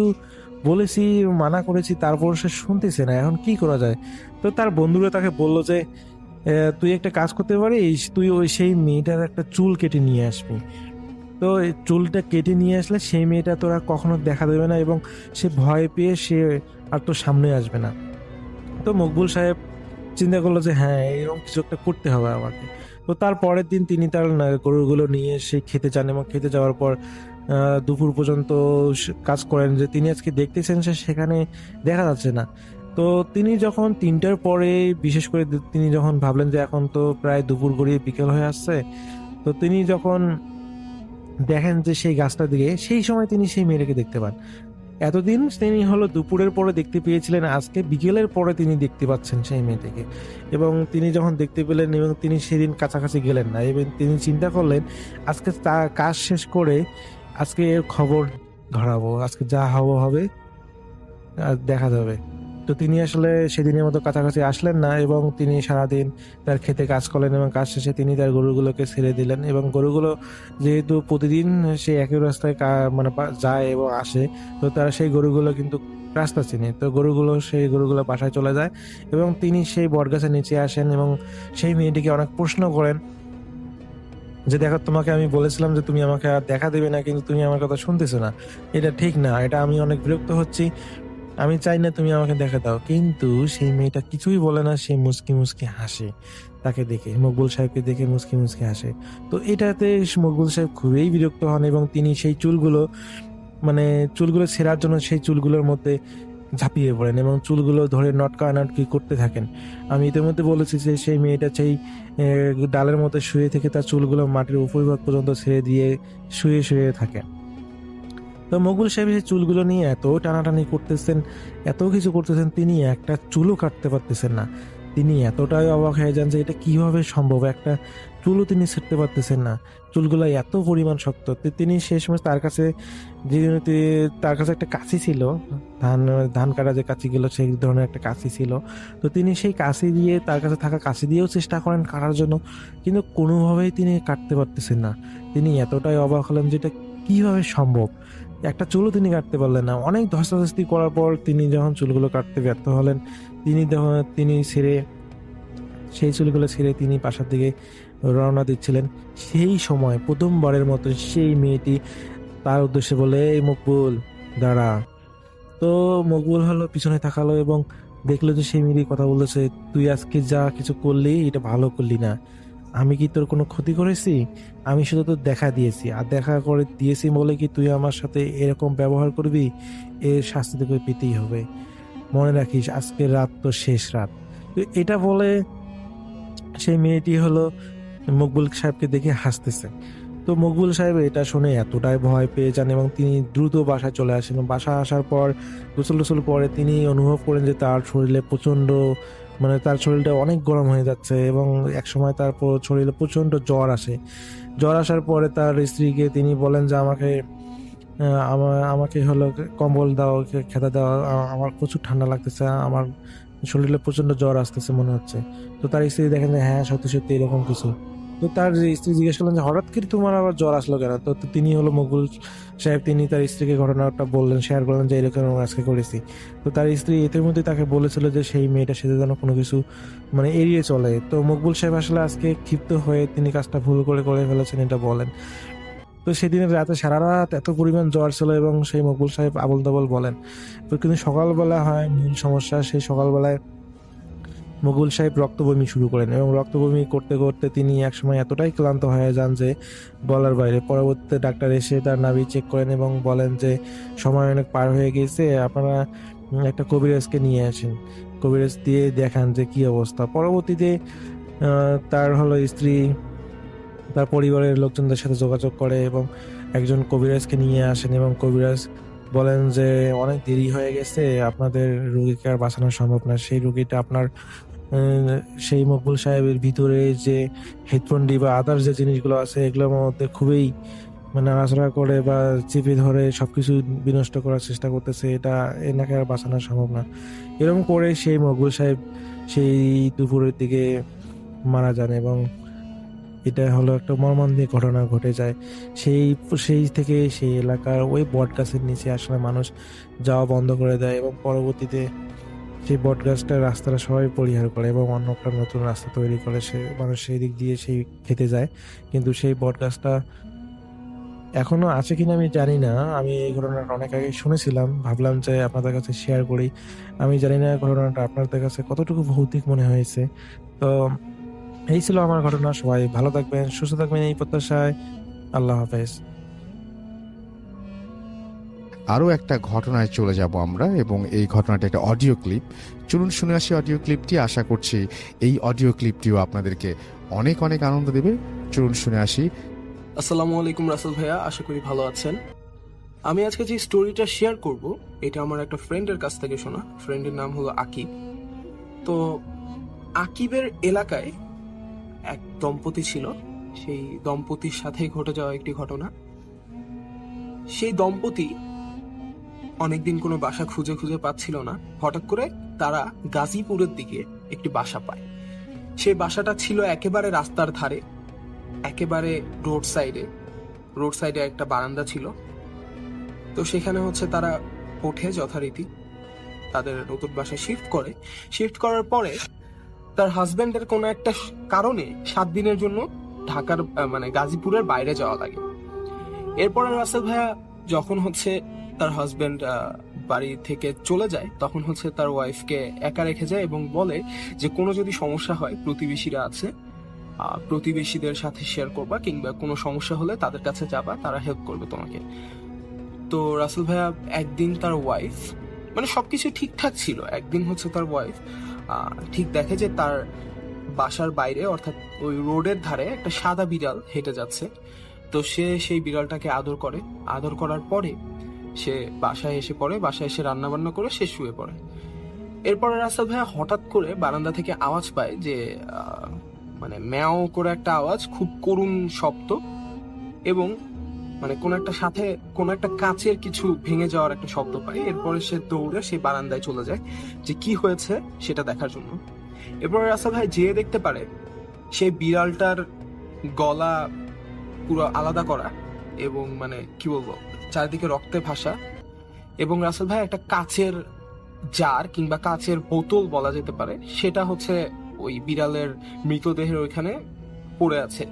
বলেছি, মানা করেছি, তারপর সে শুনতেছে না, এখন কি করা যায়? তো তার বন্ধুরা তাকে বলল যে তুই একটা কাজ করতে পারিস, তুই ওই সেই মেয়েটার একটা চুল কেটে নিয়ে আসবি। তো এই চুলটা কেটে নিয়ে আসলে সেই মেয়েটা তোরা কখনো দেখা দেবে না এবং সে ভয় পেয়ে সে আর তোর সামনে আসবে না। তো মকবুল সাহেব চিন্তা করলো যে হ্যাঁ, এরকম কিছু একটা করতে হবে আমাকে। তো তার পরের দিন তিনি তার গরুগুলো নিয়ে সেই খেতে যান এবং খেতে যাওয়ার পর দুপুর পর্যন্ত কাজ করেন, যে তিনি আজকে দেখতেছেন সে সেখানে দেখা যাচ্ছে না। তো তিনি যখন 3টার পরে, বিশেষ করে তিনি যখন ভাবলেন যে এখন তো প্রায় দুপুর গড়িয়ে বিকেল হয়ে আসছে, তো তিনি যখন দেখেন যে সেই গাছটার দিকে, সেই সময় তিনি সেই মেয়েটাকে দেখতে পান। এতদিন তিনি হলো দুপুরের পরে দেখতে পেয়েছিলেন, আজকে বিকেলের পরে তিনি দেখতে পাচ্ছেন সেই মেয়েটাকে। এবং তিনি যখন দেখতে পেলেন এবং তিনি সেদিন কাছাকাছি গেলেন না, এবং তিনি চিন্তা করলেন আজকে কাজ শেষ করে আজকে এর খবর ধরাবো, আজকে যা হবে আর দেখা যাবে। তো তিনি আসলে সেদিনের মতো কাছাকাছি আসলেন না এবং তিনি সারাদিন তার খেতে কাজ করলেন এবং কাজ শেষে তিনি তার গরুগুলোকে ছেড়ে দিলেন। এবং গরুগুলো যেহেতু প্রতিদিন সে একই রাস্তায় মানে যায় এবং আসে, তো তারা সেই গরুগুলো কিন্তু রাস্তা চিনে, তো সেই গরুগুলো বাসায় চলে যায় এবং তিনি সেই বটগাছের নিচে আসেন এবং সেই মেয়েটিকে অনেক প্রশ্ন করেন যে দেখো, তোমাকে আমি বলেছিলাম যে তুমি আমাকে আর দেখা দেবে না, কিন্তু তুমি আমার কথা শুনতেছো না, এটা ঠিক না, এটা আমি অনেক বিরক্ত হচ্ছি, আমি চাই না তুমি আমাকে দেখা দাও। কিন্তু সেই মেয়েটা কিছুই বলে না, সে মুচকি মুচকি হাসে, তাকে দেখে, মকবুল সাহেবকে দেখে মুচকি মুচকি হাসে। তো এটাতে মকবুল সাহেব খুবই বিরক্ত হন এবং তিনি সেই চুলগুলো ছেঁড়ার জন্য সেই চুলগুলোর মধ্যে ঝাঁপিয়ে পড়েন এবং চুলগুলো ধরে নটকি করতে থাকেন। আমি ইতিমধ্যে বলেছি যে সেই মেয়েটা সেই ডালের মধ্যে শুয়ে থেকে তার চুলগুলো মাটির উপরিভাগ পর্যন্ত ছেড়ে দিয়ে শুয়ে শুয়ে থাকে। তো মকবুল সাহেব সেই চুলগুলো নিয়ে এত টানাটানি করতেছেন, এত কিছু করতেছেন, তিনি একটা চুলও কাটতে পারতেছেন না। তিনি এতটাই অবাক হয়ে যান যে এটা কিভাবে সম্ভব, একটা চুলও তিনি ছেড়তে পারতেছেন না, চুলগুলো এত পরিমাণ শক্ত। তিনি সেই সময় তার কাছে একটা কাঁচি ছিল, ধান কাটা যে কাঁচিগুলো, সেই ধরনের একটা কাঁচি ছিল। তো তিনি সেই কাঁচি দিয়ে, তার কাছে থাকা কাঁচি দিয়েও চেষ্টা করেন কাটার জন্য, কিন্তু কোনোভাবেই তিনি কাটতে পারতেছেন না। তিনি এতটাই অবাক হলেন যে এটা কিভাবে সম্ভব, একটা চুলও তিনি কাটতে পারলেন না। অনেক ধস্তাধস্তি করার পর তিনি যখন চুলগুলো কাটতে ব্যর্থ হলেন, তিনি সেই চুলগুলো ছেড়ে তিনি বাসার দিকে রওনা দিচ্ছিলেন। সেই সময় প্রথমবারের মতো সেই মেয়েটি তার উদ্দেশ্যে বলে, এই মকবুল দাঁড়া। তো মকবুল হলো পিছনে তাকালো এবং দেখলো যে সেই মেয়েটি কথা বলতেছে, তুই আজকে যা কিছু করলি এটা ভালো করলি না, আমি কি তোর কোনো ক্ষতি করেছি? আমি শুধু তোর দেখা দিয়েছি, আর দেখা করে দিয়েছি বলে কি তুই আমার সাথে এরকম ব্যবহার করবি? এর শাস্তি তোকে পেতেই হবে, মনে রাখিস আজকের রাত তো শেষ রাত। তো এটা বলে সেই মেয়েটি হলো মকবুল সাহেবকে দেখে হাসতেছে। তো মকবুল সাহেব এটা শুনে এতটাই ভয় পেয়ে যান এবং তিনি দ্রুত বাসায় চলে আসেন। বাসায় আসার পর গোসল পরে তিনি অনুভব করেন যে তার শরীরে তার শরীরটা অনেক গরম হয়ে যাচ্ছে এবং একসময় তার শরীরে প্রচন্ড জ্বর আসে। জ্বর আসার পরে তার স্ত্রীকে তিনি বলেন যে আমাকে হলো কম্বল দাও, খেতে দাও, আমার প্রচুর ঠান্ডা লাগতেছে, আমার শরীরে প্রচন্ড জ্বর আসতেছে মনে হচ্ছে। তো তার স্ত্রী দেখেন যে হ্যাঁ, সত্যি সত্যি এরকম কিছু। তো তার স্ত্রী জিজ্ঞেস করলেন যে হঠাৎ করে তোমার আবার জ্বর আসলো কেন? তো তিনি হলো মকবুল সাহেব, তিনি তার স্ত্রীকে ঘটনাটা বললেন, শেয়ার করলেন যে এরকম আজকে করেছি। তো তার স্ত্রী এর মধ্যে তাকে বলেছিল যে সেই মেয়েটা সাথে যেন কোনো কিছু এড়িয়ে চলে। তো মকবুল সাহেব আসলে আজকে ক্ষিপ্ত হয়ে তিনি কাজটা ভুল করে ফেলেছেন এটা বলেন। তো সেদিনের রাতে সারা রাত এত পরিমাণ জ্বর ছিল এবং সেই মকবুল সাহেব আবল তাবল বলেন। তো কিন্তু সকালবেলা হয় মূল সমস্যা, সেই সকালবেলায় মকবুল সাহেব রক্তবমি শুরু করেন এবং রক্তবমি করতে করতে তিনি একসময় এতটাই ক্লান্ত হয়ে যান যে বলার বাইরে। পরবর্তীতে ডাক্তার এসে তার নাভি চেক করেন এবং বলেন যে সময় অনেক পার হয়ে গেছে, আপনারা একটা কবিরাজকে নিয়ে আসেন। কবিরাজ দিয়ে দেখান যে কি অবস্থা। পরবর্তীতে তার হলো স্ত্রী তার পরিবারের লোকজনদের সাথে যোগাযোগ করে এবং একজন কবিরাজকে নিয়ে আসেন এবং কবিরাজ বলেন যে অনেক দেরি হয়ে গেছে, আপনাদের রোগীকে আর বাঁচানো সম্ভব না। সেই রোগীটা আপনার সেই মকবুল সাহেবের ভিতরে যে হৃৎপিণ্ড বা আদার্স যে জিনিসগুলো আছে এগুলোর মধ্যে খুবই নাড়াচাড়া করে বা চেপে ধরে সবকিছু বিনষ্ট করার চেষ্টা করতেছে, এটা এনাকে আর বাঁচানো সম্ভব না। এরকম করে সেই মকবুল সাহেব সেই দুপুরের দিকে মারা যান এবং এটা হলো একটা মর্মান্তিক ঘটনা ঘটে যায়। সেই সেই থেকে সেই এলাকার ওই বট গাছের নিচে আসলে মানুষ যাওয়া বন্ধ করে দেয় এবং পরবর্তীতে সেই বট গাছটার রাস্তাটা সবাই পরিহার করে এবং অন্য একটা নতুন রাস্তা তৈরি করে, সে মানুষ সেই দিক দিয়ে সেই খেতে যায়। কিন্তু সেই বট গাছটা এখনো আছে কিনা আমি জানি না। আমি এই ঘটনাটা অনেক আগে শুনেছিলাম, ভাবলাম যে আপনাদের কাছে শেয়ার করি। আমি জানি না ঘটনাটা আপনাদের কাছে কতটুকু ভৌতিক মনে হয়েছে। তো এই ছিল আমার ঘটনা। সবাই ভালো থাকবেন, সুস্থ থাকবেন এই প্রত্যাশায়। আল্লাহ হাফেজ। আরও একটা ঘটনায় চলে যাব আমরা, এবং এই ঘটনাটা একটা অডিও ক্লিপ। চলুন শুনে আসি অডিও ক্লিপটি। আশা করছি এই অডিও ক্লিপটিও আপনাদেরকে অনেক অনেক আনন্দ দেবে। চলুন শুনে আসি। আসসালামু আলাইকুম রাসেল ভাইয়া, আশা করি ভালো আছেন। আমি আজকে যে স্টোরিটা শেয়ার করব এটা আমার একটা ফ্রেন্ডের কাছ থেকে শোনা। ফ্রেন্ডের নাম হলো আকিব। তো আকিবের এলাকায় এক দম্পতি ছিল। সেই দম্পতির সাথে ঘটে যাওয়া একটি ঘটনা। সেই দম্পতি অনেকদিন কোনো বাসা খুঁজে খুঁজে পাচ্ছিল না। হঠাৎ করে তারা গাজীপুরের দিকে একটি বাসা পায়। সেই বাসাটা ছিল একেবারে রাস্তার ধারে, একেবারে রোড সাইডে একটা বারান্দা ছিল। তো সেখানে হচ্ছে তারা ওঠে যথারীতি, তাদের নতুন বাসায় শিফট করার পরে তার হাজবেন্ডের কোনো একটা কারণে 7 দিনের জন্য ঢাকার মানে গাজীপুরের বাইরে যাওয়া লাগে। এরপরে রাসেল ভাইয়া যখন হচ্ছে তার হাজবেন্ড বাড়ি থেকে চলে যায়, তখন হচ্ছে তার ওয়াইফকে একা রেখে যায় এবং বলে যে কোনো যদি সমস্যা হয় প্রতিবেশীরা আছে, প্রতিবেশীদের সাথে শেয়ার করবা, কিংবা কোনো সমস্যা হলে তাদের কাছে যাবা, তারা হেল্প করবে তোমাকে। তো রাসেল ভাইয়া একদিন তার ওয়াইফ, মানে সবকিছু ঠিকঠাক ছিল, একদিন হচ্ছে তার ওয়াইফ ঠিক দেখে যে তার বাসার বাইরে অর্থাৎ ওই রোডের ধারে একটা সাদা বিড়াল হেঁটে যাচ্ছে। তো সে সেই বিড়ালটাকে আদর করার পরে সে বাসায় এসে রান্না বান্না করে সে শুয়ে পড়ে। এরপরে রাসেল ভাইয়া হঠাৎ করে বারান্দা থেকে আওয়াজ পায় যে মানে ম্যাও করে একটা আওয়াজ, খুব করুণ শব্দ, এবং মানে কোন একটা কাচের কিছু ভেঙে যাওয়ার একটা শব্দ পায়। এরপরে সে দৌড়ে সেই বারান্দায় চলে যায় যে কি হয়েছে সেটা দেখার জন্য। এরপরে রাসেল ভাই যেয়ে দেখতে পারে সেই বিড়ালটার গলা পুরো আলাদা করা এবং মানে কি বলবো চারিদিকে রক্তে ভাসা, এবং রাসেল ভাই একটা কাচের জার কিংবা কাচের বোতল বলা যেতে পারে, সেটা হচ্ছে ওই বিড়ালের মৃতদেহের ওইখানে পড়ে আছে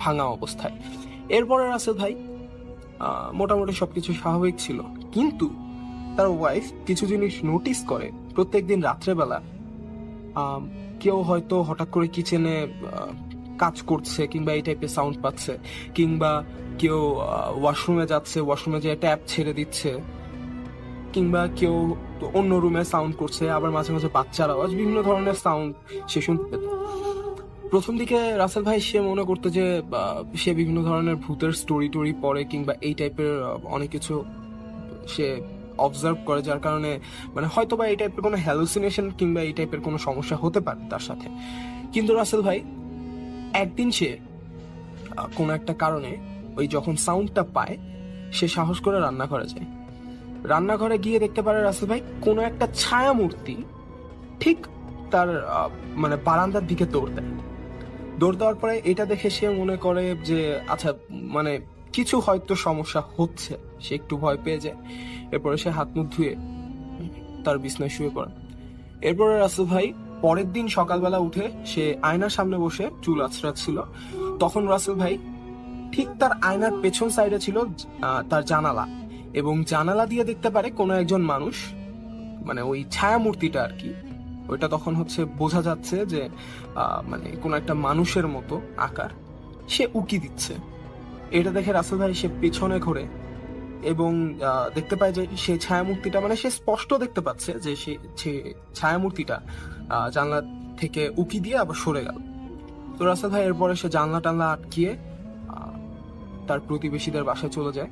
ভাঙা অবস্থায়। এরপরে রাসেল ভাই মোটামুটি সবকিছু স্বাভাবিক ছিল, কিন্তু তার ওয়াইফ কিছু জিনিস নোটিস করে। প্রত্যেকদিন রাত্রেবেলা কেউ হয়তো হঠাৎ করে কিচেনে কাজ করছে কিংবা এই টাইপের সাউন্ড পাচ্ছে, কিংবা কেউ ওয়াশরুমে যাচ্ছে, ওয়াশরুমে যে ট্যাপ ছেড়ে দিচ্ছে, কিংবা কেউ অন্য রুমে সাউন্ড করছে, আবার মাঝে মাঝে বাচ্চার আওয়াজ, বিভিন্ন ধরনের সাউন্ড সে শুনতে পেত। প্রথম দিকে রাসেল ভাই সে মনে করতো যে সে বিভিন্ন ধরনের ভূতের স্টোরি পড়ে কিংবা এই টাইপের অনেক কিছু সে অবজার্ভ করে, যার কারণে মানে হয়তো বা এই টাইপের কোনো হ্যালুসিনেশন কিংবা এই টাইপের কোনো সমস্যা হতে পারে তার সাথে। কিন্তু রাসেল ভাই একদিন সে কোনো একটা কারণে ওই যখন সাউন্ডটা পায় সে সাহস করে রান্নাঘরে যায়। রান্নাঘরে গিয়ে দেখতে পারে রাসেল ভাই কোনো একটা ছায়া মূর্তি ঠিক তার মানে বারান্দার দিকে দৌড় দেওয়ার পরে এটা দেখে সে মনে করে যে আচ্ছা মানে কিছু হয়তো সমস্যা হচ্ছে, সে একটু ভয় পেয়ে যায়। এরপরে সে হাত মুখ ধুয়ে তার বিছনায় শুয়ে পড়ে। এরপরে রাসেল ভাই পরের দিন সকালবেলা উঠে সে আয়নার সামনে বসে চুল আঁচড়াচ্ছিল। তখন রাসেল ভাই ঠিক তার আয়নার পেছন সাইডে ছিল তার জানালা, এবং জানালা দিয়ে দেখতে পারে কোনো একজন মানুষ, মানে ওই ছায়া মূর্তিটা আর কি, ওইটা তখন হচ্ছে বোঝা যাচ্ছে যে মানে কোনো একটা মানুষের মতো আকার, সে উকি দিচ্ছে। এটা দেখে রাসেল ভাই সে পেছনে ঘোরে এবং দেখতে পায় যে সে ছায়ামূর্তিটা, মানে সে স্পষ্ট দেখতে পাচ্ছে যে সে ছায়ামূর্তিটা জানলা থেকে উকি দিয়ে আবার সরে গেল। তো রাসেল ভাই এরপরে সে জানলা টানলা আটকিয়ে তার প্রতিবেশীদের বাসায় চলে যায়,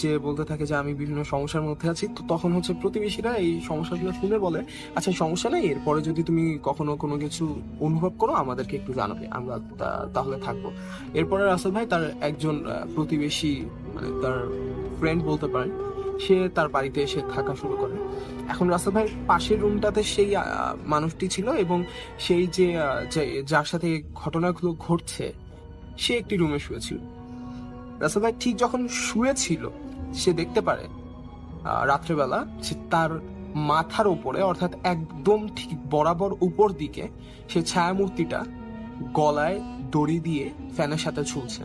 যে বলতে থাকে যে আমি বিভিন্ন সমস্যার মধ্যে আছি। তো তখন হচ্ছে প্রতিবেশীরা এই সমস্যাগুলো শুনে বলে আচ্ছা সমস্যা নেই, এরপরে যদি তুমি কখনো কোনো কিছু অনুভব করো আমাদেরকে একটু জানাবে, আমরা তাহলে থাকবো। এরপরে রাসেল ভাই তার একজন প্রতিবেশী, মানে তার ফ্রেন্ড বলতে পারেন, সে তার বাড়িতে এসে থাকা শুরু করে। এখন রাসেল ভাই পাশের রুমটাতে সেই মানুষটি ছিল, এবং সেই যে যার সাথে ঘটনাগুলো ঘটছে সে একটি রুমে শুয়েছিল। রাসেল ভাই ঠিক যখন শুয়েছিল সে দেখতে পারে রাত্রেবেলা সে তার মাথার উপরে অর্থাৎ একদম ঠিক বরাবর উপর দিকে সে ছায়ামূর্তিটা গলায় দড়ি দিয়ে ফ্যানের সাথে ঝুলছে।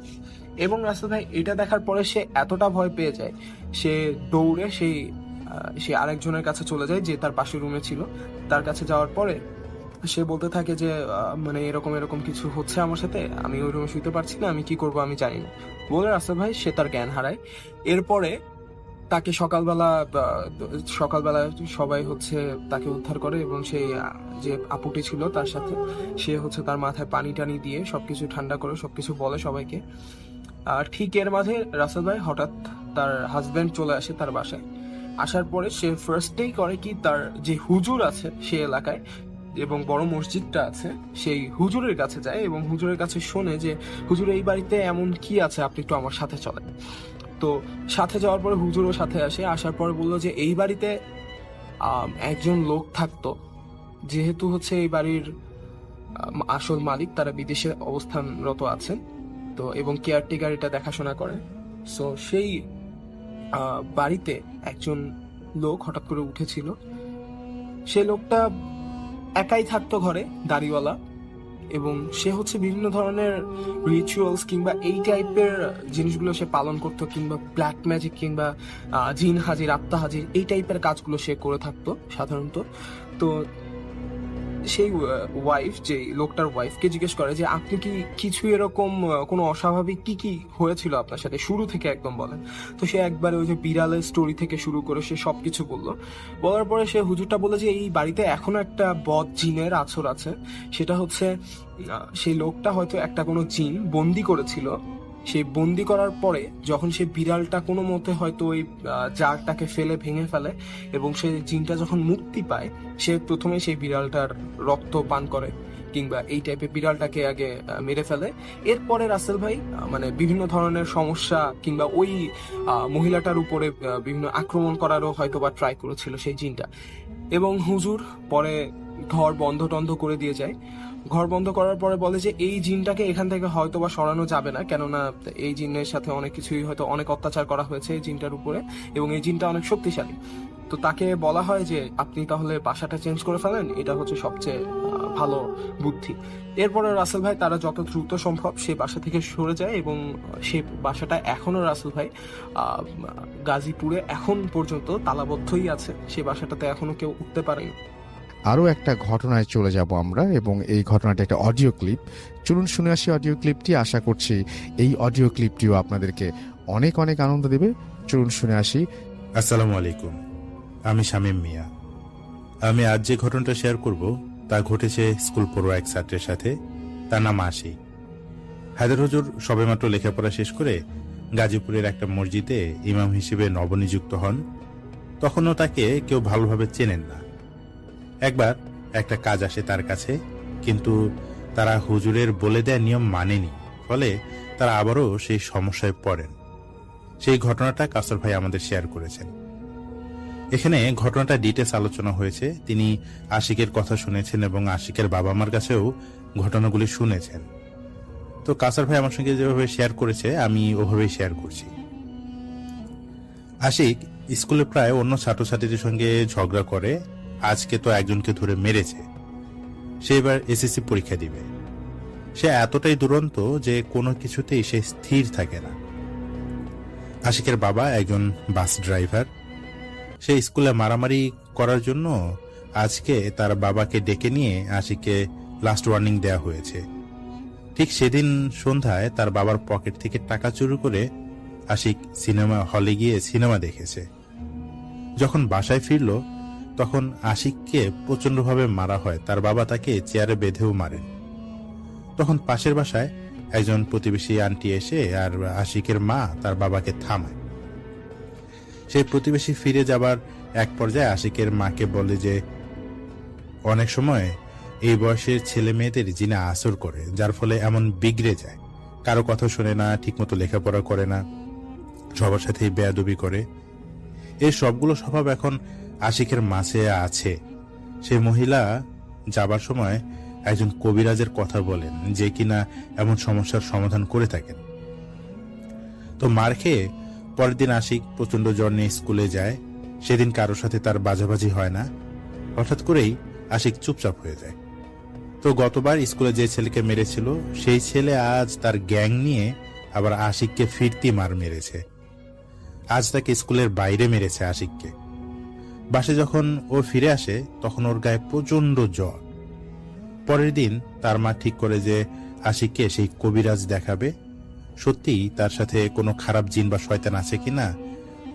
এবং রাসেল ভাই এটা দেখার পরে সে এতটা ভয় পেয়ে যায়, সে দৌড়ে সে আরেকজনের কাছে চলে যায় যে তার পাশের রুমে ছিল। তার কাছে যাওয়ার পরে সে বলতে থাকে যে মানে এরকম এরকম কিছু হচ্ছে আমার সাথে, আমি ওই রুমে শুতে পারছি না, আমি কি করব আমি জানি না বলে রাসেল ভাই সে তার জ্ঞান হারায়। এরপরে তাকে সকালবেলা সবাই তাকে উদ্ধার করে এবং সেই যে আপুটি ছিল তার সাথে সে তার মাথায় পানি টানি দিয়ে সবকিছু ঠান্ডা করে সবকিছু বলে সবাইকে। আর ঠিক এর মাঝে রাসেল ভাই হঠাৎ তার হাজবেন্ড চলে আসে তার বাসায়। আসার পরে সে ফার্স্টেই করে কি, তার যে হুজুর আছে সে এলাকায় এবং বড় মসজিদটা আছে সেই হুজুরের কাছে যায় এবং হুজুরের কাছে শোনে যে হুজুর এই বাড়িতে এমন কি আছে, আপনি একটু আমার সাথে চলেন। তো সাথে যাওয়ার পরে হুজুরও সাথে আসে। আসার পরে বললো যে এই বাড়িতে একজন লোক থাকতো, যেহেতু এই বাড়ির আসল মালিক তারা বিদেশে অবস্থানরত আছেন, তো এবং কেয়ারটেকার এটা দেখাশোনা করে। সো সেই বাড়িতে একজন লোক হঠাৎ করে উঠেছিল। সে লোকটা একাই থাকতো ঘরে, দাড়িওয়ালা, এবং সে বিভিন্ন ধরনের রিচুয়ালস কিংবা এই টাইপের জিনিসগুলো সে পালন করতো, কিংবা ব্ল্যাক ম্যাজিক কিংবা জিন হাজির, আত্মা হাজির, এই টাইপের কাজগুলো সে করে থাকতো সাধারণত। তো সেই ওয়াইফ, যে লোকটার ওয়াইফকে জিজ্ঞেস করে যে আপনি কি কিছু এরকম কোনো অস্বাভাবিক কি হয়েছিল আপনার সাথে, শুরু থেকে একদম বলেন। তো সে একবারে ওই যে বিড়ালের স্টোরি থেকে শুরু করে সে সবকিছু বললো। বলার পরে সে হুজুরটা বলে যে এই বাড়িতে এখনো একটা বদ জিনের আছর আছে। সেটা সেই লোকটা হয়তো একটা কোনো জিন বন্দি করেছিল। সেই বন্দি করার পরে যখন সে বিড়ালটা কোনো মতে হয়তো ওই জারটাকে ভেঙে ফেলে এবং সে জিনটা যখন মুক্তি পায়, সে প্রথমে সেই বিড়ালটার রক্ত পান করে কিংবা এই টাইপের বিড়ালটাকে আগে মেরে ফেলে। এরপরে রাসেল ভাই মানে বিভিন্ন ধরনের সমস্যা কিংবা ওই মহিলাটার উপরে বিভিন্ন আক্রমণ করারও হয়তো বা ট্রাই করেছিল সেই জিনটা। এবং হুজুর পরে ঘর বন্ধ টন্ধ করে দিয়ে যায়। ঘর বন্ধ করার পরে বলে যে এই জিনটাকে এখান থেকে হয়তো বা সরানো যাবে না, কেননা এই জিনের সাথে অনেক কিছুই হয়তো অনেক অত্যাচার করা হয়েছে এই জিনটার উপরে এবং এই জিনটা অনেক শক্তিশালী। তো তাকে বলা হয় যে আপনি তাহলে বাসাটা চেঞ্জ করে ফেলেন, এটা সবচেয়ে ভালো বুদ্ধি। এরপরে রাসেল ভাই তারা যত দ্রুত সম্ভব সে বাসা থেকে সরে যায় এবং সে বাসাটা এখনো রাসেল ভাই গাজীপুরে এখন পর্যন্ত তালাবদ্ধই আছে। সে বাসাটাতে এখনো কেউ উঠতে পারেনি। আরও একটা ঘটনায় চলে যাব আমরা, এবং এই ঘটনাটা একটা অডিও ক্লিপ। চলুন শুনে আসি অডিও ক্লিপটি। আশা করছি এই অডিও ক্লিপটিও আপনাদেরকে অনেক অনেক আনন্দ দেবে। চলুন শুনে আসি। আসসালামু আলাইকুম, আমি শামীম মিয়া। আমি আজ যে ঘটনাটা শেয়ার করব তা ঘটেছে স্কুল পড়ুয়া এক ছাত্রের সাথে। তার নাম আশিক। হায়দার হুজুর সবেমাত্র লেখাপড়া শেষ করে গাজীপুরের একটা মসজিদে ইমাম হিসেবে নবনিযুক্ত হন। তখনও তাকে কেউ ভালোভাবে চেনেন না। একবার একটা কাজ আসে তার কাছে, কিন্তু তারা হুজুরের বলে দেয়া নিয়ম মানেনি, ফলে তারা আবারও সেই সমস্যায় পড়েন। সেই ঘটনাটা কাসর ভাই আমাদের শেয়ার করেছেন। এখানে ঘটনাটা ডিটেলস আলোচনা হয়েছে। তিনি আশিকের কথা শুনেছেন এবং আশিকের বাবা মার কাছেও ঘটনাগুলি শুনেছেন। তো কাসর ভাই আমার সঙ্গে যেভাবে শেয়ার করেছে আমি ওভাবেই শেয়ার করছি। আশিক স্কুলে প্রায় অন্য ছাত্রছাত্রীদের সঙ্গে ঝগড়া করে। আজকে তো একজনকে ধরে মেরেছে। সে এবার এসএসসি পরীক্ষা দিবে। সে এতটাই দুরন্ত যে কোনো কিছুতেই সে স্থির থাকে না। আশিকের বাবা একজন বাস ড্রাইভার। সে স্কুলে মারামারি করার জন্য আজকে তার বাবাকে ডেকে নিয়ে আশিককে লাস্ট ওয়ার্নিং দেয়া হয়েছে। ঠিক সেদিন সন্ধ্যায় তার বাবার পকেট থেকে টাকা চুরি করে আশিক সিনেমা হলে গিয়ে সিনেমা দেখেছে। যখন বাসায় ফিরল তখন আশিককে প্রচন্ডভাবে মারা হয়। তার বাবা তাকে চেয়ারে বেঁধেও মারেন। তখন পাশের বাসায় একজন প্রতিবেশী আন্টি এসে আর আশিকের মা তার বাবাকে থামায়। সেই প্রতিবেশী ফিরে যাবার এক পর্যায়ে আশিকের মাকে বলে যে অনেক সময় এই বয়সের ছেলে মেয়েদের জিনে আসর করে, যার ফলে এমন বিগড়ে যায়। কারো কথা শোনে না, ঠিকমতো লেখাপড়া করে না, সবার সাথেই বেয়াদবি করে। এই সবগুলো স্বভাব এখন আশিকের মাঝে আছে। সেই মহিলা যাবার সময় একজন কবিরাজের কথা বলেন যে কিনা এমন সমস্যার সমাধান করে থাকেন। তো মার খেয়ে পরের দিন আশিক প্রচন্ড জ্বর নিয়ে স্কুলে যায়। সেদিন কারোর সাথে তার বাজাবাজি হয় না। হঠাৎ করেই আশিক চুপচাপ হয়ে যায়। তো গতবার স্কুলে যে ছেলেকে মেরেছিল সেই ছেলে আজ তার গ্যাং নিয়ে আবার আশিককে ফিরতি মার মেরেছে। আজ তাকে স্কুলের বাইরে মেরেছে আশিককে। বাসে যখন ও ফিরে আসে তখন ওর গায়ে প্রচন্ড জ্বর। পরের দিন তার মা ঠিক করে যে আশিককে সেই কবিরাজ দেখাবে, সত্যি তার সাথে কোনো খারাপ জিন বা শয়তান আছে কিনা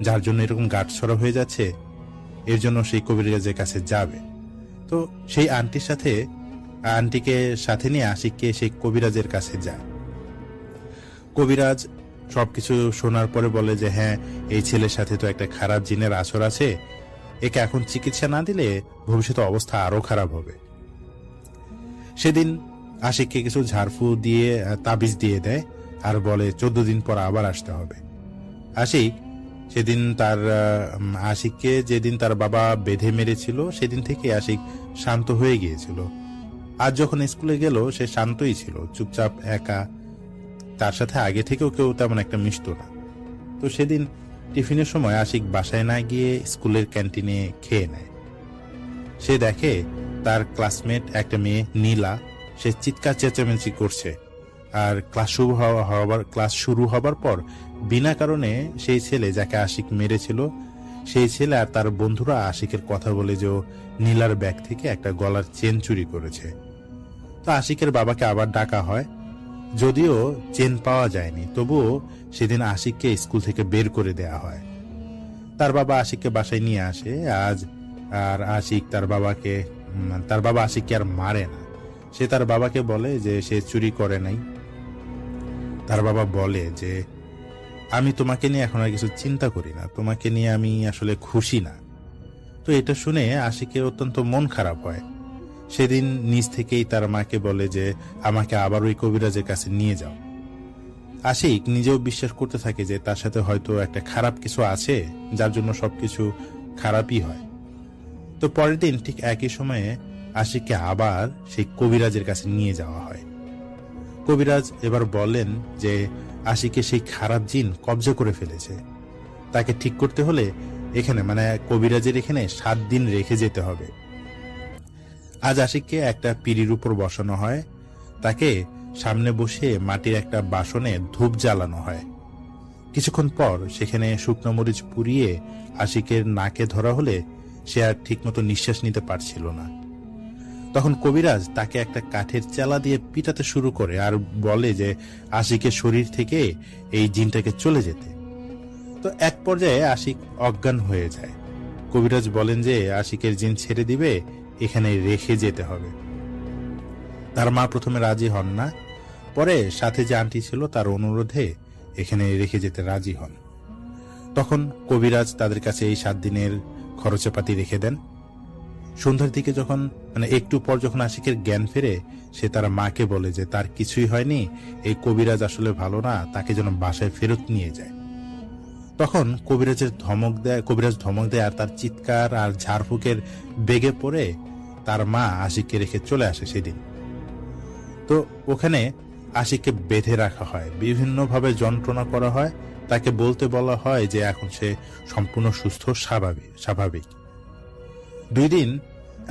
যার জন্য এরকম গাঁটছড়া হয়ে যাচ্ছে, এর জন্য সেই কবিরাজের কাছে যাবে। তো সেই আন্টিকে সাথে নিয়ে আশিককে সেই কবিরাজের কাছে যায়। কবিরাজ সবকিছু শোনার পরে বলে যে হ্যাঁ, এই ছেলের সাথে তো একটা খারাপ জিনের আসর আছে, একে এখন চিকিৎসা না দিলে ভবিষ্যতে অবস্থা আরো খারাপ হবে। সেদিন আশিককে কিছু ঝাড়ফু দিয়ে তাবিজ দিয়ে দেয় আর বলে 14 দিন পর আবার আসতে হবে। আশিককে যেদিন তার বাবা বেঁধে মেরেছিল সেদিন থেকে আশিক শান্ত হয়ে গিয়েছিল। আজ যখন স্কুলে গেল সে শান্তই ছিল, চুপচাপ একা। তার সাথে আগে থেকেও কেউ তেমন একটা মিশতো না। তো সেদিন টিফিনের সময় আশিক বাসায় না গিয়ে স্কুলের ক্যান্টিনে খেয়ে নেয়। সে দেখে তার ক্লাসমেট একটা মেয়ে নীলা, সে চিৎকার চেঁচামেচি করছে। আর ক্লাস শুরু হবার পর বিনা কারণে সেই ছেলে যাকে আশিক মেরেছিল সেই ছেলে আর তার বন্ধুরা আশিকের কথা বলে যে নীলার ব্যাগ থেকে একটা গলার চেন চুরি করেছে। তো আশিকের বাবাকে আবার ডাকা হয়। যদিও চেন পাওয়া যায়নি, তবুও সেদিন আশিককে স্কুল থেকে বের করে দেয়া হয়। তার বাবা আশিককে বাসায় নিয়ে আসে আজ। আর আশিক তার বাবা আশিককে আর মারে না। সে তার বাবাকে বলে যে সে চুরি করে নাই। তার বাবা বলে যে আমি তোমাকে নিয়ে এখন আর কিছু চিন্তা করি না, তোমাকে নিয়ে আমি আসলে খুশি না। তো এটা শুনে আশিকের অত্যন্ত মন খারাপ হয়। সেদিন নিজ থেকেই তার মাকে বলে যে আমাকে আবার ওই কবিরাজের কাছে নিয়ে যাও। আশিক নিজেও বিশ্বাস করতে থাকে যে তার সাথে হয়তো একটা খারাপ কিছু আছে যার জন্য সবকিছু খারাপই হয়। তো পরের দিন ঠিক একই সময়ে আশিককে আবার সেই কবিরাজের কাছে নিয়ে যাওয়া হয়। কবিরাজ এবার বলেন যে আশিককে সেই খারাপ জিন কবজা করে ফেলেছে। তাকে ঠিক করতে হলে এখানে কবিরাজের এখানে 7 দিন রেখে যেতে হবে। আজ আশিককে একটা পিঁড়ির উপর বসানো হয়। তাকে সামনে বসে মাটির একটা বাসনে ধূপ জ্বালানো হয়। কিছুক্ষণ পর সেখানে শুকনো মরিচ পুড়িয়ে আশিকের নাকে ধরা হলে সে আর ঠিকমতো নিঃশ্বাস নিতে পারছিল না। তখন কবিরাজ তাকে একটা কাঠের চালা দিয়ে পিটাতে শুরু করে আর বলে যে আশিকের শরীর থেকে এই জিনটাকে চলে যেতে। তো এক পর্যায়ে আশিক অজ্ঞান হয়ে যায়। কবিরাজ বলেন যে আশিকের জিন ছেড়ে দিবে, এখানে রেখে যেতে হবে। তার মা প্রথমে রাজি হন না, পরে সাথে যে আন্টি ছিল তার অনুরোধে এখানে রেখে যেতে রাজি হন। তখন কবিরাজ তাদের কাছে এই 7 দিনের খরচাপাতি রেখে দেন। সন্ধ্যার দিকে যখন একটু পর যখন আশিকের জ্ঞান ফেরে, সে তার মাকে বলে যে তার কিছুই হয়নি, এই কবিরাজ আসলে ভালো না, তাকে যেন বাসায় ফেরত নিয়ে যায়। তখন কবিরাজ ধমক দেয় আর তার চিৎকার আর ঝাড়ফুঁকের বেগে পড়ে তার মা আশিককে রেখে চলে আসে সেদিন। তো ওখানে আশিককে বেঁধে রাখা হয়, বিভিন্নভাবে যন্ত্রণা করা হয়, তাকে বলতে বলা হয় যে এখন সে সম্পূর্ণ সুস্থ স্বাভাবিক। 2 দিন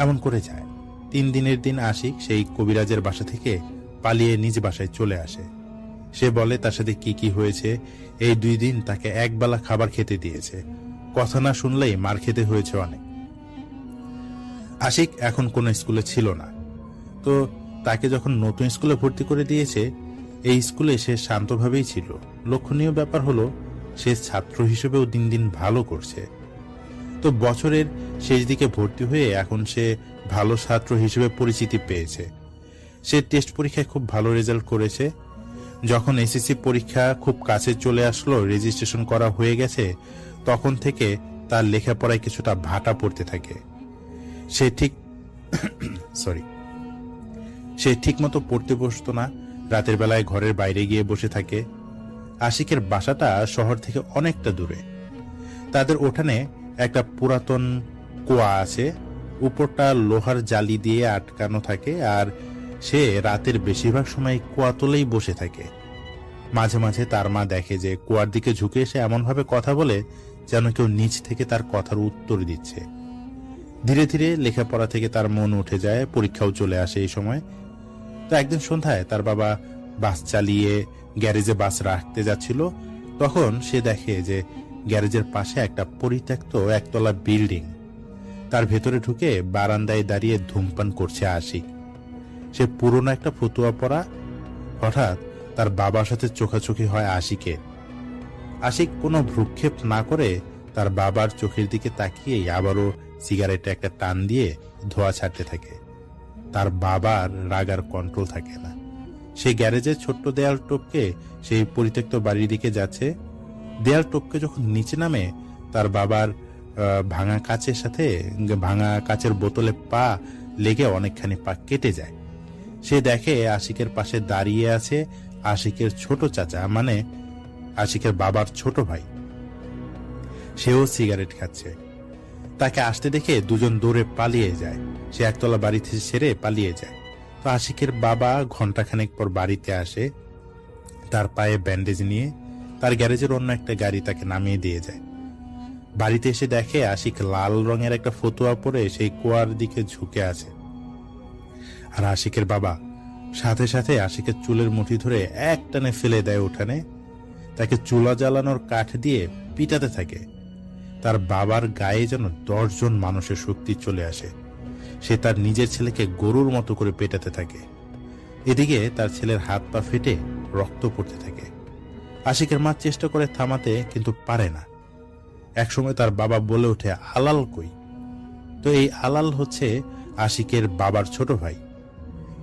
এমন করে যায়। 3 দিনের দিন আশিক সেই কবিরাজের বাসা থেকে পালিয়ে নিজ বাসায় চলে আসে। সে বলে তার সাথে কি কি হয়েছে। এই 2 দিন তাকে একবেলা খাবার খেতে দিয়েছে, কথা না শুনলেই মার খেতে হয়েছে অনেক। আশিক এখন কোনো স্কুলে ছিল না। তো তাকে যখন নতুন স্কুলে ভর্তি করে দিয়েছে, এই স্কুলে সে শান্তভাবেই ছিল। লক্ষণীয় ব্যাপার হলো সে ছাত্র হিসেবেও দিন দিন ভালো করছে। তো বছরের শেষ দিকে ভর্তি হয়ে এখন সে ভালো ছাত্র হিসেবে পরিচিতি পেয়েছে। সে টেস্ট পরীক্ষায় খুব ভালো রেজাল্ট করেছে। যখন এসএসসি পরীক্ষা খুব কাছে চলে আসলো, রেজিস্ট্রেশন করা হয়ে গেছে, তখন থেকে তার লেখাপড়ায় কিছুটা ভাটা পড়তে থাকে। সে ঠিক মতো পড়তে বসতো না, রাতের বেলায় ঘরের বাইরে গিয়ে বসে থাকে। আশিকের বাসাটা শহর থেকে অনেকটা দূরে। তাদের উঠানে একটা পুরাতন কুয়া আছে, উপরটা লোহার জালি দিয়ে আটকানো থাকে আর সে রাতের বেশিরভাগ সময় কুয়াতলেই বসে থাকে। মাঝে মাঝে তার মা দেখে যে কুয়ার দিকে ঝুঁকে এসে এমনভাবে কথা বলে যেন কেউ নিচ থেকে তার কথার উত্তর দিচ্ছে। ধীরে ধীরে লেখাপড়া থেকে তার মন উঠে যায়, পরীক্ষাও চলে আসে এই সময়। তো একদিন সন্ধ্যায় তার বাবা বাস চালিয়ে গ্যারেজে বাস রাখতে যাচ্ছিল, তখন সে দেখে যে গ্যারেজের পাশে একটা পরিত্যক্ত একতলা বিল্ডিং, তার ভেতরে ঢুকে বারান্দায় দাঁড়িয়ে ধূমপান করছে আশিক। সে পুরনো একটা ফতুয়া পরা। হঠাৎ তার বাবার সাথে চোখাচোখি হয় আশিকের। আশিক কোনো ভ্রুক্ষেপ না করে তার বাবার চোখের দিকে তাকিয়েই আবারও সিগারেটে একটা টান দিয়ে ধোঁয়া ছাড়তে থাকে। তার বাবার রাগার কন্ট্রোল থাকে না। সে গ্যারেজের ছোট্ট দেয়াল টপকে সেই পরিত্যক্ত বাড়ির দিকে যাচ্ছে। দেয়াল টপকে যখন নিচে নামে, তার বাবার ভাঙা কাচের বোতলে পা লেগে অনেকখানি পা কেটে যায়। সে দেখে আশিকের পাশে দাঁড়িয়ে আছে আশিকের ছোট চাচা, মানে আশিকের বাবার ছোট ভাই। সেও সিগারেট খাচ্ছে। তাকে আসতে দেখে দুজন দৌড়ে পালিয়ে যায়। সে একতলা বাড়িতে ছেড়ে পালিয়ে যায়। তো আশিকের বাবা ঘন্টাখানেক পর বাড়িতে আসে, তার পায়ে ব্যান্ডেজ নিয়ে। তার গ্যারেজের অন্য একটা গাড়ি তাকে নামিয়ে দিয়ে যায়। বাড়িতে এসে দেখে আশিক লাল রঙের একটা ফতুয়া পরে সেই কুয়ার দিকে ঝুঁকে আছে। আর আশিকের বাবা সাথে সাথে আশিকের চুলের মুঠি ধরে এক টানে ফেলে দেয় উঠানে। তাকে চুলা জ্বালানোর কাঠ দিয়ে পিটাতে থাকে। তার বাবার গায়ে যেন 10 জন মানুষের শক্তি চলে আসে। সে তার নিজের ছেলেকে গরুর মতো করে পেটাতে থাকে। এদিকে তার ছেলের হাত পা ফেটে রক্ত পড়তে থাকে। আশিকের মা চেষ্টা করে থামাতে, কিন্তু পারে না। একসময় তার বাবা বলে ওঠে, আলাল কই? তো এই আলাল হচ্ছে আশিকের বাবার ছোট ভাই।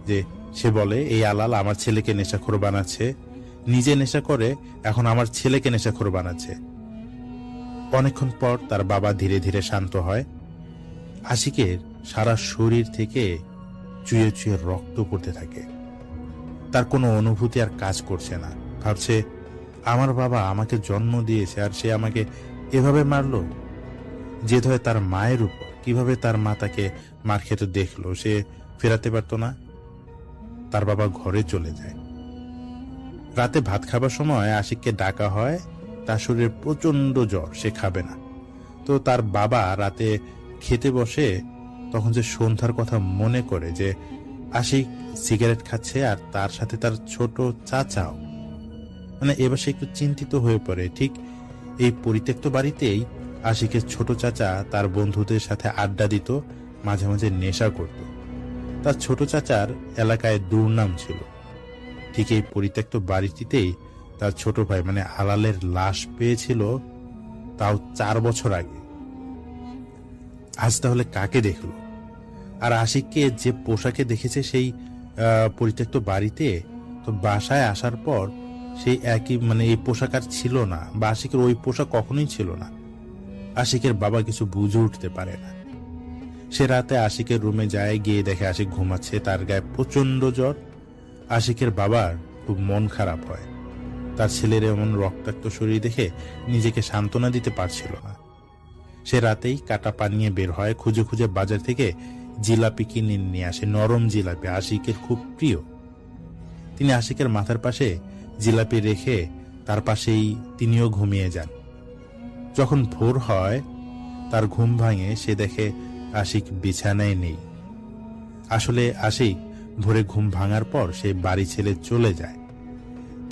যে সে বলে, এই আলাল আমার ছেলেকে নেশাখোর বানাচ্ছে, নিজে নেশা করে, এখন আমার ছেলেকে নেশাখোর বানাচ্ছে। অনেকক্ষণ পর তার বাবা ধীরে ধীরে শান্ত হয়। আশিকের সারা শরীর থেকে চুয়ে চুয়ে রক্ত পড়তে থাকে। তার কোনো অনুভূতি আর কাজ করছে না। ভাবছে, আমার বাবা আমাকে জন্ম দিয়েছে আর সে আমাকে এভাবে মারলো। জেদ হয় তার মায়ের উপর। কিভাবে তার মা তাকে মার খেতে দেখলো, সে ফেরাতে পারত না। তার বাবা ঘরে চলে যায়। রাতে ভাত খাবার সময় আশিককে ডাকা হয়। তার শরীরে প্রচন্ড জ্বর, সে খাবে না। তো তার বাবা রাতে খেতে বসে, তখন যে সন্ধ্যার কথা মনে করে যে আশিক সিগারেট খাচ্ছে আর তার সাথে তার ছোট চাচাও, মানে এবার সে একটু চিন্তিত হয়ে পড়ে। ঠিক এই পরিত্যক্ত বাড়িতেই আশিকের ছোট চাচা তার বন্ধুদের সাথে আড্ডা দিত, মাঝে মাঝে নেশা করত। তার ছোট চাচার এলাকায় দুর্নাম ছিল। ঠিক এই পরিত্যক্ত বাড়িটিতেই তার ছোট ভাই মানে আলালের লাশ পেয়েছিল, তাও 4 বছর আগে। আজ তাহলে কাকে দেখলো? আর আশিককে যে পোশাকে দেখেছে সেই পরিত্যক্ত বাড়িতে, তো বাসায় আসার পর সেই একই মানে এই পোশাক আর ছিল না, বা আশিকের ওই পোশাক কখনোই ছিল না। আশিকের বাবা কিছু বুঝে উঠতে পারে না। সে রাতে আশিকের রুমে যায়, গিয়ে দেখে আশিক ঘুমাচ্ছে, তার গায়ে প্রচন্ড জ্বর। আশিকের বাবার খুব মন খারাপ হয়। তার ছেলের এমন রক্তাক্ত শরীর দেখে নিজেকে সান্ত্বনা দিতে পারছিল না। সে রাতেই কাটা পানিয়ে বের হয়, খুঁজে খুঁজে বাজার থেকে জিলাপি কিনে নিয়ে আসে। নরম জিলাপি আশিকের খুব প্রিয়। তিনি আশিকের মাথার পাশে জিলাপি রেখে তার পাশেই তিনিও ঘুমিয়ে যান। যখন ভোর হয়, তার ঘুম ভাঙে, সে দেখে আশিক বিছানায় নেই। আসলে আশিক ভোরে ঘুম ভাঙার পর সে বাড়ি ছেড়ে চলে যায়।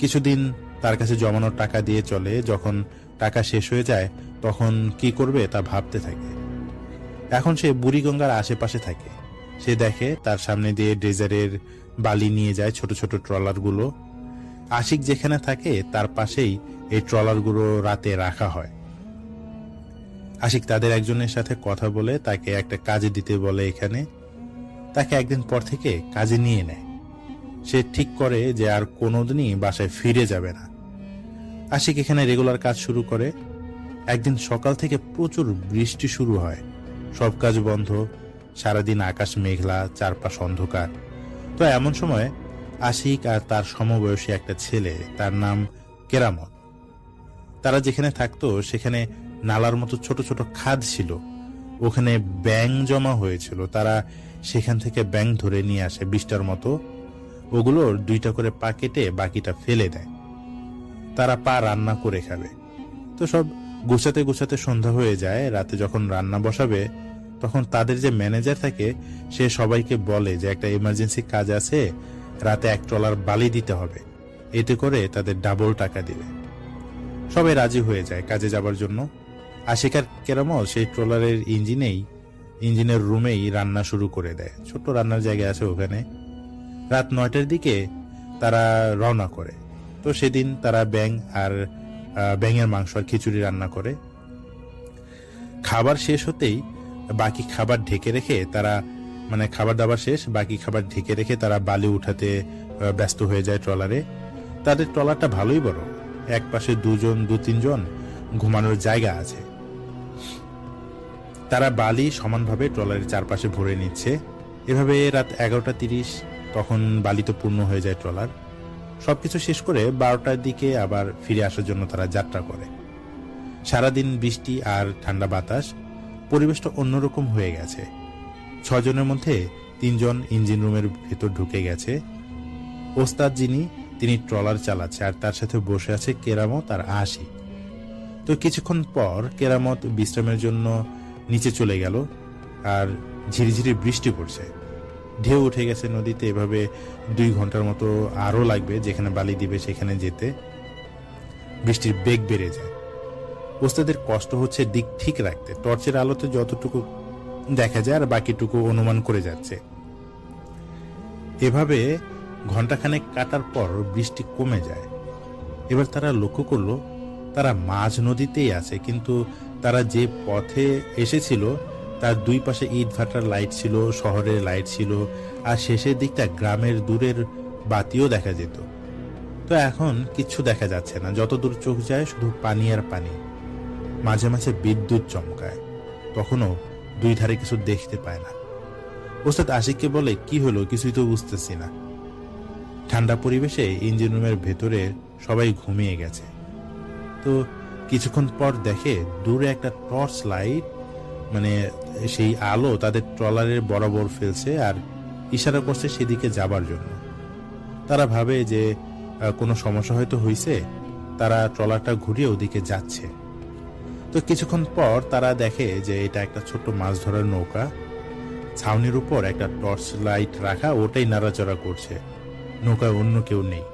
কিছুদিন তার কাছে জমানো টাকা দিয়ে চলে। যখন টাকা শেষ হয়ে যায়, তখন কি করবে তা ভাবতে থাকে। এখন সে বুড়িগঙ্গার আশেপাশে থাকে। সে দেখে তার সামনে দিয়ে ড্রেজারের বালি নিয়ে যায় ছোট ছোট ট্রলারগুলো। আশিক যেখানে থাকে তার পাশেই এই ট্রলারগুলো রাতে রাখা হয়। আশিক তাদের একজনের সাথে কথা বলে তাকে একটা কাজে দিতে বলে এখানে। তাকে একদিন পর থেকে কাজে নিয়ে নেয়। সে ঠিক করে যে আর কোনোদিনই বাসায় ফিরে যাবে না। আশিক এখানে রেগুলার কাজ শুরু করে। একদিন সকাল থেকে প্রচুর বৃষ্টি শুরু হয়। সব কাজ বন্ধ, সারাদিন আকাশ মেঘলা, চারপাশ অন্ধকার। তো এমন সময় আশিক আর তার সমবয়সী একটা ছেলে, তার নাম কেরামত, তারা যেখানে থাকতো সেখানে নালার মতো ছোট ছোট খাদ ছিল। ওখানে ব্যাঙ জমা হয়েছিল। তারা সেখান থেকে ব্যাঙ ধরে নিয়ে আসে 20টার মতো। ওগুলোর 2টা করে পা কেটে বাকিটা ফেলে দেয়। তারা পা রান্না করে খাবে। তো সব গুছাতে গুছাতে সন্ধ্যা হয়ে যায়। রাতে যখন রান্না বসাবে তখন তাদের যে ম্যানেজার থাকে সে সবাইকে বলে যে একটা ইমার্জেন্সি কাজ আছে, রাতে 1 ট্রলার বালি দিতে হবে, এতে করে তাদের ডাবল টাকা দিবে। সবাই রাজি হয়ে যায় কাজে যাবার জন্য। আশিকার কেরামত সেই ট্রলারের ইঞ্জিনের রুমেই রান্না শুরু করে দেয়। ছোট্ট রান্নার জায়গা আছে ওখানে। রাত 9টার দিকে তারা রওনা করে। তো সেদিন তারা ব্যাঙের মাংস আর খিচুড়ি রান্না করে। খাবার শেষ হতেই বাকি খাবার ঢেকে রেখে তারা খাবার দাবার শেষ, বাকি খাবার ঢেকে রেখে তারা বালি উঠাতে ব্যস্ত হয়ে যায় ট্রলারে। তাদের ট্রলারটা ভালোই বড়, এক পাশে 2-3 জন ঘুমানোর জায়গা আছে। তারা বালি সমানভাবে ট্রলারের চারপাশে ভরে নিচ্ছে। এভাবে রাত 11:30 তখন বালি তো পূর্ণ হয়ে যায় ট্রলার। সবকিছু শেষ করে 12টার দিকে আবার ফিরে আসার জন্য তারা যাত্রা করে। সারাদিন বৃষ্টি আর ঠান্ডা বাতাস, পরিবেশটা অন্যরকম হয়ে গেছে। 6 জনের মধ্যে 3 জন ইঞ্জিন রুমের ভেতর ঢুকে গেছে। ওস্তাদ তিনি ট্রলার চালাচ্ছে আর তার সাথে বসে আছে কেরামত আর আশিক। তো কিছুক্ষণ পর কেরামত বিশ্রামের জন্য নিচে চলে গেল আর ঝিরিঝিরি বৃষ্টি পড়ছে। ঢেউ উঠে গেছে নদীতে। এভাবে 2 ঘন্টার মতো আরো লাগবে যেখানে বালি দিবে সেখানে যেতে। বৃষ্টির বেগ বেড়ে যায়। ওস্তাদের কষ্ট হচ্ছে দিক ঠিক রাখতে। টর্চের আলোতে যতটুকু দেখা যায় আর বাকিটুকু অনুমান করে যাচ্ছে। এভাবে ঘন্টাখানেক কাটার পর বৃষ্টি কমে যায়। এবার তারা লক্ষ্য করলো তারা মাঝ নদীতেই আছে, কিন্তু তারা যে পথে এসেছিল তার 2 পাশে ইট ভাটার লাইট ছিল, শহরের লাইট ছিল, আর শেষের দিকটা গ্রামের দূরের বাতিও দেখা যেত। তো এখন কিচ্ছু দেখা যাচ্ছে না। যতদূর চোখ যায় শুধু পানি আর পানি। মাঝে মাঝে বিদ্যুৎ চমকায়, তখনও 2 ধারে কিছু দেখতে পায় না। ওস্তাদ আশিককে বলে, কি হলো, কিছুই তো বুঝতেছি না। ঠান্ডা পরিবেশে ইঞ্জিন রুমের ভেতরে সবাই ঘুমিয়ে গেছে। তো কিছুক্ষণ পর দেখে দূরে একটা টর্চ লাইট, সেই আলো তাদের ট্রলারের বরাবর ফেলছে আর ইশারা করছে সেদিকে যাবার জন্য। তারা ভাবে যে কোনো সমস্যা হয়তো হয়েছে, তারা ট্রলারটা ঘুরিয়ে ওদিকে যাচ্ছে। তো কিছুক্ষণ পর তারা দেখে যে এটা একটা ছোট্ট মাছ ধরার নৌকা। ছাউনির উপর একটা টর্চ লাইট রাখা, ওটাই নাড়াচড়া করছে। নৌকায় অন্য কেউ নেই।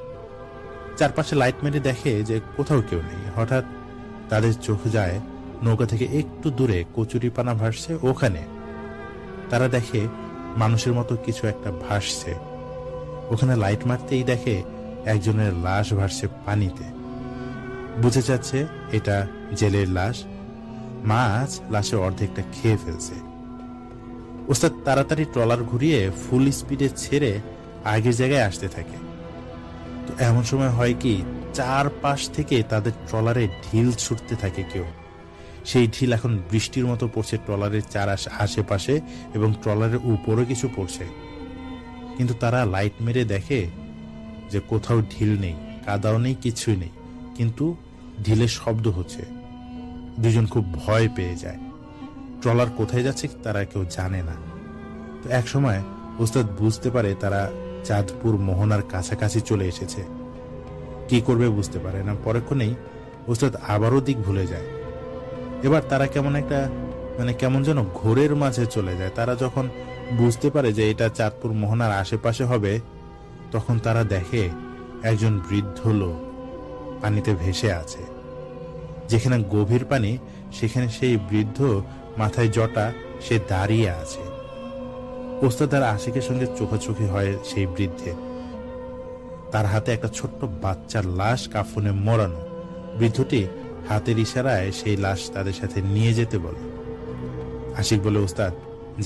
চারপাশে লাইট মেরে দেখে যে কোথাও কেউ নেই। হঠাৎ তাদের চোখ যায় নৌকা থেকে একটু দূরে কচুরিপানা ভাসছে। ওখানে তারা দেখে মানুষের মতো কিছু একটা ভাসছে। ওখানে লাইট মারতেই দেখে একজনের লাশ ভাসছে পানিতে। বুঝে যাচ্ছে এটা জেলের লাশ। মাছ লাশের অর্ধেকটা খেয়ে ফেলছে। ওস্তাদ তাড়াতাড়ি ট্রলার ঘুরিয়ে ফুল স্পিডে ছেড়ে আগের জায়গায় আসতে থাকে। তো এমন সময় হয় কি, চারপাশ থেকে তাদের ট্রলারে ঢিল ছুটতে থাকে কেউ। সেই ঢিল এখন বৃষ্টির মতো পড়ছে ট্রলারের আশেপাশে এবং ট্রলারের উপরও কিছু পড়ছে। কিন্তু তারা লাইট মেরে দেখে যে কোথাও ঢিল নেই, কাদাও নেই, কিছুই নেই, কিন্তু ঢিলের শব্দ হচ্ছে। 2 জন খুব ভয় পেয়ে যায়। ট্রলার কোথায় যাচ্ছে তারা কেউ জানে না। তো এক সময় ওস্তাদ বুঝতে পারে তারা চাঁদপুর মোহনার কাছাকাছি চলে এসেছে। কি করবে বুঝতে পারে না। পরক্ষণেই ওস্তাদ আবারও দিক ভুলে যায়। এবার তারা কেমন যেন ঘোরের মাঝে চলে যায়। তারা যখন বুঝতে পারে যে এটা চাঁদপুর মোহনার আশেপাশে হবে, তখন তারা দেখে একজন বৃদ্ধ লোক পানিতে ভেসে আছে। যেখানে গভীর পানি সেখানে সেই বৃদ্ধ মাথায় জটা, সে দাঁড়িয়ে আছে। ওস্তাদ আর আশিকের সঙ্গে চোখাচোখি হয় সেই বৃদ্ধের। তার হাতে একটা ছোট্ট বাচ্চার লাশ কাফনে মোড়ানো। বৃদ্ধটি হাতের ইশারায় সেই লাশ তাদের সাথে নিয়ে যেতে বলে। আশিক বলে, ওস্তাদ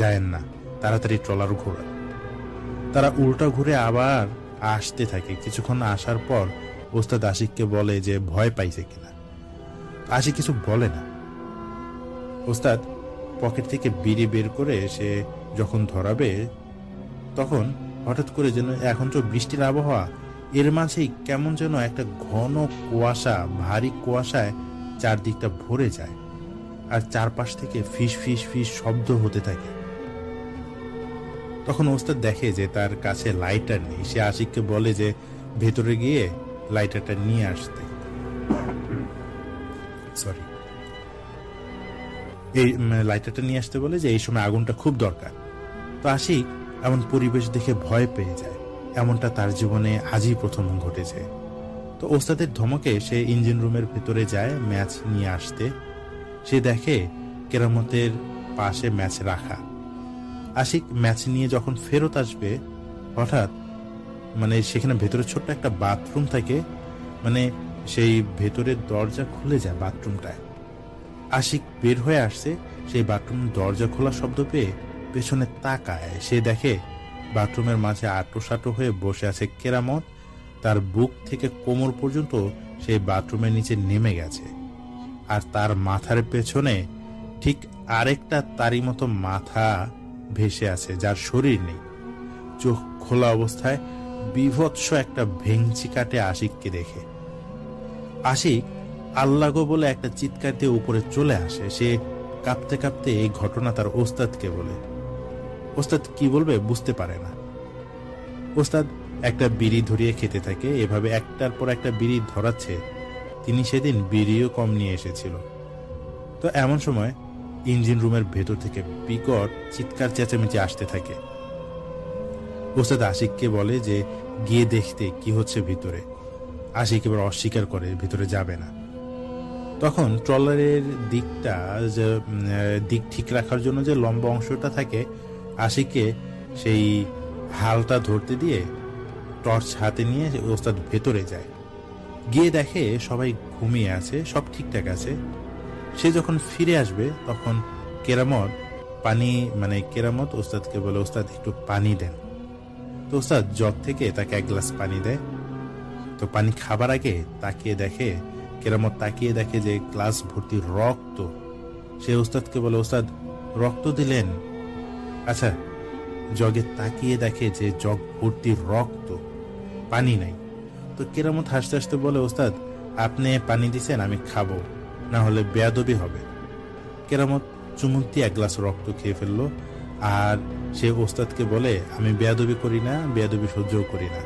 যায়েন না, তাড়াতাড়ি ট্রলার ঘোরান। তারা উল্টা ঘুরে আবার আসতে থাকে। কিছুক্ষণ আসার পর ওস্তাদ আশিককে বলে যে ভয় পাইছে কিনা। আশিক কিছু বলে না। ওস্তাদ পকেট থেকে বিড়ি বের করে সে যখন ধরাবে, তখন হঠাৎ করে যেন, এখন তো বৃষ্টির আবহাওয়া, এর মাঝেই কেমন যেন একটা ঘন কুয়াশা, ভারী কুয়াশায় চারদিকটা ভরে যায় আর চারপাশ থেকে ফিস ফিস ফিস শব্দ হতে থাকে। তখন ওস্তাদ দেখে যে তার কাছে লাইটার নেই। সে আশিককে বলে যে ভেতরে গিয়ে লাইটারটা নিয়ে আসতে। সরি, এই লাইটারটা নিয়ে আসতে বলে যে এই সময় আগুনটা খুব দরকার। তো আশিক এমন পরিবেশ দেখে ভয় পেয়ে যায়। এমনটা তার জীবনে আজই প্রথম ঘটেছে। তো ওস্তাদের ধমকে সে ইঞ্জিন রুমের ভেতরে যায় ম্যাচ নিয়ে আসতে। সে দেখে কেরামতের পাশে ম্যাচ রাখা। আশিক ম্যাচ নিয়ে যখন ফেরত আসবে, হঠাৎ সেখানে ভেতরে ছোট্ট একটা বাথরুম থাকে, সেই ভেতরের দরজা খুলে যায় বাথরুমটায়। আশিক বের হয়ে আসছে, সেই বাথরুমের দরজা খোলা শব্দ পেয়ে পেছনে তাকায়। সে দেখে বাথরুমের মাঝে আঁটো হয়ে বসে আছে কেরামত। তার বুক থেকে কোমর পর্যন্ত সেই বাথরুমের নিচে নেমে গেছে। আর তার মাথার পেছনে ঠিক আরেকটা তারই মতো মাথা ভেসে আছে, যার শরীর নেই। চোখ খোলা অবস্থায় বিভৎস একটা ভেঙচি কাটে আশিককে দেখে। আশিক আল্লাহ গো বলে একটা চিৎকার দিয়ে উপরে চলে আসে। সে কাঁপতে কাঁপতে এই ঘটনা তার ওস্তাদকে বলে। ওস্তাদ কি বলবে বুঝতে পারে না। ওস্তাদ একটা বিড়ি ধরিয়ে খেতে থাকে। এভাবে একটার পর একটা বিড়ি ধরাচ্ছে। তিনি সেদিন বিড়িও কম নিয়ে এসেছিল। তো এমন সময় ইঞ্জিন রুমের ভেতর থেকে বিকট চিৎকার চেঁচামেচি আসতে থাকে। ওস্তাদ আশিককে বলে যে গিয়ে দেখতে কি হচ্ছে ভিতরে। আশিক এবার অস্বীকার করে, ভিতরে যাবে না। তখন ট্রলারের দিক ঠিক রাখার জন্য যে লম্বা অংশটা থাকে, আশিককে সেই হালটা ধরতে দিয়ে টর্চ হাতে নিয়ে ওস্তাদ ভেতরে যায়। গিয়ে দেখে সবাই ঘুমিয়ে আছে, সব ঠিকঠাক আছে। সে যখন ফিরে আসবে তখন কেরামত ওস্তাদকে বলে, ওস্তাদ একটু পানি দেন। তো ওস্তাদ জগ থেকে তাকে এক গ্লাস পানি দেয়। তো পানি খাবার আগে কেরামত তাকিয়ে দেখে যে গ্লাস ভর্তি রক্ত। সে ওস্তাদকে বলে, ওস্তাদ রক্ত দিলেন? আচ্ছা, জগে তাকিয়ে দেখে যে জগ ভর্তি রক্ত, পানি নাই। তো কেরামত হাসতে হাসতে বলে, ওস্তাদ আপনি পানি দিছেন, আমি খাবো, না হলে বেয়াদবি হবে। কেরামত চুমুক দিয়ে এক গ্লাস রক্ত খেয়ে ফেললো। আর সে ওস্তাদকে বলে, আমি বেয়াদবি করি না, বেয়াদবি সহ্যও করি না।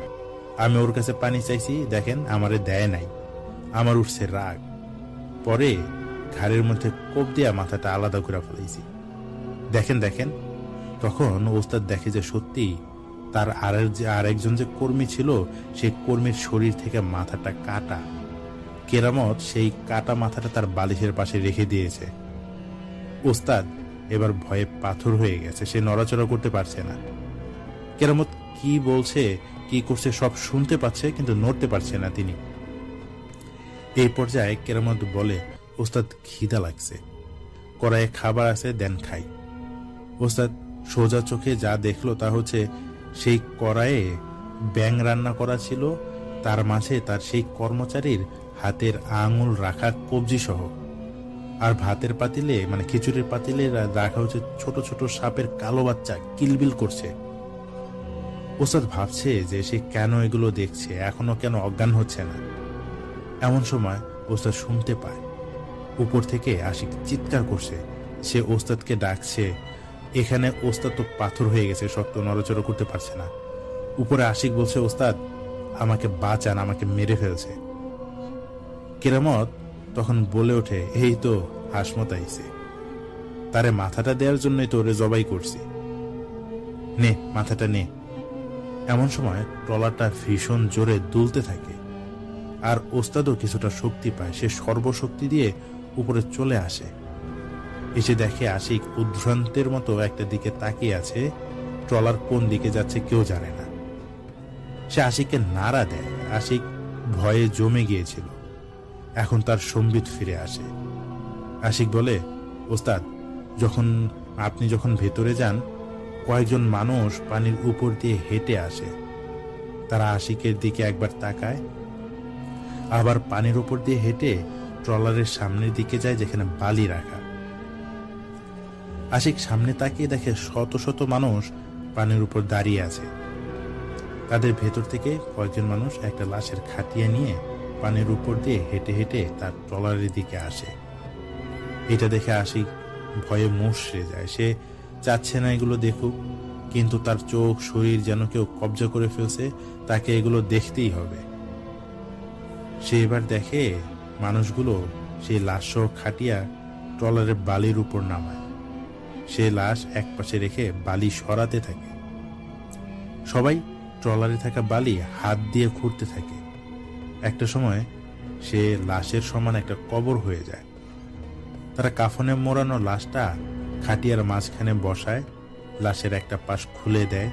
আমি ওর কাছে পানি চাইছি, দেখেন আমারে দেয় নাই। আমার উঠছে রাগ। পরে ঘাড়ের মধ্যে কোপ দিয়া মাথাটা আলাদা করে ফেলাইছি। দেখেন। তখন ওস্তাদ দেখে যে সত্যি তার আরেকজন যে কর্মী ছিল, সেই কর্মীর শরীর থেকে মাথাটা কাটা। কেরামত সেই কাটা মাথাটা তার বালিশের পাশে রেখে দিয়েছে। ওস্তাদ এবার ভয়ে পাথর হয়ে গেছে, সে নড়াচড়া করতে পারছে না। কেরামত কি বলছে কি করছে সব শুনতে পাচ্ছে, কিন্তু নড়তে পারছে না তিনি। এই পর্যায়ে কেরামত বলে, ওস্তাদ খিদা লাগছে, কড়াইয়ে খাবার আছে, দেন খাই। ওস্তাদ সোজা চোখে যা দেখলো তা হচ্ছে সেই কড়াইয়ে ব্যাঙ রান্না করা ছিল, তার মাঝে তার সেই কর্মচারীর হাতের আঙুল রাখা কবজি সহ। আর ভাতের পাতিলে খিচুড়ির পাতিলে রাখা হচ্ছে ছোট ছোট সাপের কালো বাচ্চা, কিলবিল করছে। ওস্তাদ ভাবছে যে সে কেন এগুলো দেখছে, এখনো কেন অজ্ঞান হচ্ছে না। এমন সময় ওস্তাদ শুনতে পায় উপর থেকে আশিক চিৎকার করছে। সে ওস্তাদকে ডাকছে। এখানে ওস্তাদ তো পাথর হয়ে গেছে, শক্ত, নড়াচড়া করতে পারছে না। উপরে আশিক বলছে, ওস্তাদ আমাকে বাঁচান, আমাকে মেরে ফেলছে। কেরামত তখন বলে ওঠে, এই তো হাসমত আইছে, তারে মাথাটা দেওয়ার জন্যই তো ওরে জবাই করছি, নে মাথাটা নে। এমন সময় ট্রলারটা ভীষণ জোরে দুলতে থাকে। আর ওস্তাদও কিছুটা শক্তি পায়। সে সর্বশক্তি দিয়ে উপরে চলে আসে। এসে দেখে আশিক উদ্ভ্রান্তের মতো একটা দিকে তাকিয়ে আছে। ট্রলার কোন দিকে যাচ্ছে কেউ জানে না। সে আশিককে নাড়া দেয়। আশিক ভয়ে জমে গিয়েছিল, এখন তার সম্বিত ফিরে আসে। আশিক বলে, ওস্তাদ আপনি যখন ভেতরে যান, কয়েকজন মানুষ পানির উপর দিয়ে হেঁটে আসে। তারা আশিকের দিকে একবার তাকায়, আবার পানির উপর দিয়ে হেঁটে ট্রলারের সামনের দিকে যায় যেখানে বালি রাখা। আশিক সামনে তাকিয়ে দেখে শত শত মানুষ পানির উপর দাঁড়িয়ে আছে। তাদের ভেতর থেকে কয়েকজন মানুষ একটা লাশের খাটিয়া নিয়ে পানির উপর দিয়ে হেঁটে হেঁটে তার ট্রলারের দিকে আসে। এটা দেখে আশিক ভয়ে মুষড়ে যায়। সে চাচ্ছে না এগুলো দেখুক, কিন্তু তার চোখ শরীর যেন কেউ কবজা করে ফেলছে, তাকে এগুলো দেখতেই হবে। সে এবার দেখে মানুষগুলো সেই লাশ সহ খাটিয়া ট্রলারের বালির উপর নামায়। সে লাশ এক পাশে রেখে বালি সরাতে থাকে। সবাই ট্রলারে থাকা বালি হাত দিয়ে খুঁড়তে থাকে। একটা সময় সে লাশের সমান একটা কবর হয়ে যায়। তারা কাফনে মোড়ানো লাশটা খাটিয়ার মাঝখানে বসায়, লাশের একটা পাশ খুলে দেয়।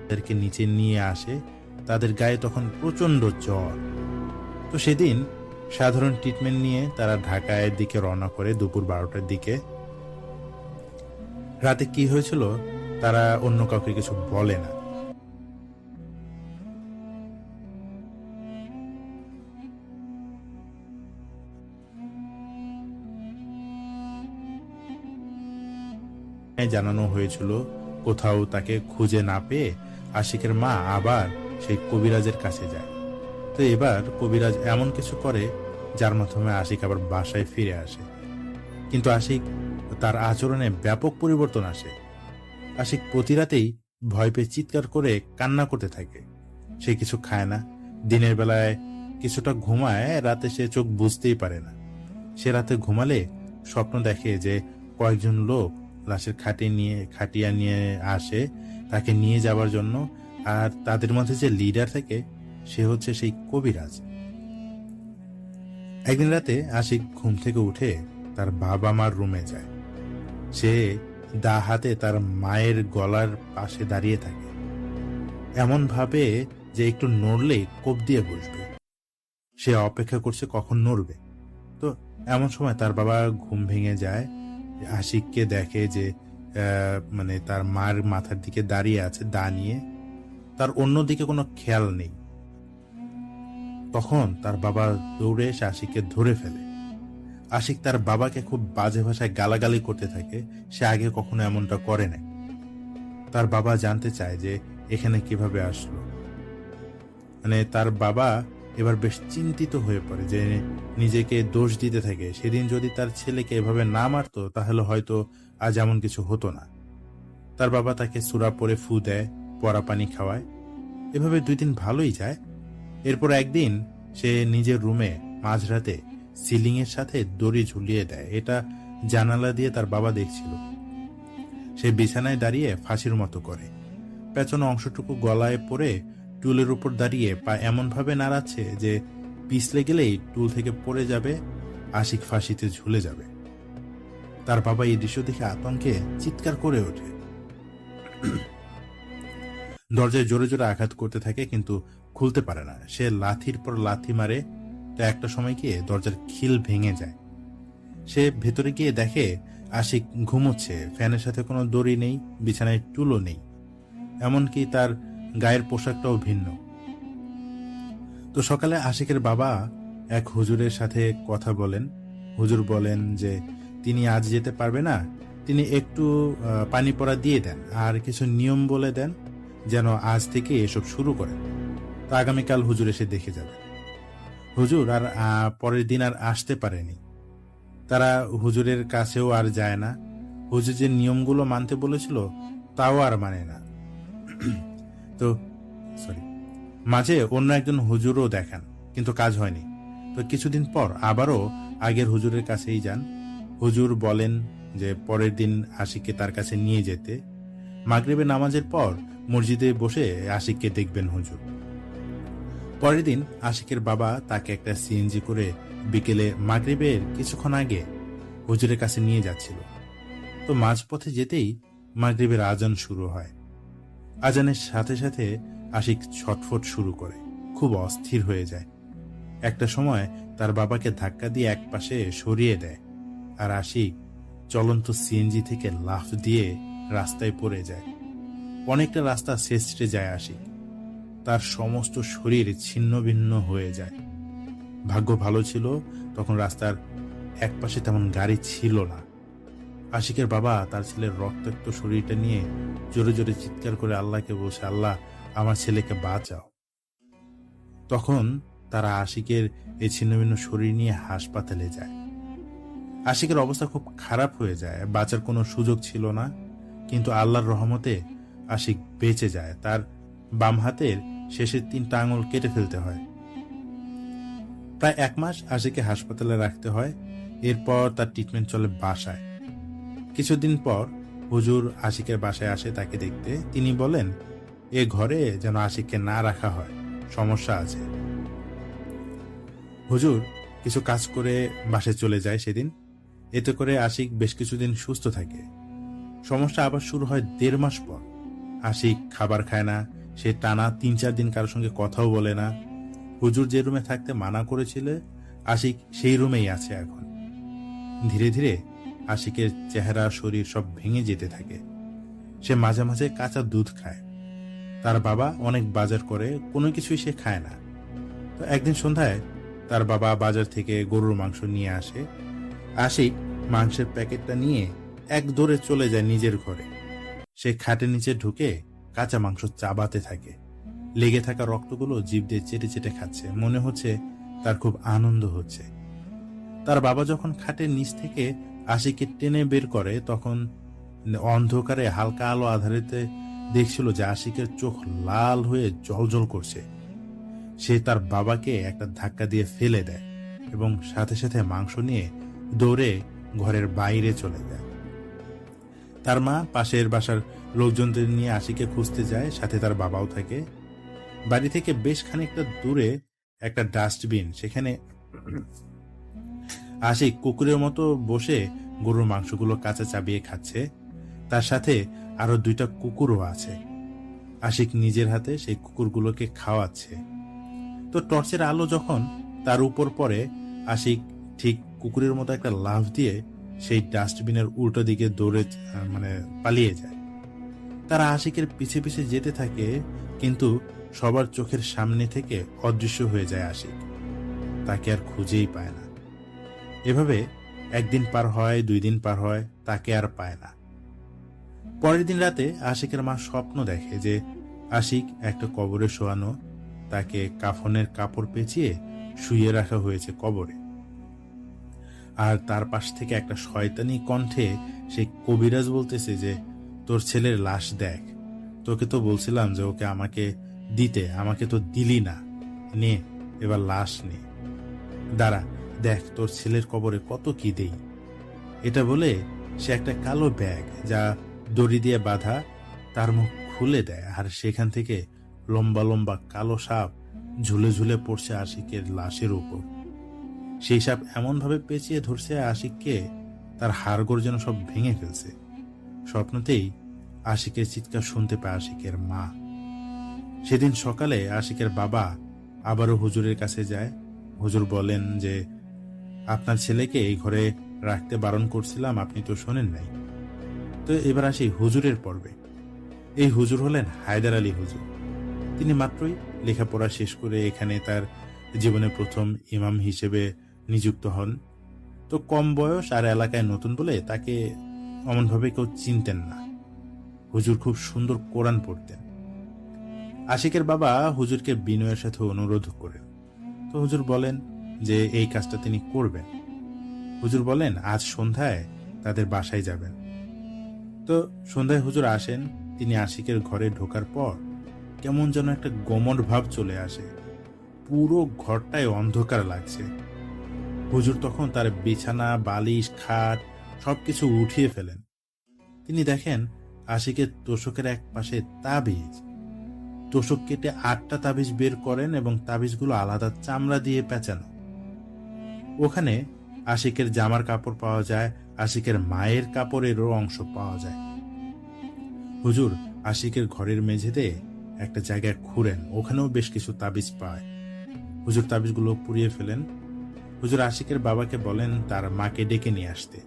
তাদেরকে নিচে নিয়ে আসে। তাদের গায়ে তখন প্রচন্ড জ্বর। তো সেদিন সাধারণ ট্রিটমেন্ট নিয়ে তারা ঢাকার দিকে রওনা করে দুপুর 12টার দিকে। রাতে কি হয়েছিল তারা অন্য কাউকে কিছু বলে না। জানানো হয়েছিল কোথাও তাকে খুঁজে না পেয়ে আশিকের মা আবার সেই কবিরাজের কাছে যায়। তো এবার কবিরাজ এমন কিছু করে যার মাধ্যমে আশিক আবার বাসায় ফিরে আসে। কিন্তু আশিক তার আচরণে ব্যাপক পরিবর্তন আসে। আশিক প্রতি রাতেই ভয় পেয়ে চিৎকার করে কান্না করতে থাকে। সে কিছু খায় না, দিনের বেলায় কিছুটা ঘুমায়, রাতে সে চোখ বুঝতেই পারে না। সে রাতে ঘুমালে স্বপ্ন দেখে যে কয়েকজন লোক লাশের খাটিয়া নিয়ে আসে তাকে নিয়ে যাওয়ার জন্য, আর তাদের মধ্যে যে লিডার থাকে সে হচ্ছে সেই কবিরাজ। একদিন রাতে আশিক ঘুম থেকে উঠে তার বাবা মার রুমে যায়। সে দা হাতে তার মায়ের গলার পাশে দাঁড়িয়ে থাকে, এমন ভাবে যে একটু নড়লেই কোপ দিয়ে বসবে। সে অপেক্ষা করছে কখন নড়বে। তো এমন সময় তার বাবা ঘুম ভেঙে যায়, আশিককে দেখে যে তার মার মাথার দিকে দাঁড়িয়ে আছে দা নিয়ে, তার অন্যদিকে কোনো খেয়াল নেই। তখন তার বাবা দৌড়ে এসে আশিককে ধরে ফেলে। আশিক তার বাবাকে খুব বাজে ভাষায় গালাগালি করতে থাকে। সে আগে কখনো এমনটা করে নাই। তার বাবা জানতে চায় যে এখানে কিভাবে আসলো। তার বাবা এবার বেশ চিন্তিত হয়ে পড়ে, যে নিজেকে দোষ দিতে থাকে। সেদিন যদি তার ছেলেকে এভাবে না মারতো তাহলে হয়তো আজ এমন কিছু হতো না। তার বাবা তাকে সূরা পড়ে ফু দেয়, পরা পানি খাওয়ায়। এভাবে 2 দিন ভালোই যায়। এরপর একদিন সে নিজের রুমে মাঝরাতে সিলিং এর সাথে দড়ি ঝুলিয়ে দেয়। এটা জানালা দিয়ে তার বাবা দেখছিল। সে বিছানায় দাঁড়িয়ে ফাঁসির মতো করে। পেঁচানো অংশটুকু গলায় পড়ে টুলের উপর দাঁড়িয়ে পা এমন ভাবে নাড়াচ্ছে যে পিছলে গেলেই টুল থেকে পড়ে যাবে, আশিক ফাঁসিতে ঝুলে যাবে। তার বাবা এই দৃশ্য দেখে আতঙ্কে চিৎকার করে ওঠে। দরজায় জোরে জোরে আঘাত করতে থাকে, কিন্তু খুলতে পারে না। সে লাথির পর লাথি মারে, তো একটা সময় গিয়ে দরজার খিল ভেঙে যায়। সে ভেতরে গিয়ে দেখে আশিক ঘুমোচ্ছে, ফ্যানের সাথে কোনো দড়ি নেই, বিছানায় টুলও নেই, এমনকি তার গায়ের পোশাকটাও ভিন্ন। তো সকালে আশিকের বাবা এক হুজুরের সাথে কথা বলেন। হুজুর বলেন যে তিনি আজ যেতে পারবে না, তিনি একটু পানি পড়া দিয়ে দেন আর কিছু নিয়ম বলে দেন যেন আজ থেকে এসব শুরু করেন। তা আগামীকাল হুজুর এসে দেখে যাবে। হুজুর আর পরের দিন আর আসতে পারেনি। তারা হুজুরের কাছেও আর যায় না। হুজুর যে নিয়মগুলো মানতে বলেছিল তাও আর মানে না। তো মাঝে অন্য একজন হুজুরও দেখান, কিন্তু কাজ হয়নি। তো কিছুদিন পর আবারও আগের হুজুরের কাছেই যান। হুজুর বলেন যে পরের দিন আশিককে তার কাছে নিয়ে যেতে। মাগরিবের নামাজের পর মসজিদে বসে আশিককে দেখবেন হুজুর। পরের দিন আশিকের বাবা তাকে একটা সিএনজি করে বিকেলে মাগরিবের কিছুক্ষণ আগে হুজুরের কাছে নিয়ে যাচ্ছিল। তো মাঝপথে যেতেই মাগরিবের আজান শুরু হয়। আজানের সাথে সাথে আশিক ছটফট শুরু করে, খুব অস্থির হয়ে যায়। একটা সময় তার বাবাকে ধাক্কা দিয়ে এক পাশে সরিয়ে দেয়, আর আশিক চলন্ত সিএনজি থেকে লাফ দিয়ে রাস্তায় পড়ে যায়। অনেকটা রাস্তা ছেঁচড়ে যায় আশিক, তার সমস্ত শরীর ছিন্ন ভিন্ন হয়ে যায়। ভাগ্য ভালো ছিল তখন রাস্তার এক পাশে তেমন গাড়ি ছিল না। আশিকের বাবা তার ছেলের রক্তাক্ত শরীরটা নিয়ে জোরে জোরে চিৎকার করে আল্লাহকে বলছে, আল্লাহ আমার ছেলেকে বাঁচাও। তখন তারা আশিকের এই ছিন্নভিন্ন শরীর নিয়ে হাসপাতালে যায়। আশিকের অবস্থা খুব খারাপ হয়ে যায়, বাঁচার কোনো সুযোগ ছিল না। কিন্তু আল্লাহর রহমতে আশিক বেঁচে যায়। তার বাম হাতের শেষের 3টা আঙুল কেটে ফেলতে হয়। প্রায় 1 মাস আশিককে হাসপাতালে রাখতে হয়। এরপর তার ট্রিটমেন্ট চলে বাসায়। কিছুদিন পর হুজুর আশিকের বাসায় আসে তাকে দেখতে। তিনি বলেন এ ঘরে যেন আশিককে না রাখা হয়, সমস্যা আছে। হুজুর কিছু কাজ করে বাসায় চলে যায় সেদিন। এতে করে আশিক বেশ কিছুদিন সুস্থ থাকে। সমস্যা আবার শুরু হয় 1.5 মাস পর। আশিক খাবার খায় না, সে টানা 3-4 দিন কারোর সঙ্গে কথাও বলে না। হুজুর যে রুমে থাকতে মানা করেছিল আশিক সেই রুমেই আছে এখন। ধীরে ধীরে আশিকের চেহারা শরীর সব ভেঙে যেতে থাকে। সে মাঝে মাঝে কাঁচা দুধ খায়। তার বাবা অনেক বাজার করে, কোনো কিছুই সে খায় না। তো একদিন সন্ধ্যায় তার বাবা বাজার থেকে গরুর মাংস নিয়ে আসে। আশিক মাংসের প্যাকেটটা নিয়ে এক দৌড়ে চলে যায় নিজের ঘরে। সে খাটের নিচে ঢুকে কাঁচা মাংস চাবাতে থাকে। লেগে থাকা রক্তগুলো জিভ দিয়ে চেটে চেটে খাচ্ছে। মনে হচ্ছে তার খুব আনন্দ হচ্ছে। তার বাবা যখন খাটের নিচ থেকে আশিককে টেনে বের করে, তখন অন্ধকারে হালকা আলো আধারিতে দেখছিল যে আশিকের চোখ লাল হয়ে জ্বলজ্বল করছে। সে তার বাবাকে একটা ধাক্কা দিয়ে ফেলে দেয় এবং সাথে সাথে মাংস নিয়ে দৌড়ে ঘরের বাইরে চলে যায়। তার মা পাশের বাসার লোকজনদের নিয়ে আশিককে খুঁজতে যায়, সাথে তার বাবাও থাকে। বাড়ি থেকে বেশ খানিকটা দূরে একটা ডাস্টবিন, সেখানে আশিক কুকুরের মতো বসে গরুর মাংসগুলো কাঁচা চাবিয়ে খাচ্ছে। তার সাথে আরো 2টা কুকুরও আছে। আশিক নিজের হাতে সেই কুকুরগুলোকে খাওয়াচ্ছে। তো টর্চের আলো যখন তার উপর পড়ে, আশিক ঠিক কুকুরের মতো একটা লাফ দিয়ে সেই ডাস্টবিনের উল্টো দিকে দৌড়ে পালিয়ে যায়। তারা আশিকের পিছে পিছে যেতে থাকে, কিন্তু সবার চোখের সামনে থেকে অদৃশ্য হয়ে যায় আশিক। তাকে আর খুঁজেই পায় না। এভাবে 1 দিন পার হয়, 2 দিন পার হয়, তাকে আর পায় না। পরের দিন রাতে আশিকের মা স্বপ্ন দেখে যে আশিক একটা কবরে শোয়ানো, তাকে কাফনের কাপড় পেঁচিয়ে শুয়ে রাখা হয়েছে কবরে। আর তার পাশ থেকে একটা শয়তানি কণ্ঠে সেই কবিরাজ বলতেছে যে তোর ছেলের লাশ দেখ, তোকে তো বলছিলাম যে ওকে আমাকে দিতে, আমাকে তো দিলি না, নে এবার লাশ নে, দাঁড়া দেখ তোর ছেলের কবরে কত কি দেই। এটা বলে সে একটা কালো ব্যাগ, যা দড়ি দিয়ে বাঁধা, তার মুখ খুলে দেয়, আর সেখান থেকে লম্বা লম্বা কালো সাপ ঝুলে ঝুলে পড়ছে আশিকের লাশের উপর। সেই সাপ এমন ভাবে পেঁচিয়ে ধরছে আশিককে, তার হাড়গোড় যেন সব ভেঙে ফেলছে। স্বপ্নতেই আশিকের চিৎকার শুনতে পায় আশিকের মা। সেদিন সকালে আশিকের বাবা আবারও হুজুরের কাছে যায়। হুজুর বলেন যে, আপনার ছেলেকে এই ঘরে রাখতে বারণ করছিলাম, আপনি তো শোনেন নাই। তো এবার আসি হুজুরের পর্বে। এই হুজুর হলেন হায়দার আলী হুজুর। তিনি মাত্রই লেখাপড়া শেষ করে এখানে তার জীবনের প্রথম ইমাম হিসেবে নিযুক্ত হন। তো কম বয়স আর এলাকায় নতুন বলে তাকে অমনভাবে কেউ চিনতেন না। হুজুর খুব সুন্দর কোরআন পড়তেন। আশিকের বাবা হুজুরকে বিনয়ের সাথে অনুরোধ করেন। তো হুজুর বলেন যে এই কাজটা তিনি করবেন। হুজুর বলেন আজ সন্ধ্যায় তাদের বাসায় যাবেন। তো সন্ধ্যায় হুজুর আসেন। তিনি আশিকের ঘরে ঢোকার পর কেমন যেন একটা গমন ভাব চলে আসে। পুরো ঘরটায় অন্ধকার লাগছে। হুজুর তখন তার বিছানা, বালিশ, খাট সবকিছু উঠিয়ে ফেলেন। তিনি দেখেন আশিকের তোষকের এক পাশে তাবিজ। তোষক কেটে 8টা তাবিজ বের করেন এবং তাবিজগুলো আলাদা চামড়া দিয়ে পেঁচানো। ওখানে আশিকের জামার কাপড় পাওয়া যায়, আশিকের মায়ের কাপড়েরও অংশ পাওয়া যায়। হুজুর আশিকের ঘরের মেঝেতে একটা জায়গায় খুঁড়েন, ওখানেও বেশ কিছু তাবিজ পায়। হুজুর তাবিজগুলো পুড়িয়ে ফেলেন। হুজুর আশিকের বাবাকে বলেন তার মাকে ডেকে নিয়ে আসতে।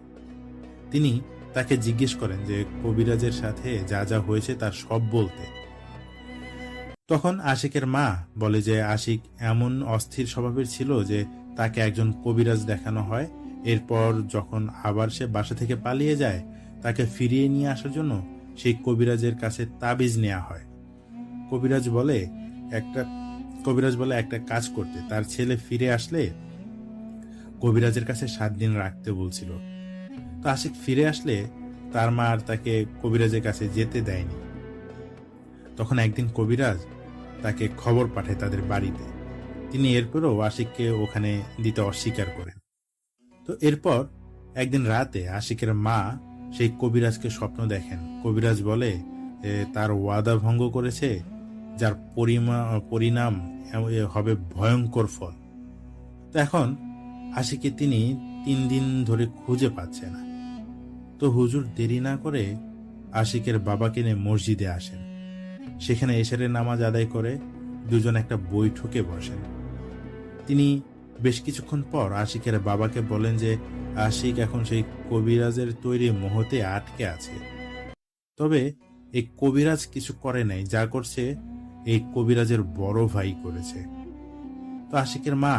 তিনি তাকে জিজ্ঞেস করেন যে কবিরাজের সাথে যা যা হয়েছে তার সব বলতে। তখন আশিকের মা বলে যে আশিক এমন অস্থির স্বভাবের ছিল যে তাকে একজন কবিরাজ দেখানো হয়। এরপর যখন আবার সে বাসা থেকে পালিয়ে যায়, তাকে ফিরিয়ে নিয়ে আসার জন্য সেই কবিরাজের কাছে তাবিজ নেওয়া হয়। কবিরাজ বলে একটা কাজ করতে, তার ছেলে ফিরে আসলে কবিরাজের কাছে 7 দিন রাখতে বলছিল। তো আশিক ফিরে আসলে তার মা আর তাকে কবিরাজের কাছে যেতে দেয়নি। তখন একদিন কবিরাজ তাকে খবর পাঠায় তাদের বাড়িতে। তিনি এরপরও আশিককে ওখানে দিতে অস্বীকার করেন। তো এরপর একদিন রাতে আশিকের মা সেই কবিরাজকে স্বপ্ন দেখেন। কবিরাজ বলে তার ওয়াদা ভঙ্গ করেছে, যার পরিণাম হবে ভয়ঙ্কর ফল। তো এখন আশিককে তিনি 3 দিন ধরে খুঁজে পাচ্ছে না। তো হুজুর দেরি না করে আশিকের বাবাকে নিয়ে মসজিদে আসেন। সেখানে এশারের নামাজ আদায় করে দুজন একটা বৈঠকে বসেন। তিনি বেশ কিছুক্ষণ পর আশিকের বাবাকে বলেন যে আশিক এখন সেই কবিরাজের তৈরি মোহতে আটকে আছে। তবে এই কবিরাজ কিছু করে নাই, যা করছে এই কবিরাজের বড় ভাই করেছে। তো আশিকের মা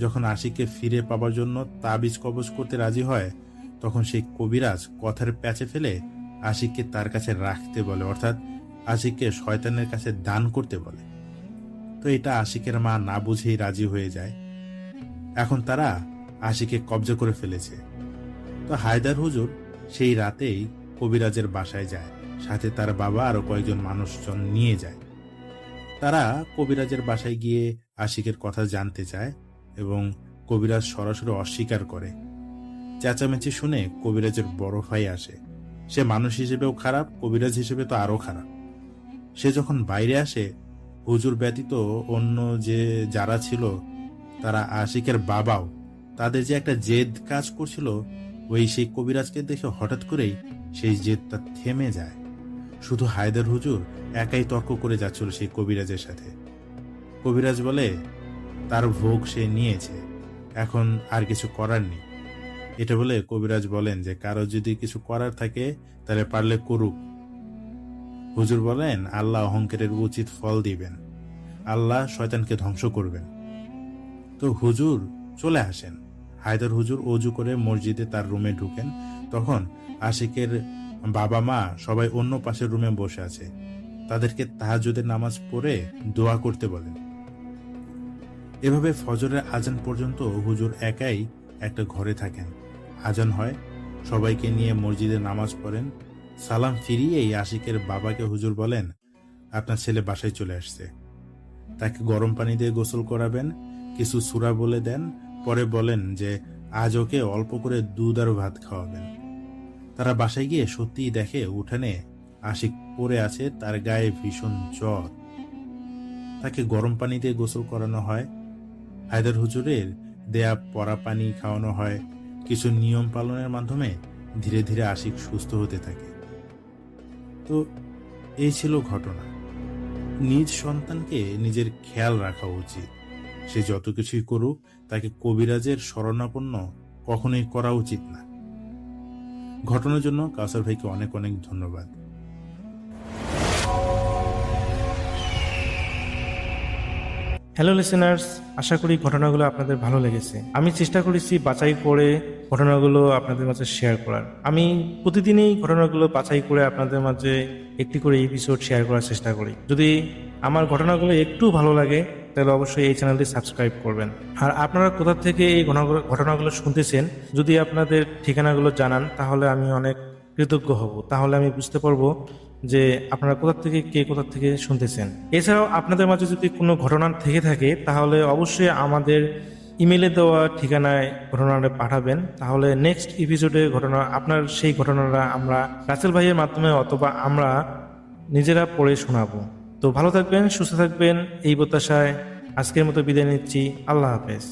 যখন আশিককে ফিরে পাবার জন্য তাবিজ কবজ করতে রাজি হয়, তখন সেই কবিরাজ কথার প্যাচে ফেলে আশিককে তার কাছে রাখতে বলে, অর্থাৎ আশিককে শয়তানের কাছে দান করতে বলে। তো এটা আশিকের মা না বুঝেই রাজি হয়ে যায়। এখন তারা আশিককে কবজা করে ফেলেছে। তো হায়দার হুজুর সেই রাতেই কবিরাজের বাসায় যায়, সাথে তার বাবা আরো কয়েকজন মানুষজন নিয়ে যায়। তারা কবিরাজের বাসায় গিয়ে আশিকের কথা জানতে চায় এবং কবিরাজ সরাসরি অস্বীকার করে। চেঁচামেচি শুনে কবিরাজের বড় ভাই আসে। সে মানুষ হিসেবেও খারাপ, কবিরাজ হিসেবে তো আরো খারাপ। সে যখন বাইরে আসে, হুজুর ব্যতীত অন্য যারা ছিল তারা আশিকের বাবাও, তাদের যে একটা জেদ কাজ করছিল, সেই কবিরাজকে দেখে হঠাৎ করেই সেই জেদটা থেমে যায়। শুধু হায়দার হুজুর একাই তর্ক করে যাচ্ছিল সেই কবিরাজের সাথে। কবিরাজ বলে তার ভোগ সে নিয়েছে, এখন আর কিছু করার নেই। এটা বলে কবিরাজ বলেন যে কারো যদি কিছু করার থাকে তাহলে পারলে করুক। হুজুর বলেন আল্লাহ অহংকারের উচিত ফল দিবেন, আল্লাহ শয়তানকে ধ্বংস করবেন। তো হুজুর চলে আসেন। হায়দার হুজুর অজু করে মসজিদে তার রুমে ঢুকেন। তখন আশিকের বাবা মা সবাই অন্য পাশের রুমে বসে আছে। তাদেরকে তাহাজ্জুদের নামাজ পড়ে দোয়া করতে বলেন। এভাবে ফজরের আজান পর্যন্ত হুজুর একাই একটা ঘরে থাকেন। আজান হয়, সবাইকে নিয়ে মসজিদে নামাজ পড়েন। সালাম ফিরিয়েই আশিকের বাবাকে হুজুর বলেন আপনার ছেলে বাসায় চলে আসছে। তাকে গরম পানি দিয়ে গোসল করাবেন, কিছু সূরা বলে দেন, পরে বলেন যে আজ ওকে অল্প করে দুধ আর ভাত খাওয়াবেন। তারা বাসায় গিয়ে সত্যিই দেখে উঠানে আশিক পড়ে আছে, তার গায়ে ভীষণ জ্বর। তাকে গরম পানি দিয়ে গোসল করানো হয়, হায়দার হুজুরের দেয়া পরা পানি খাওয়ানো হয়। কিছু নিয়ম পালনের মাধ্যমে ধীরে ধীরে আশিক সুস্থ হতে থাকে। তো এই ছিল ঘটনা। নিজ সন্তানকে নিজের খেয়াল রাখা উচিত। সে যত কিছুই করুক, তাকে কবিরাজের শরণাপন্ন কখনোই করা উচিত না। ঘটনার জন্য কাউসার ভাইকে অনেক অনেক ধন্যবাদ। হ্যালো লিসেনার্স, আশা করি ঘটনাগুলো আপনাদের ভালো লেগেছে। আমি চেষ্টা করেছি বাছাই করে ঘটনাগুলো আপনাদের মাঝে শেয়ার করার। আমি প্রতিদিনই ঘটনাগুলো বাছাই করে আপনাদের মাঝে একটি করে এপিসোড শেয়ার করার চেষ্টা করি। যদি আমার ঘটনাগুলো একটু ভালো লাগে তাহলে অবশ্যই এই চ্যানেলটি সাবস্ক্রাইব করবেন। আর আপনারা কোথা থেকে এই ঘটনাগুলো শুনতেছেন যদি আপনাদের ঠিকানাগুলো জানান তাহলে আমি অনেক কৃতজ্ঞ হব। তাহলে আমি বুঝতে পারবো যে আপনারা কোথা থেকে কে কোথা থেকে শুনতেছেন। এছাড়াও আপনাদের মাঝে যদি কোনো ঘটনা থেকে থাকে তাহলে অবশ্যই আমাদের ইমেলে দেওয়া ঠিকানায় ঘটনাটা পাঠাবেন। তাহলে নেক্সট এপিসোডে ঘটনা আপনার সেই ঘটনাটা আমরা রাসেল ভাইয়ের মাধ্যমে অথবা আমরা নিজেরা পড়ে শোনাবো। তো ভালো থাকবেন, সুস্থ থাকবেন, এই প্রত্যাশায় আজকের মতো বিদায় নিচ্ছি। আল্লাহ হাফেজ।